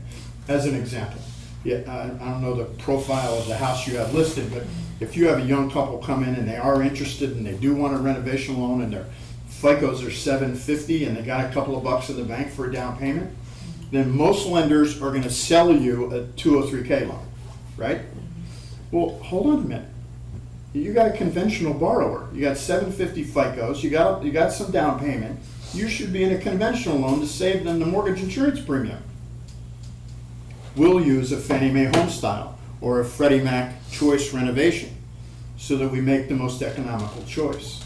As an example, yeah, I don't know the profile of the house you have listed, but if you have a young couple come in and they are interested and they do want a renovation loan and their FICOs are 750 and they got a couple of bucks in the bank for a down payment, then most lenders are going to sell you a 203K loan, right? Well, hold on a minute. You got a conventional borrower. You got 750 FICOs. You got some down payment. You should be in a conventional loan to save them the mortgage insurance premium. We'll use a Fannie Mae Home Style or a Freddie Mac Choice Renovation so that we make the most economical choice.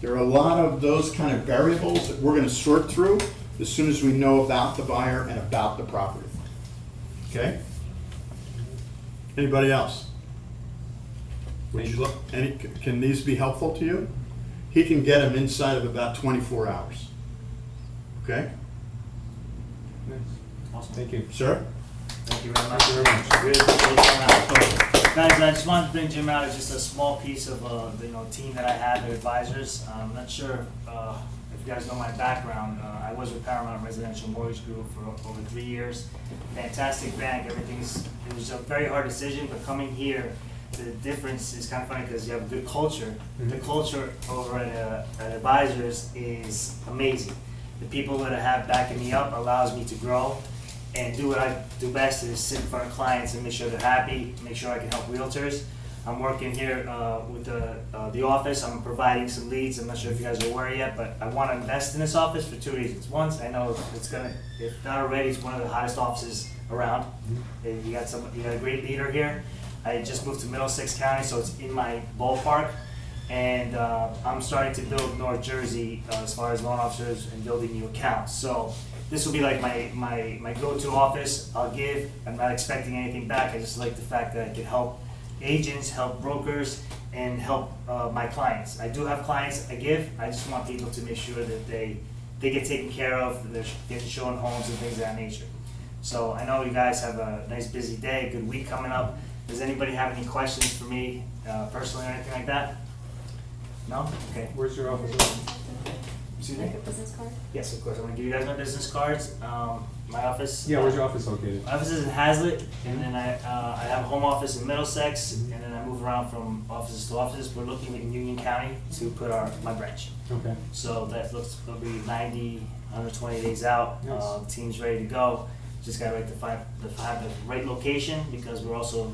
There are a lot of those kind of variables that we're going to sort through as soon as we know about the buyer and about the property. Okay? Anybody else? Would you look, can these be helpful to you? He can get them inside of about 24 hours. Okay? Nice. Awesome. Thank you. Sir? Thank you very much. Really appreciate it. Guys, I just wanted to bring Jim out as just a small piece of the team that I have, the advisors. I'm not sure if you guys know my background. I was with Paramount Residential Mortgage Group for over 3 years. Fantastic bank. It was a very hard decision, but coming here, the difference is kind of funny because you have a good culture. Mm-hmm. The culture over at Advisors is amazing. The people that I have backing me up allows me to grow and do what I do best, is sit in front of clients and make sure they're happy, make sure I can help realtors. I'm working here with the office. I'm providing some leads. I'm not sure if you guys are aware yet, but I want to invest in this office for 2 reasons. One, I know it's gonna, if not already, it's one of the hottest offices around. Mm-hmm. You got a great leader here. I just moved to Middlesex County, so it's in my ballpark. And I'm starting to build North Jersey as far as loan officers and building new accounts. So this will be like my go-to office. I'll give. I'm not expecting anything back. I just like the fact that I can help agents, help brokers, and help my clients. I do have clients I give. I just want people to make sure that they get taken care of, they're getting shown homes and things of that nature. So I know you guys have a nice busy day, good week coming up. Does anybody have any questions for me personally or anything like that? No? Okay. Where's your office? Excuse me? Like a business card? Yes, of course. I'm going to give you guys my business cards. My office. Yeah, where's your office located? My office is in Hazlitt, and then I have a home office in Middlesex, and then I move around from offices to offices. We're looking in Union County to put my branch. Okay. So that looks probably 90, 120 days out. Nice. Team's ready to go. Just got to find the right location, because we're also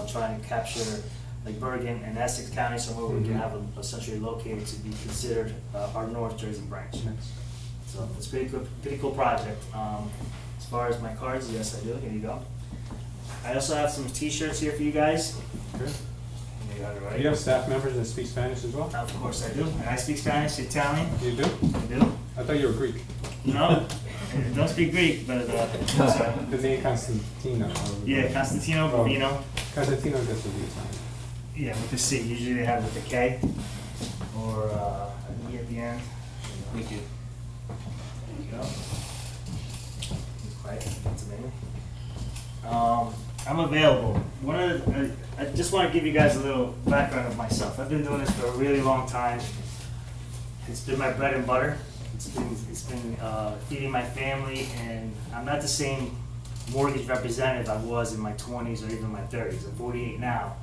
trying to capture like Bergen and Essex County, somewhere where we can have a centrally located to be considered our North Jersey branch. Nice. So it's pretty cool project. As far as my cards, yes, I do. Here you go. I also have some T-shirts here for you guys. Good. You got it right. Do you have staff members that speak Spanish as well? Of course I do. And I speak Spanish, Italian. You do? I do. I thought you were Greek. No, I don't speak Greek, but the name Constantino. Yeah, Constantino Bovino. Constantino gets with the Italian. Yeah, with the C. Usually they have it with a K or an E at the end. Thank you. There you go. Quiet. That's amazing. I'm available. I just want to give you guys a little background of myself. I've been doing this for a really long time. It's been my bread and butter. It's been feeding my family, and I'm not the same mortgage representative I was in my 20s or even my 30s. I'm 48 now.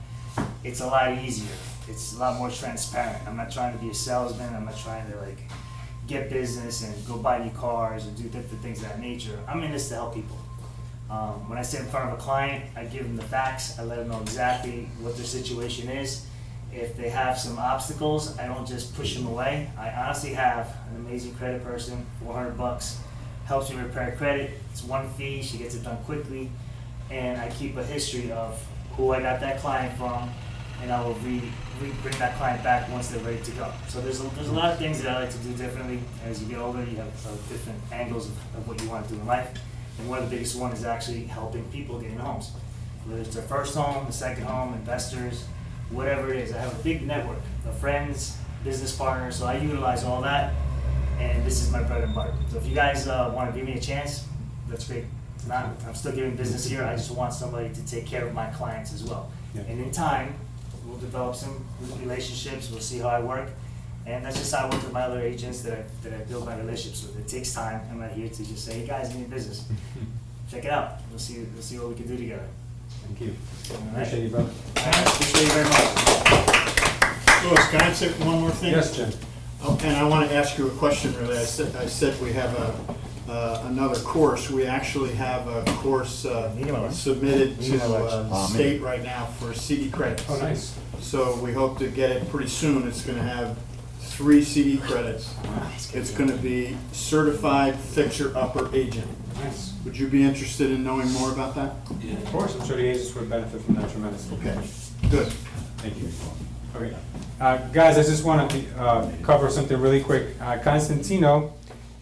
It's a lot easier. It's a lot more transparent. I'm not trying to be a salesman. I'm not trying to like get business and go buy new cars and do different things of that nature. I'm in this to help people. When I sit in front of a client, I give them the facts. I let them know exactly what their situation is. If they have some obstacles, I don't just push them away. I honestly have an amazing credit person, $400, helps me repair credit. It's one fee, she gets it done quickly, and I keep a history of who I got that client from, and I will bring that client back once they're ready to go. So there's a lot of things that I like to do differently. As you get older, you have different angles of what you want to do in life, and one of the biggest one is actually helping people get in homes. Whether it's their first home, the second home, investors, whatever it is. I have a big network of friends, business partners, so I utilize all that. and this is my bread and butter. So if you guys want to give me a chance, that's great. If not, I'm still giving business here. I just want somebody to take care of my clients as well. Yeah. And in time, we'll develop some relationships. We'll see how I work. And that's just how I work with my other agents that I build my relationships with. It takes time. I'm not here to just say, hey guys, need business. Check it out. We'll see what we can do together. Thank you. All right. Appreciate you, brother. Appreciate you very much. Louis, can I say one more thing? Yes, Jim. Oh, and I want to ask you a question, really. I said we have another course. We actually have a course submitted to state right now for CD credits. Oh, nice. So we hope to get it pretty soon. It's going to have 3 CD credits. It's going to be Certified Fixer-Upper Agent. Nice. Would you be interested in knowing more about that? Yeah. Of course, I'm sure the agents would benefit from that tremendously. Okay, good. Thank you. Okay. Guys, I just want to cover something really quick. Constantino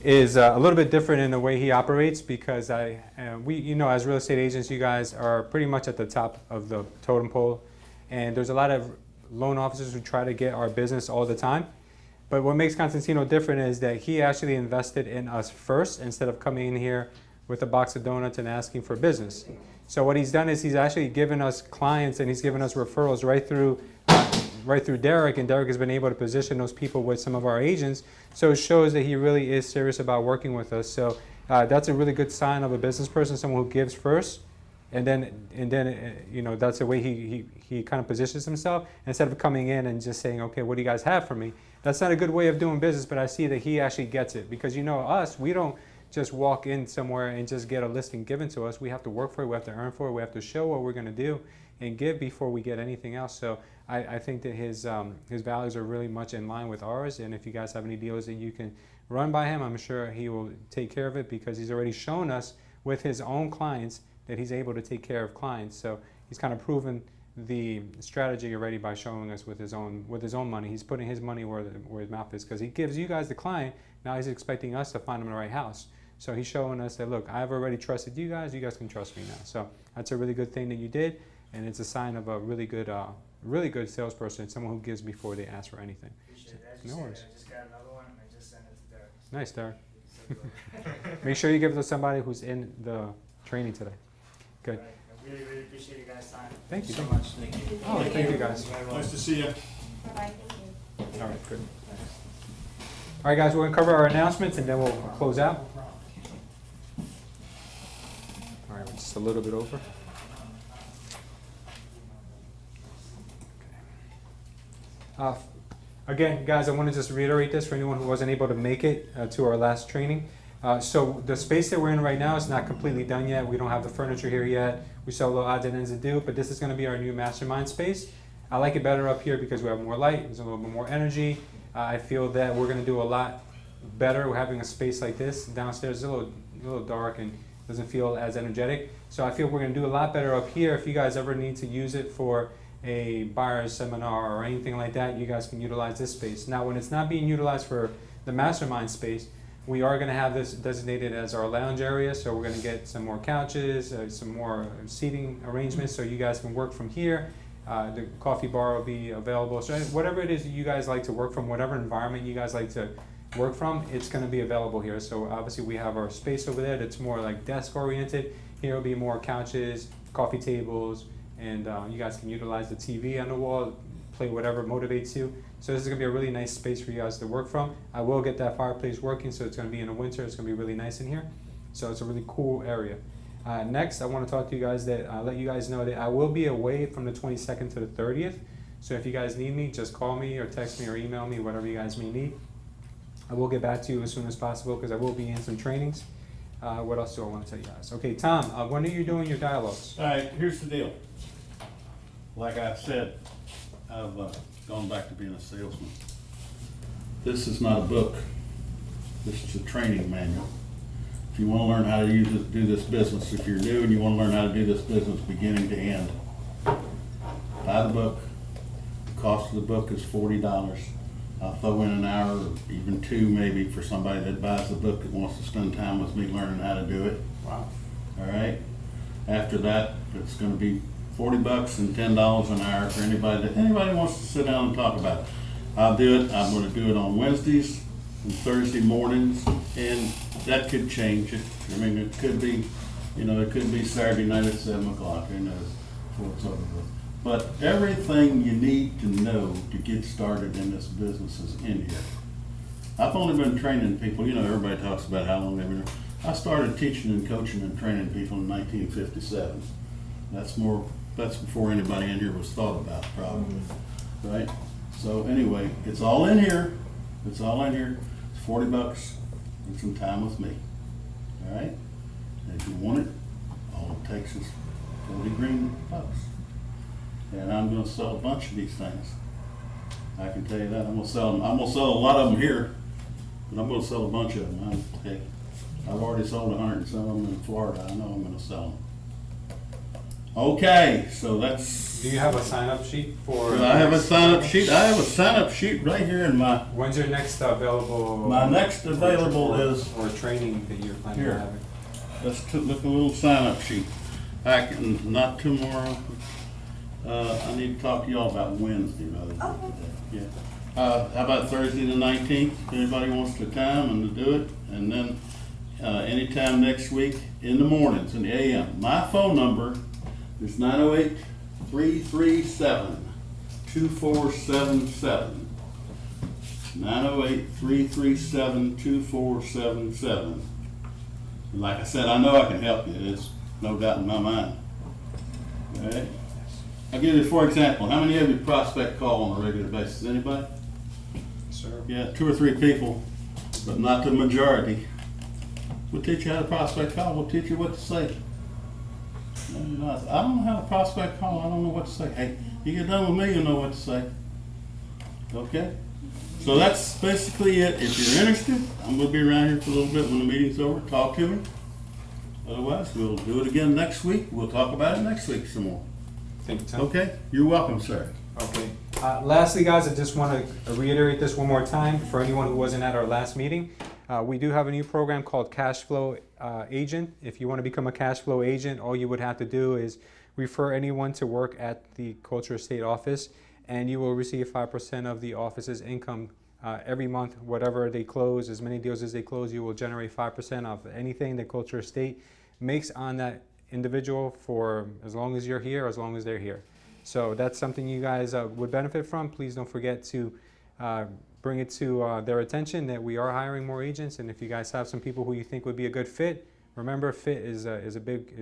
is a little bit different in the way he operates because we, you know, as real estate agents, you guys are pretty much at the top of the totem pole. And there's a lot of loan officers who try to get our business all the time. But what makes Constantino different is that he actually invested in us first instead of coming in here with a box of donuts and asking for business. So what he's done is he's actually given us clients and he's given us referrals right through Derek, and Derek has been able to position those people with some of our agents. So it shows that he really is serious about working with us. So that's a really good sign of a business person, someone who gives first. And then you know, that's the way he kind of positions himself instead of coming in and just saying, okay, what do you guys have for me? That's not a good way of doing business, but I see that he actually gets it because, you know, us, we don't just walk in somewhere and just get a listing given to us. We have to work for it, we have to earn for it, we have to show what we're going to do and give before we get anything else. So I think that his values are really much in line with ours, and if you guys have any deals that you can run by him, I'm sure he will take care of it because he's already shown us with his own clients that he's able to take care of clients. So he's kind of proven the strategy already by showing us with his own money. He's putting his money where his mouth is because he gives you guys the client. Now he's expecting us to find him the right house. So he's showing us that, look, I've already trusted you guys can trust me now. So that's a really good thing that you did, and it's a sign of a really good salesperson, someone who gives before they ask for anything. Appreciate that. No worries. I just got another one and I just sent it to Derek. Nice, Derek. Make sure you give it to somebody who's in the training today. Good. Right. I really, really appreciate you guys' time. Thank you so much. Thank you. Oh, thank you guys. Nice to see you. Bye-bye, thank you. All right, good. All right, guys, we're going to cover our announcements and then we'll close out. All right, just a little bit over. Again, guys, I want to just reiterate this for anyone who wasn't able to make it to our last training. So the space that we're in right now is not completely done yet. We don't have the furniture here yet. We still have little odds and ends to do, but this is going to be our new mastermind space. I like it better up here because we have more light, there's a little bit more energy. I feel that we're going to do a lot better having a space like this. Downstairs is a little dark and doesn't feel as energetic. So I feel we're going to do a lot better up here. If you guys ever need to use it for a buyer's seminar or anything like that, you guys can utilize this space. Now, when it's not being utilized for the mastermind space, we are going to have this designated as our lounge area, so we're going to get some more couches, some more seating arrangements so you guys can work from here. The coffee bar will be available. So whatever it is that you guys like to work from, whatever environment you guys like to work from, it's going to be available here. So obviously we have our space over there that's more like desk oriented. Here will be more couches, coffee tables, and you guys can utilize the TV on the wall, play whatever motivates you. So this is going to be a really nice space for you guys to work from. I will get that fireplace working, so it's going to be in the winter. It's going to be really nice in here. So it's a really cool area. Next, I want to talk to you guys that let you guys know that I will be away from the 22nd to the 30th. So if you guys need me, just call me or text me or email me, whatever you guys may need. I will get back to you as soon as possible because I will be in some trainings. What else do I want to tell you guys? Okay, Tom, when are you doing your dialogues? All right, here's the deal. Like I said, I've gone back to being a salesman. This is not a book. This is a training manual. If you want to learn how to do this business, if you're new and you want to learn how to do this business beginning to end, buy the book. The cost of the book is $40. I'll throw in an hour, or even two maybe, for somebody that buys the book that wants to spend time with me learning how to do it. Wow. All right. After that, it's going to be $40 and $10 an hour for anybody who wants to sit down and talk about it. I'll do it. I'm going to do it on Wednesdays and Thursday mornings, and that could change it. I mean, it could be, it could be Saturday night at 7 o'clock, who knows what's over with. But everything you need to know to get started in this business is in here. I've only been training people, everybody talks about how long they've been. I started teaching and coaching and training people in 1957. That's before anybody in here was thought about, probably, right? So anyway, it's all in here. It's all in here. It's $40 and some time with me, all right? And if you want it, all it takes is 40 green bucks. And I'm going to sell a bunch of these things. I can tell you that. I'm going to sell them. I'm going to sell a lot of them here, but I'm going to sell a bunch of them. I've already sold 100 and some of them in Florida. I know I'm going to sell them. Okay, so that's. Do you have a sign-up sheet for? I have a sign-up sheet. I have a sign-up sheet right here in my. When's your next available? My next available is. Or training that you're planning on having. Let's look a little sign-up sheet. Not tomorrow. I need to talk to y'all about Wednesday rather than today. Yeah. How about Thursday the 19th? Anybody wants to come and to do it? And then anytime next week in the mornings in the AM. My phone number is 908-337-2477. 908-337-2477. Like I said, I know I can help you. There's no doubt in my mind. All right. I'll give you, for example, how many of you prospect call on a regular basis? Anybody? Sir. Yeah, 2 or 3 people, but not the majority. We'll teach you how to prospect call. We'll teach you what to say. I don't know how to prospect call. I don't know what to say. Hey, you get done with me, you'll know what to say. Okay? So that's basically it. If you're interested, I'm going to be around here for a little bit when the meeting's over. Talk to me. Otherwise, we'll do it again next week. We'll talk about it next week some more. Thank you, Tom. Okay? You're welcome, sir. Okay. Lastly, guys, I just want to reiterate this one more time for anyone who wasn't at our last meeting. We do have a new program called Cash Flow Agent. If you want to become a cash flow agent, all you would have to do is refer anyone to work at the Culture Estate office, and you will receive 5% of the office's income every month. Whatever they close, as many deals as they close, you will generate 5% of anything the Culture Estate makes on that individual for as long as you're here, as long as they're here. So that's something you guys would benefit from. Please don't forget to bring it to their attention that we are hiring more agents, and if you guys have some people who you think would be a good fit, remember fit is a big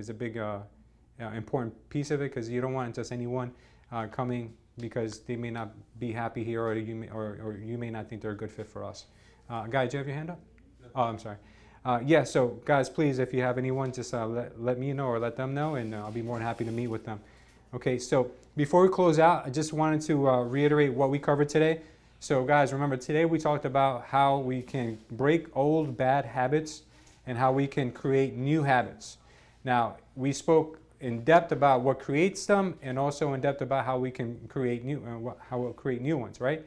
important piece of it, because you don't want just anyone coming because they may not be happy here, or you may not think they're a good fit for us. Guy, do you have your hand up? No. Oh, I'm sorry. Yeah, so guys, please, if you have anyone, just let me know or let them know, and I'll be more than happy to meet with them. Okay, so before we close out, I just wanted to reiterate what we covered today. So guys, remember, today we talked about how we can break old bad habits and how we can create new habits. Now, we spoke in depth about what creates them, and also in depth about how we can create new ones, right?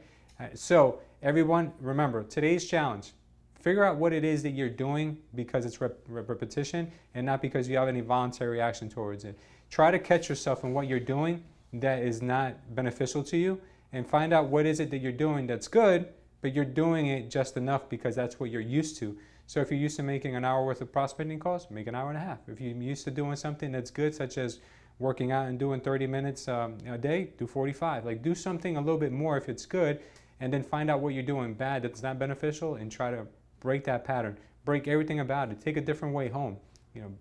So everyone, remember, today's challenge. Figure out what it is that you're doing because it's repetition and not because you have any voluntary reaction towards it. Try to catch yourself in what you're doing that is not beneficial to you, and find out what is it that you're doing that's good, but you're doing it just enough because that's what you're used to. So if you're used to making an hour worth of prospecting calls, make an hour and a half. If you're used to doing something that's good, such as working out and doing 30 minutes a day, do 45. Like, do something a little bit more if it's good, and then find out what you're doing bad that's not beneficial and try to break that pattern. Break everything about it. Take a different way home.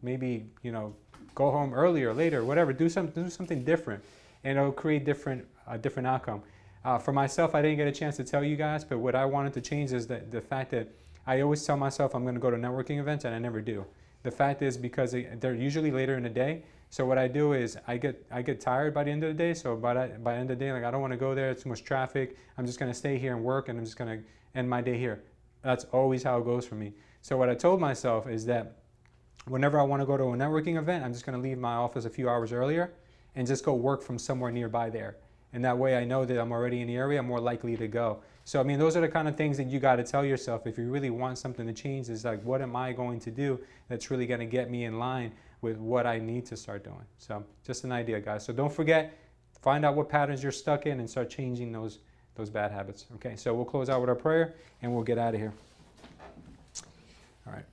Maybe, go home earlier, later, whatever. Do something different, and it'll create a different outcome. For myself, I didn't get a chance to tell you guys, but what I wanted to change is the fact that I always tell myself I'm going to go to networking events, and I never do. The fact is, because they're usually later in the day, so what I do is I get tired by the end of the day. So by the end of the day, like, I don't want to go there. It's too much traffic. I'm just going to stay here and work, and I'm just going to end my day here. That's always how it goes for me. So what I told myself is that whenever I want to go to a networking event, I'm just going to leave my office a few hours earlier and just go work from somewhere nearby there. And that way I know that I'm already in the area, I'm more likely to go. So, I mean, those are the kind of things that you got to tell yourself if you really want something to change. Is like, what am I going to do that's really going to get me in line with what I need to start doing? So just an idea, guys. So don't forget, find out what patterns you're stuck in and start changing those bad habits. Okay, so we'll close out with our prayer and we'll get out of here. All right.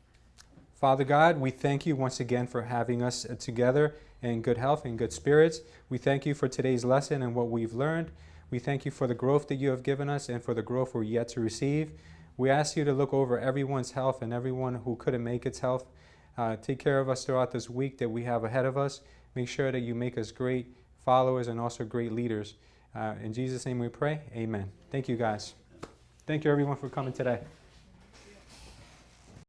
Father God, we thank you once again for having us together in good health and good spirits. We thank you for today's lesson and what we've learned. We thank you for the growth that you have given us and for the growth we're yet to receive. We ask you to look over everyone's health and everyone who couldn't make its health. Take care of us throughout this week that we have ahead of us. Make sure that you make us great followers and also great leaders. In Jesus' name we pray. Amen. Thank you, guys. Thank you, everyone, for coming today.